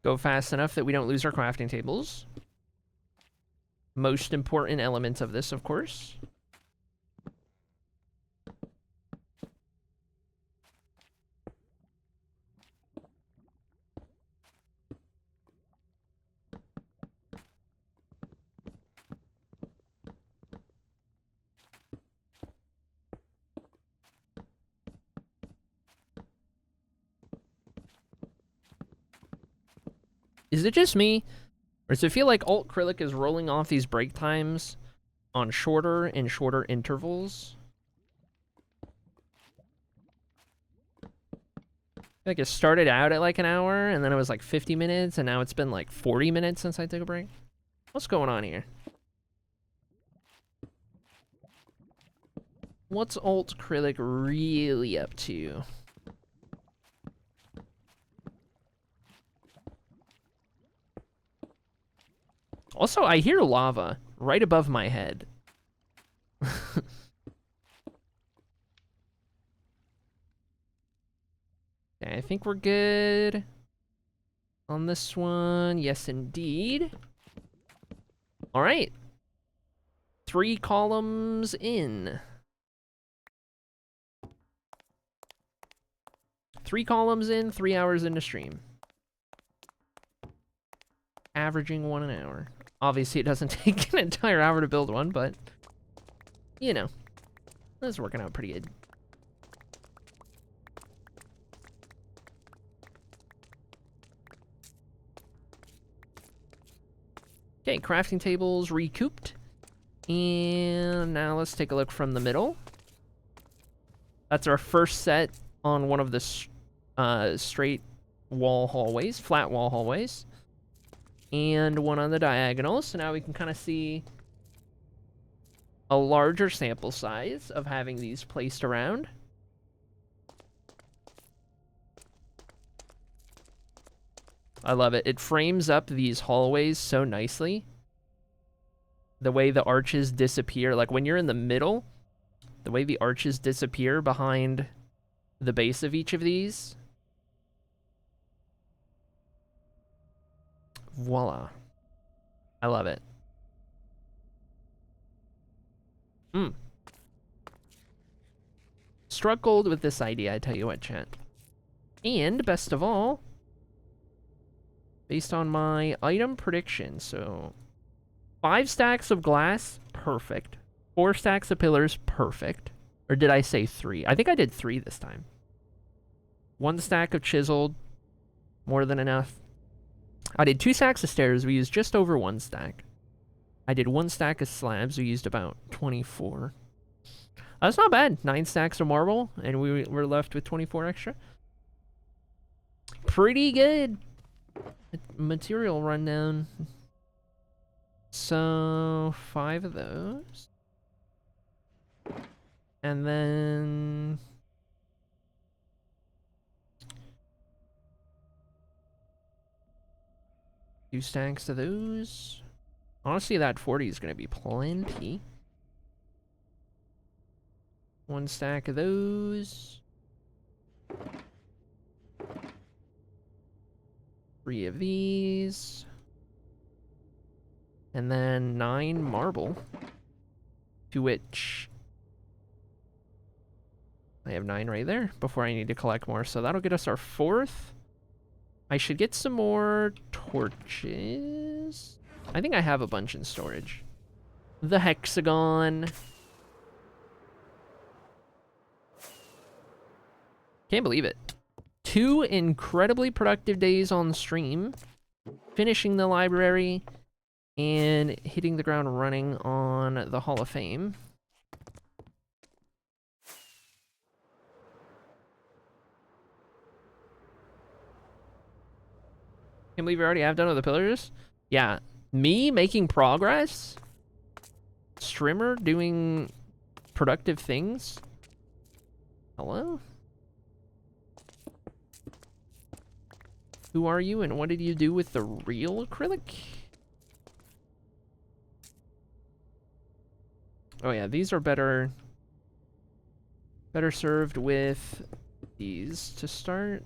Go fast enough that we don't lose our crafting tables. Most important element of this, of course. Is it just me? Or does it feel like Alt Acrylic is rolling off these break times on shorter and shorter intervals? I feel like it started out at like an hour, and then it was like 50 minutes, and now it's been like 40 minutes since I took a break. What's going on here? What's Alt Acrylic really up to? Also, I hear lava right above my head. Okay, I think we're good on this one. Yes, indeed. All right. 3 columns in. 3 columns in, 3 hours into stream. Averaging 1 an hour. Obviously, it doesn't take an entire hour to build one, but, you know, that's working out pretty good. Okay, crafting tables recouped. And now let's take a look from the middle. That's our first set on one of the straight wall hallways, flat wall hallways. And one on the diagonal, so now we can kind of see a larger sample size of having these placed around. I love it. It frames up these hallways so nicely. The way the arches disappear, like when you're in the middle, the way the arches disappear behind the base of each of these. Voila. I love it. Struggled with this idea, I tell you what, chat. And, best of all, based on my item prediction, so 5 stacks of glass, perfect. 4 stacks of pillars, perfect. Or did I say 3? I think I did 3 this time. 1 stack of chiseled, more than enough. I did 2 stacks of stairs, we used just over 1 stack. I did 1 stack of slabs, we used about 24. That's not bad. 9 stacks of marble, and we were left with 24 extra. Pretty good material rundown. So, 5 of those. And then 2 stacks of those. Honestly, that 40 is going to be plenty. 1 stack of those. 3 of these. And then 9 marble. To which I have 9 right there before I need to collect more. So that'll get us our 4th. I should get some more torches. I think I have a bunch in storage. The hexagon. Can't believe it. 2 incredibly productive days on stream. Finishing the library and hitting the ground running on the Hall of Fame. Can't believe you already have done with the pillars. Yeah, me making progress. Streamer doing productive things. Hello? Who are you and what did you do with the real acrylic? Oh yeah, these are better served with these to start.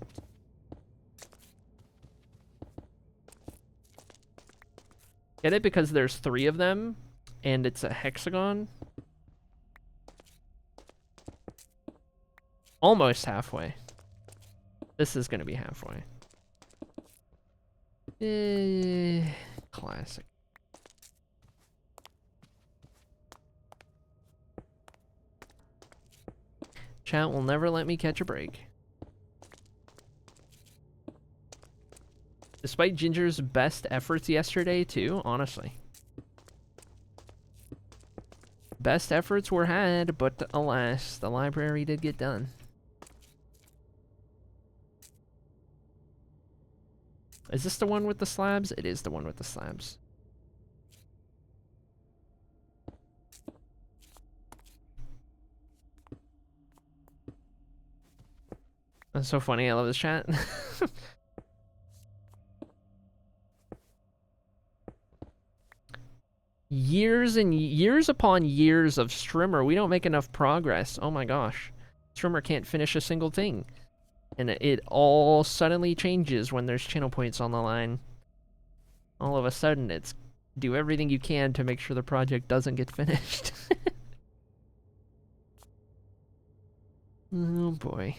Get it? Because there's 3 of them, and it's a hexagon. Almost halfway. This is gonna be halfway. Classic. Chat will never let me catch a break. Despite Ginger's best efforts yesterday, too, honestly. Best efforts were had, but alas, the library did get done. Is this the one with the slabs? It is the one with the slabs. That's so funny. I love this chat. Years and years upon years of streamer. We don't make enough progress. Oh my gosh. Streamer can't finish a single thing. And it all suddenly changes when there's channel points on the line. All of a sudden, it's do everything you can to make sure the project doesn't get finished. Oh boy.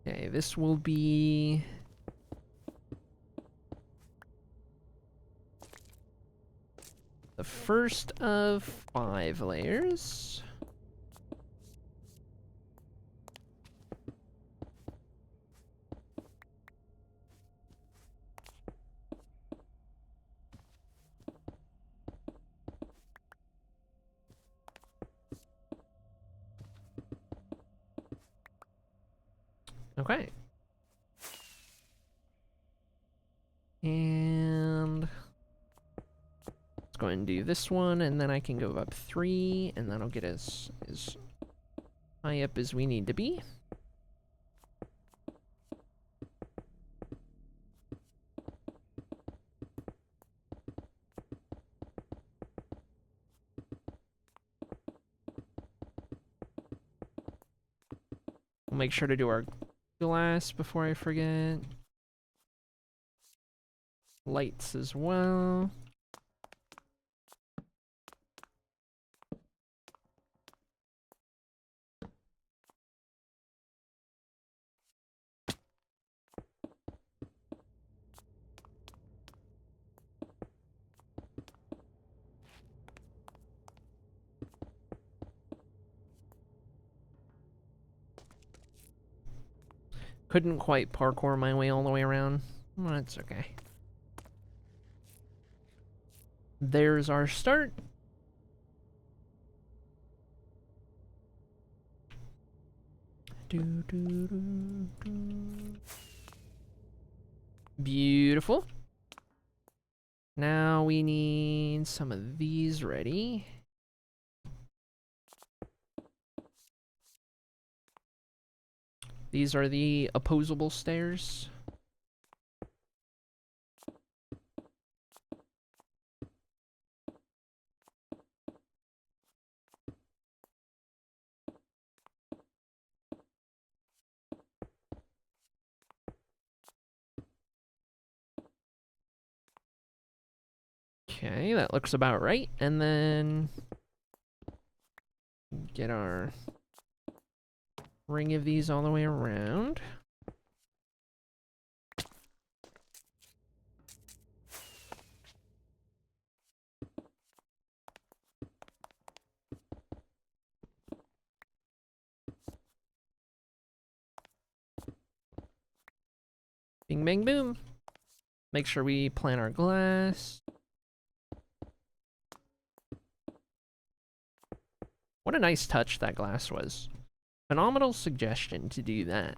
Okay, this will be... the first of 5 layers. Okay. And let's go ahead and do this one, and then I can go up 3, and that'll get us as high up as we need to be. We'll make sure to do our glass before I forget. Lights as well. Couldn't quite parkour my way all the way around. Well, that's okay. There's our start. Beautiful. Now we need some of these ready. These are the opposable stairs. Okay, that looks about right. And then get our ring of these all the way around. Bing, bang, boom. Make sure we plant our glass. What a nice touch that glass was. Phenomenal suggestion to do that.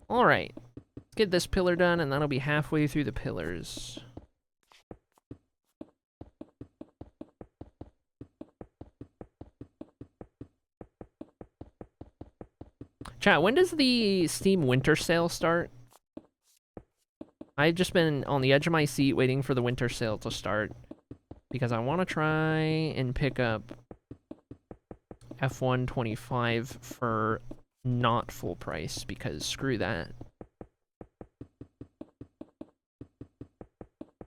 Alright. Let's get this pillar done, and that'll be halfway through the pillars. Chat, when does the Steam Winter Sale start? I've just been on the edge of my seat waiting for the Winter Sale to start. Because I want to try and pick up F125 for not full price, because screw that.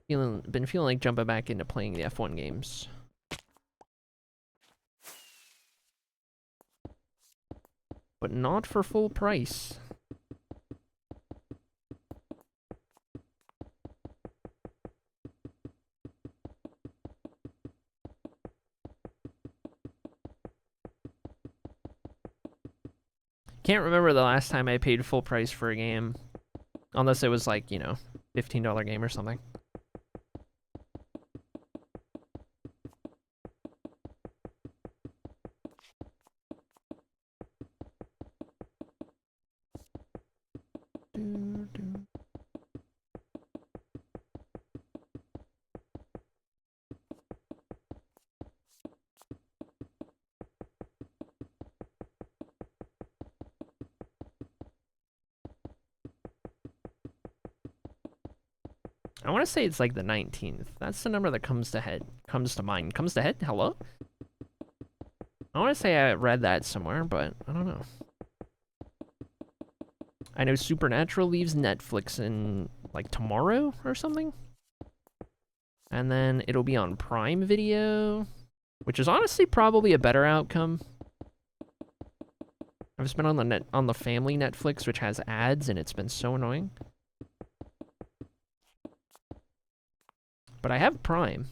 Been feeling like jumping back into playing the F1 games. But not for full price. Can't remember the last time I paid full price for a game. Unless it was like, you know, $15 game or something. I want to say it's like the 19th. That's the number that comes to mind. Comes to head? Hello? I want to say I read that somewhere, but I don't know. I know Supernatural leaves Netflix in, like, tomorrow or something. And then it'll be on Prime Video, which is honestly probably a better outcome. I've just been on the family Netflix, which has ads, and it's been so annoying. But I have Prime.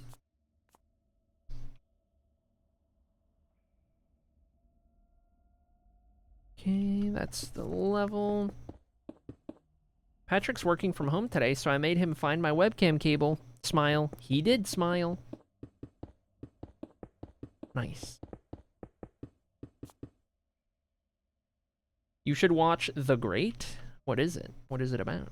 Okay, that's the level. Patrick's working from home today, so I made him find my webcam cable. Smile. He did smile. Nice. You should watch The Great. What is it? What is it about?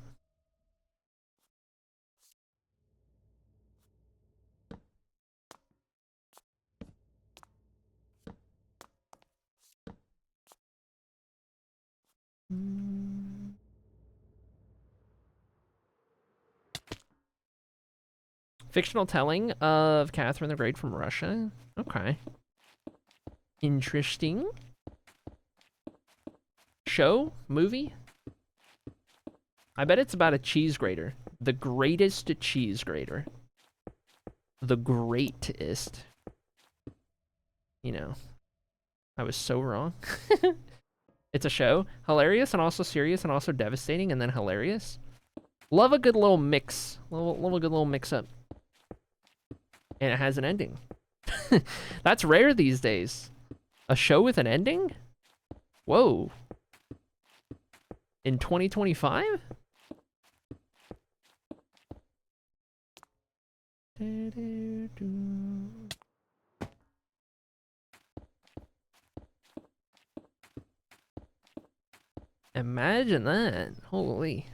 Fictional telling of Catherine the Great from Russia. Okay. Interesting. Show? Movie? I bet it's about a cheese grater. The greatest cheese grater. The greatest. You know. I was so wrong. It's a show. Hilarious and also serious and also devastating and then hilarious. Love a good little mix. Love a good little mix up. And it has an ending. That's rare these days. A show with an ending? Whoa. In 2025? Imagine that. Holy.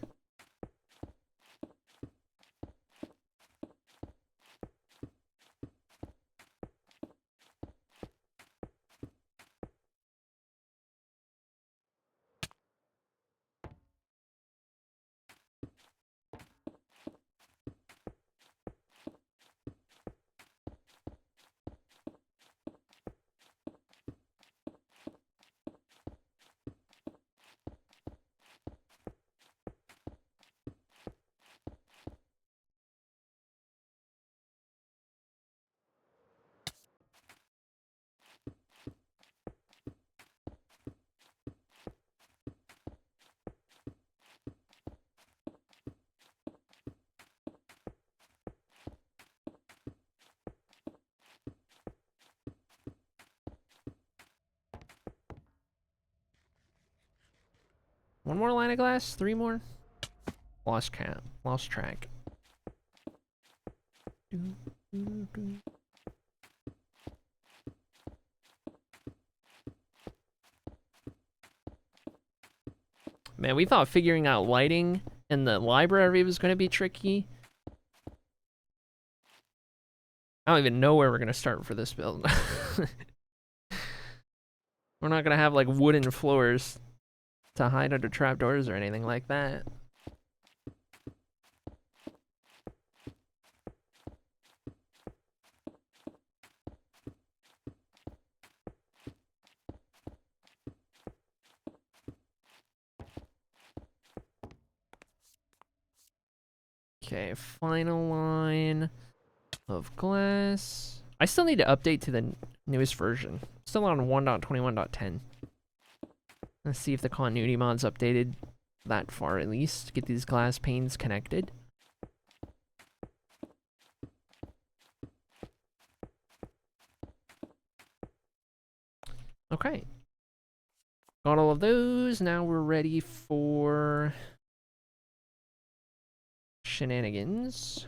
One more line of glass? 3 more? Lost count. Lost track. Man, we thought figuring out lighting in the library was going to be tricky. I don't even know where we're going to start for this build. We're not going to have like wooden floors to hide under trapdoors or anything like that. Okay, final line of glass. I still need to update to the newest version. Still on 1.21.10. Let's see if the continuity mod's updated that far at least. Get these glass panes connected. Okay. Got all of those. Now we're ready for shenanigans.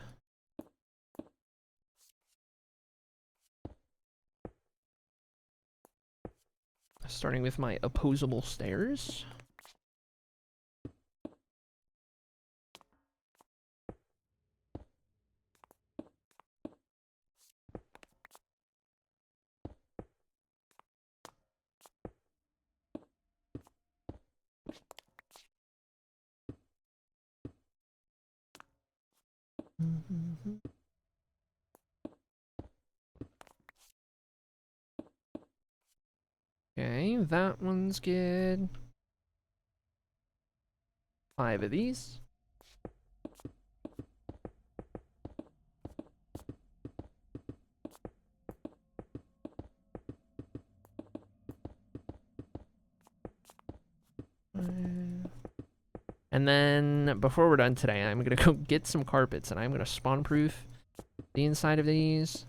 Starting with my opposable stairs. Okay, that one's good. 5 of these. And then, before we're done today, I'm gonna go get some carpets, and I'm gonna spawn-proof the inside of these.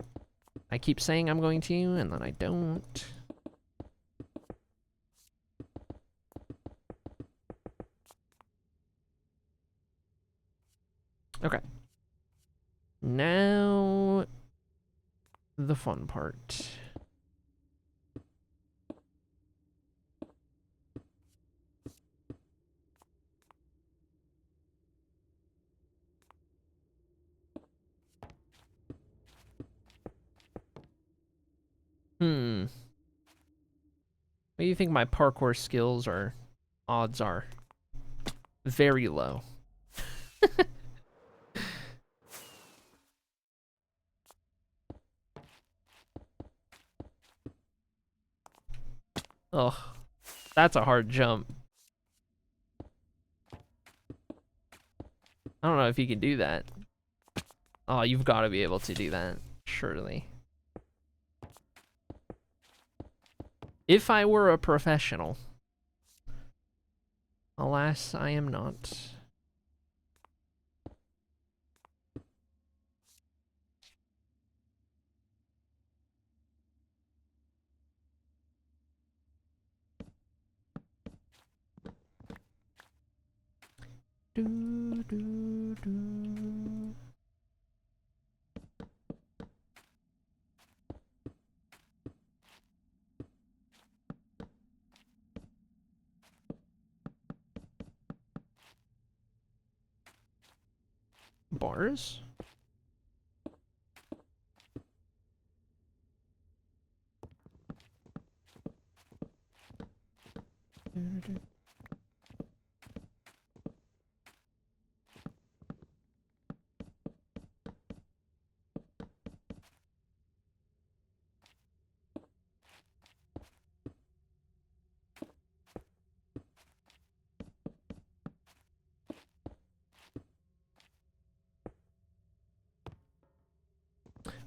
I keep saying I'm going to, and then I don't. Okay. Now, the fun part. What do you think my parkour skills or odds are? Very low. Ugh. That's a hard jump. I don't know if you can do that. Oh, you've got to be able to do that. Surely. If I were a professional. Alas, I am not. Do, do, do. Bars?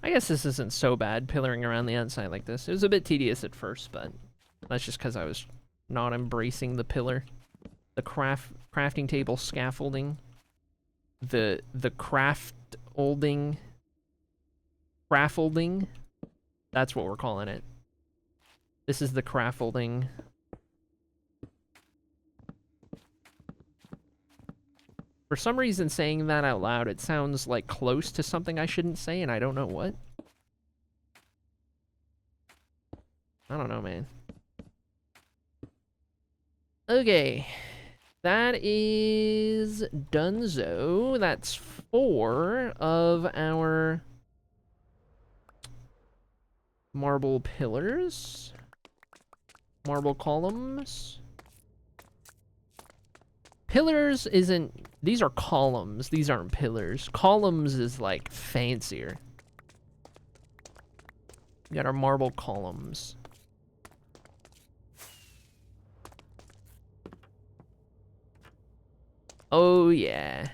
I guess this isn't so bad, pillaring around the outside like this. It was a bit tedious at first, but that's just because I was not embracing the pillar. The crafting table scaffolding. The craffolding. That's what we're calling it. This is the craffolding. For some reason, saying that out loud, it sounds like close to something I shouldn't say, and I don't know what. I don't know, man. Okay. That is donezo. That's 4 of our marble pillars. Marble columns. Pillars isn't... These are columns. These aren't pillars. Columns is, like, fancier. We got our marble columns. Oh, yeah.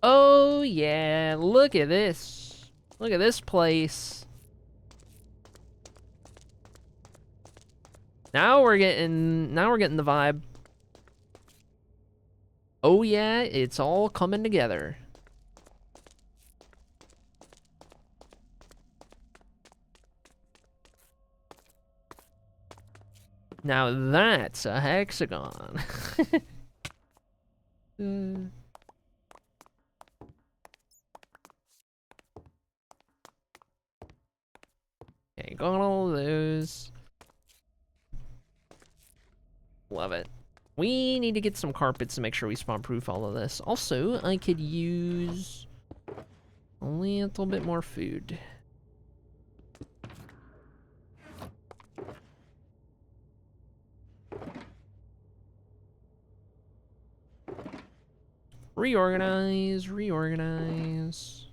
Oh, yeah. Look at this. Look at this place. Now we're getting the vibe. Oh, yeah. It's all coming together. Now that's a hexagon. Okay, got all those. Love it. We need to get some carpets to make sure we spawn-proof all of this. Also, I could use a little bit more food. Reorganize, reorganize.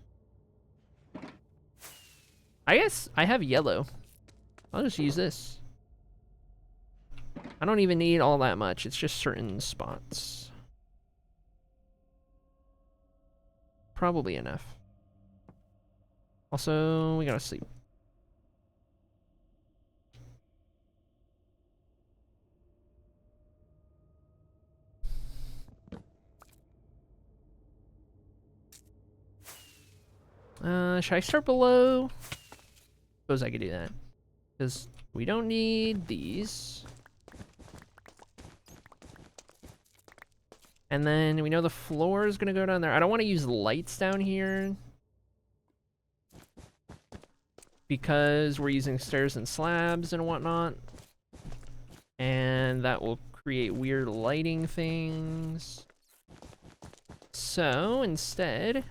I guess I have yellow. I'll just use this. I don't even need all that much. It's just certain spots. Probably enough. Also, we gotta sleep. Should I start below? Suppose I could do that. Because we don't need these. And then we know the floor is gonna go down there. I don't want to use lights down here. Because we're using stairs and slabs and whatnot. And that will create weird lighting things. So, instead...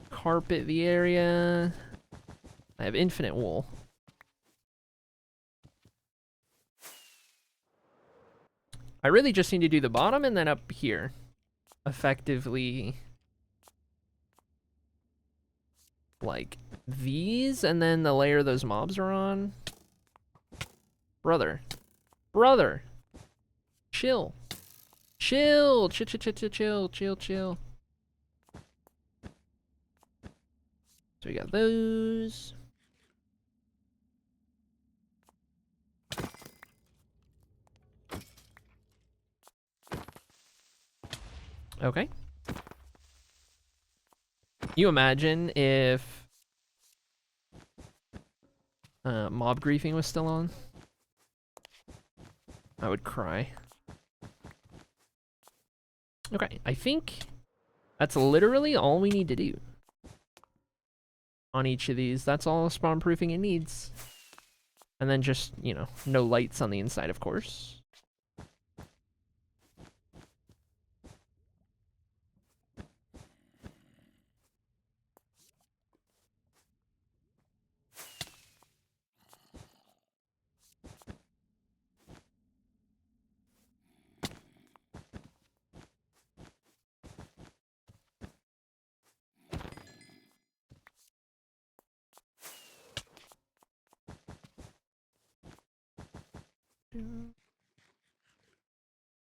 carpet the area. I have infinite wool. I really just need to do the bottom and then up here. Effectively. Like these, and then the layer those mobs are on. Brother. Brother. Chill. Chill. Chill, chill, chill, chill, chill, chill, chill. So we got those. Okay. You imagine if mob griefing was still on? I would cry. Okay, I think that's literally all we need to do. On each of these, that's all spawn proofing it needs. And then just, you know, no lights on the inside, of course.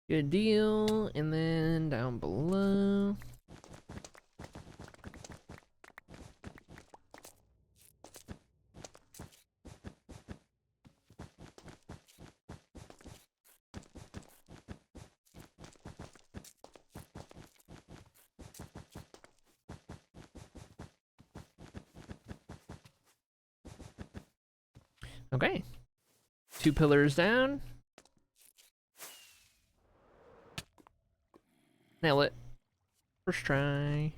Good deal. And then down below. Okay. 2 pillars down. Nail it. First try.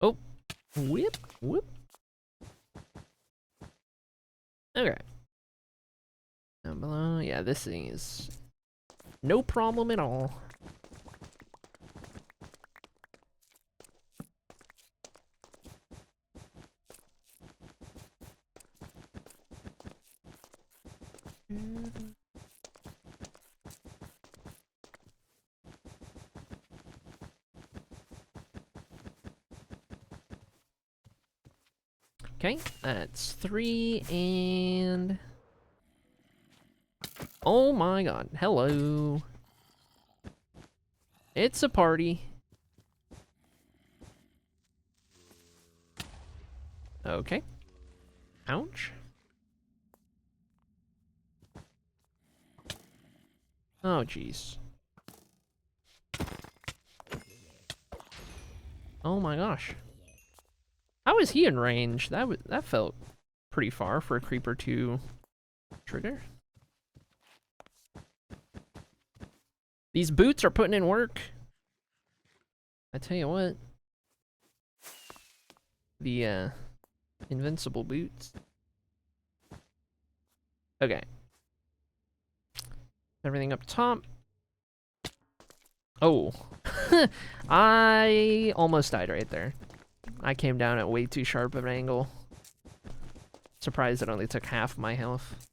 Oh, whip, whoop. Okay. Down below, yeah, this thing is no problem at all. Okay, that's 3 and... Oh my god, hello. It's a party. Okay. Ouch. Oh, jeez. Oh my gosh. How is he in range? That felt pretty far for a creeper to trigger. These boots are putting in work. I tell you what. The invincible boots. Okay. Everything up top. Oh. I almost died right there. I came down at way too sharp of an angle. Surprised it only took half my health.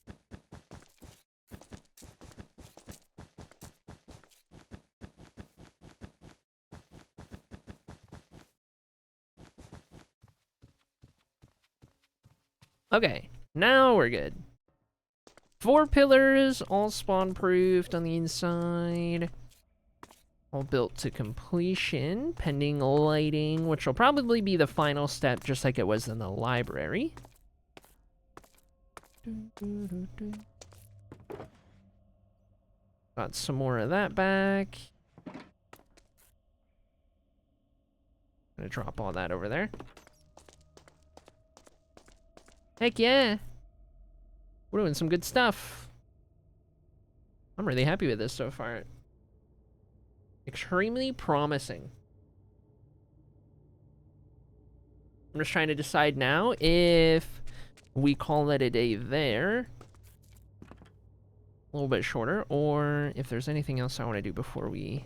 Okay, now we're good. 4 pillars, all spawn-proofed on the inside. All built to completion, pending lighting, which will probably be the final step, just like it was in the library. Got some more of that back. Gonna drop all that over there. Heck yeah! We're doing some good stuff. I'm really happy with this so far. Extremely promising. I'm just trying to decide now if we call it a day there. A little bit shorter, or if there's anything else I want to do before we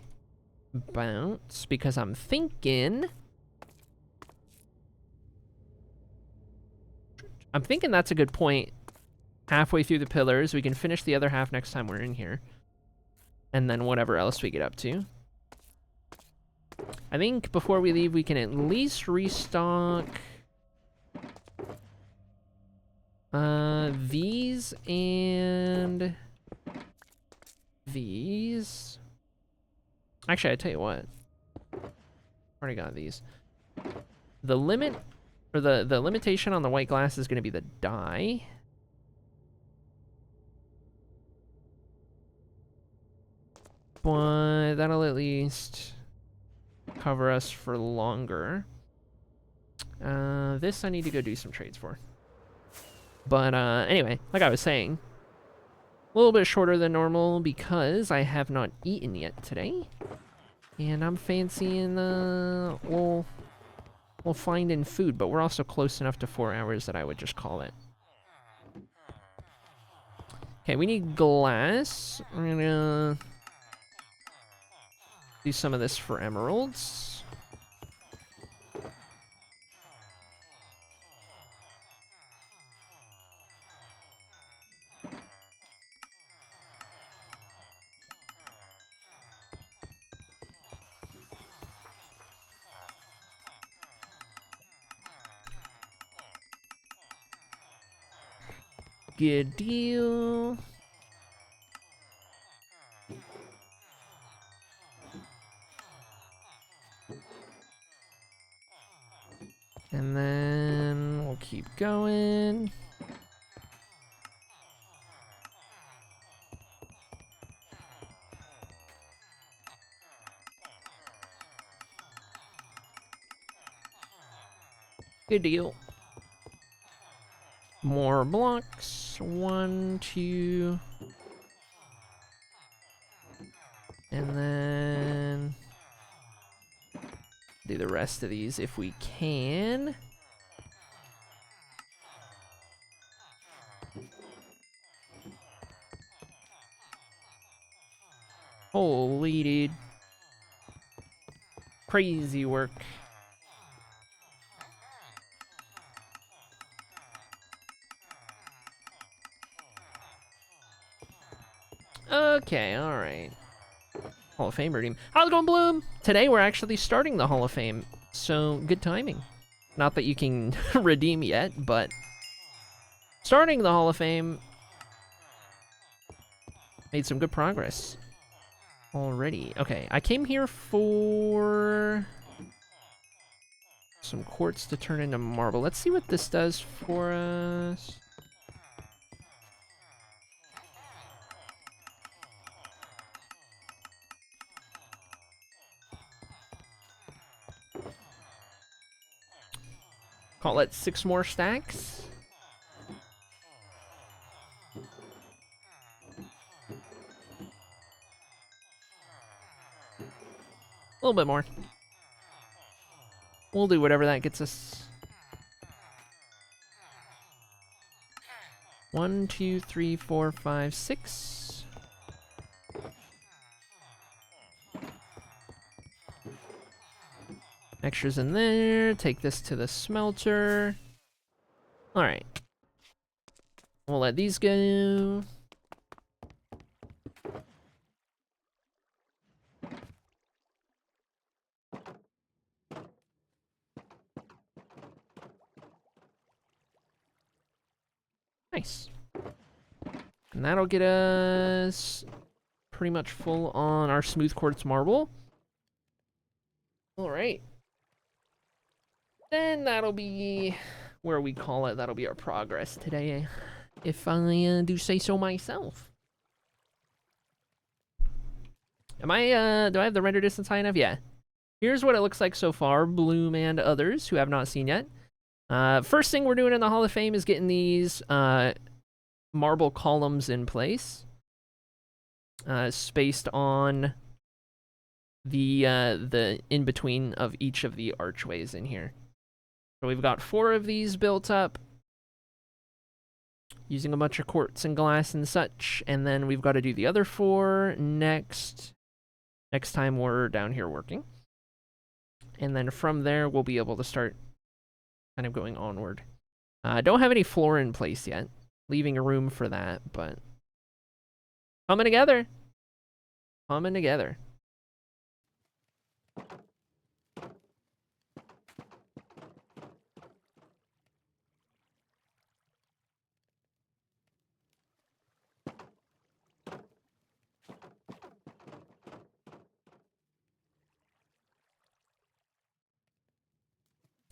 bounce, because I'm thinking that's a good point. Halfway through the pillars, we can finish the other half next time we're in here. And then whatever else we get up to. I think before we leave, we can at least restock these and these. Actually, I tell you what. Already got these. The limit, or the limitation on the white glass is going to be the dye. But that'll at least cover us for longer. This I need to go do some trades for. But anyway, like I was saying, a little bit shorter than normal because I have not eaten yet today. And I'm fancying, we'll finding food, but we're also close enough to 4 hours that I would just call it. Okay, we need glass. We're gonna do some of this for emeralds. Good deal. And then we'll keep going. Good deal. More blocks. 1, 2. And then do the rest of these if we can. Holy dude. Crazy work. Okay, alright. Hall of Famer team. How's it going, Bloom? Today we're actually starting the Hall of Fame, so good timing. Not that you can redeem yet, but starting the Hall of Fame made some good progress already. Okay, I came here for some quartz to turn into marble. Let's see what this does for us. Call it 6 more stacks. A little bit more. We'll do whatever that gets us. 1, 2, 3, 4, 5, 6. Extras in there. Take this to the smelter. Alright. We'll let these go. Nice. And that'll get us pretty much full on our smooth quartz marble. Alright. Then that'll be where we call it. That'll be our progress today, if I do say so myself. Am I, do I have the render distance high enough? Yeah. Here's what it looks like so far, Bloom and others who have not seen yet. First thing we're doing in the Hall of Fame is getting these marble columns in place. Spaced on the in-between of each of the archways in here. So we've got 4 of these built up, using a bunch of quartz and glass and such, and then we've got to do the other 4 next time we're down here working. And then from there, we'll be able to start kind of going onward. I don't have any floor in place yet, leaving a room for that, but coming together. Coming together.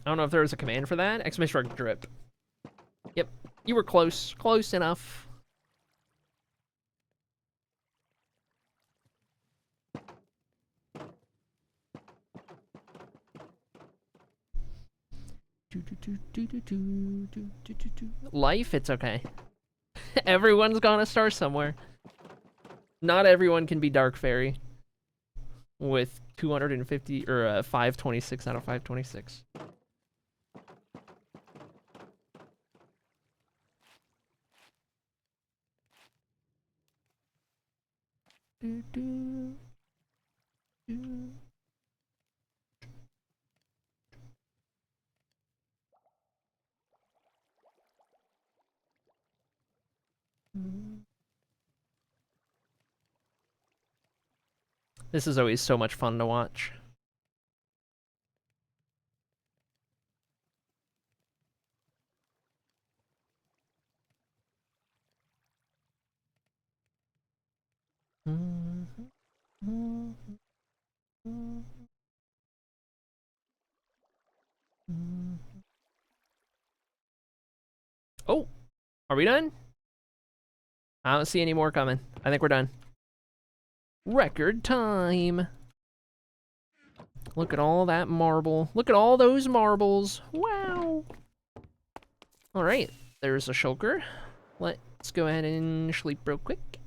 I don't know if there was a command for that. Exclamation mark drip. Yep, you were close. Close enough. Life, it's okay. Everyone's gonna start somewhere. Not everyone can be Dark Fairy with 250 or 526 out of 526. This is always so much fun to watch. we done? I don't see any more coming. I think we're done. Record time. Look at all that marble. Look at all those marbles. Wow. All right, there's a shulker. Let's go ahead and sleep real quick.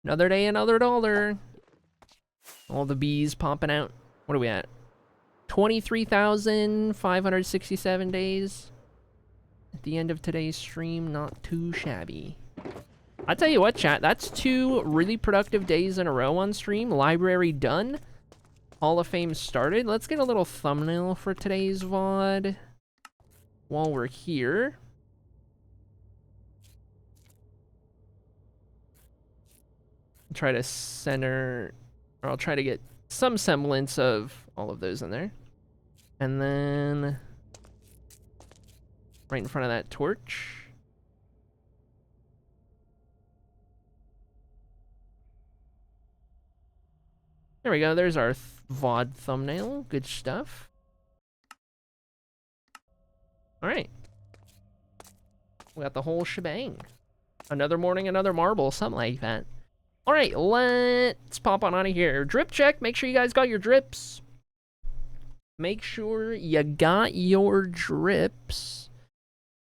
Another day, another dollar. All the bees popping out. What are we at? 23,567 days. At the end of today's stream, not too shabby. I tell you what, chat, that's 2 really productive days in a row on stream. Library done. Hall of Fame started. Let's get a little thumbnail for today's VOD while we're here. Try to center, or I'll try to get some semblance of all of those in there. And then right in front of that torch. There we go, there's our VOD thumbnail. Good stuff. Alright. We got the whole shebang. Another morning, another marble, something like that. Alright, let's pop on out of here. Drip check, make sure you guys got your drips. Make sure you got your drips.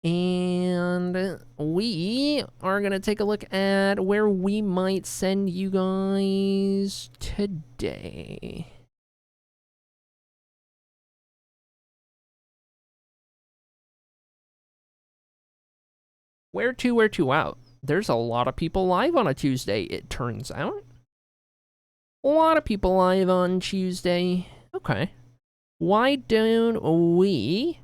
And we are going to take a look at where we might send you guys today. Where to? Wow, there's a lot of people live on a Tuesday, it turns out. A lot of people live on Tuesday. Okay. Why don't we...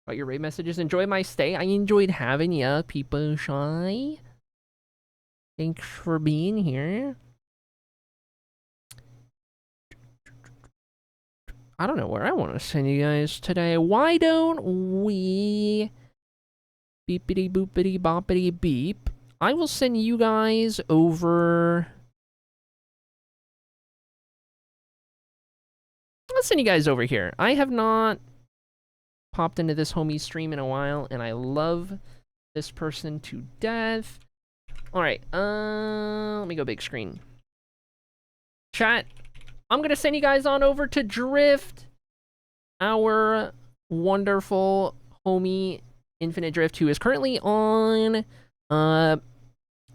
Got your raid messages. Enjoy my stay. I enjoyed having ya, people shy. Thanks for being here. I don't know where I want to send you guys today. Why don't we... Beepity boopity boppity beep. I will send you guys over... I'll send you guys over here. I have not popped into this homie stream in a while, and I love this person to death. Alright, let me go big screen. Chat, I'm gonna send you guys on over to Drift, our wonderful homie Infinite Drift, who is currently on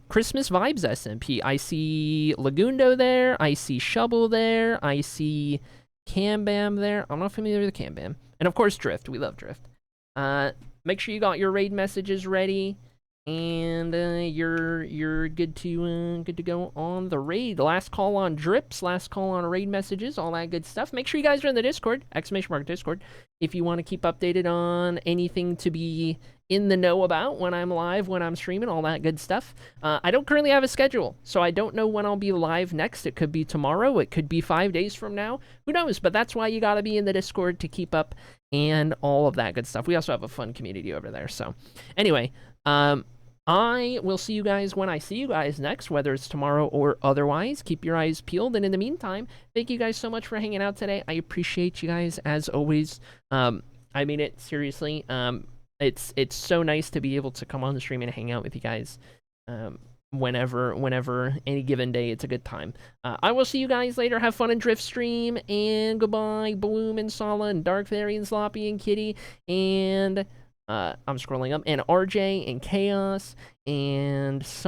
Christmas Vibes SMP. I see Lagundo there, I see Shovel there, I see Cambam there. I'm not familiar with Cambam. And of course Drift, we love Drift. Make sure you got your raid messages ready. And you're good to go on the raid. Last call on drips, last call on raid messages, all that good stuff. Make sure you guys are in the Discord, !Discord, if you want to keep updated on anything to be in the know about when I'm live, when I'm streaming, all that good stuff. I don't currently have a schedule, so I don't know when I'll be live next. It could be tomorrow, it could be 5 days from now, who knows? But that's why you gotta be in the Discord to keep up and all of that good stuff. We also have a fun community over there. So anyway, I will see you guys when I see you guys next, whether it's tomorrow or otherwise. Keep your eyes peeled. And in the meantime, thank you guys so much for hanging out today. I appreciate you guys as always. I mean it seriously. It's so nice to be able to come on the stream and hang out with you guys. Whenever, any given day, it's a good time. I will see you guys later. Have fun in Drift Stream. And goodbye, Bloom and Sala and Dark Fairy and Sloppy and Kitty and... I'm scrolling up, and RJ, and Chaos, and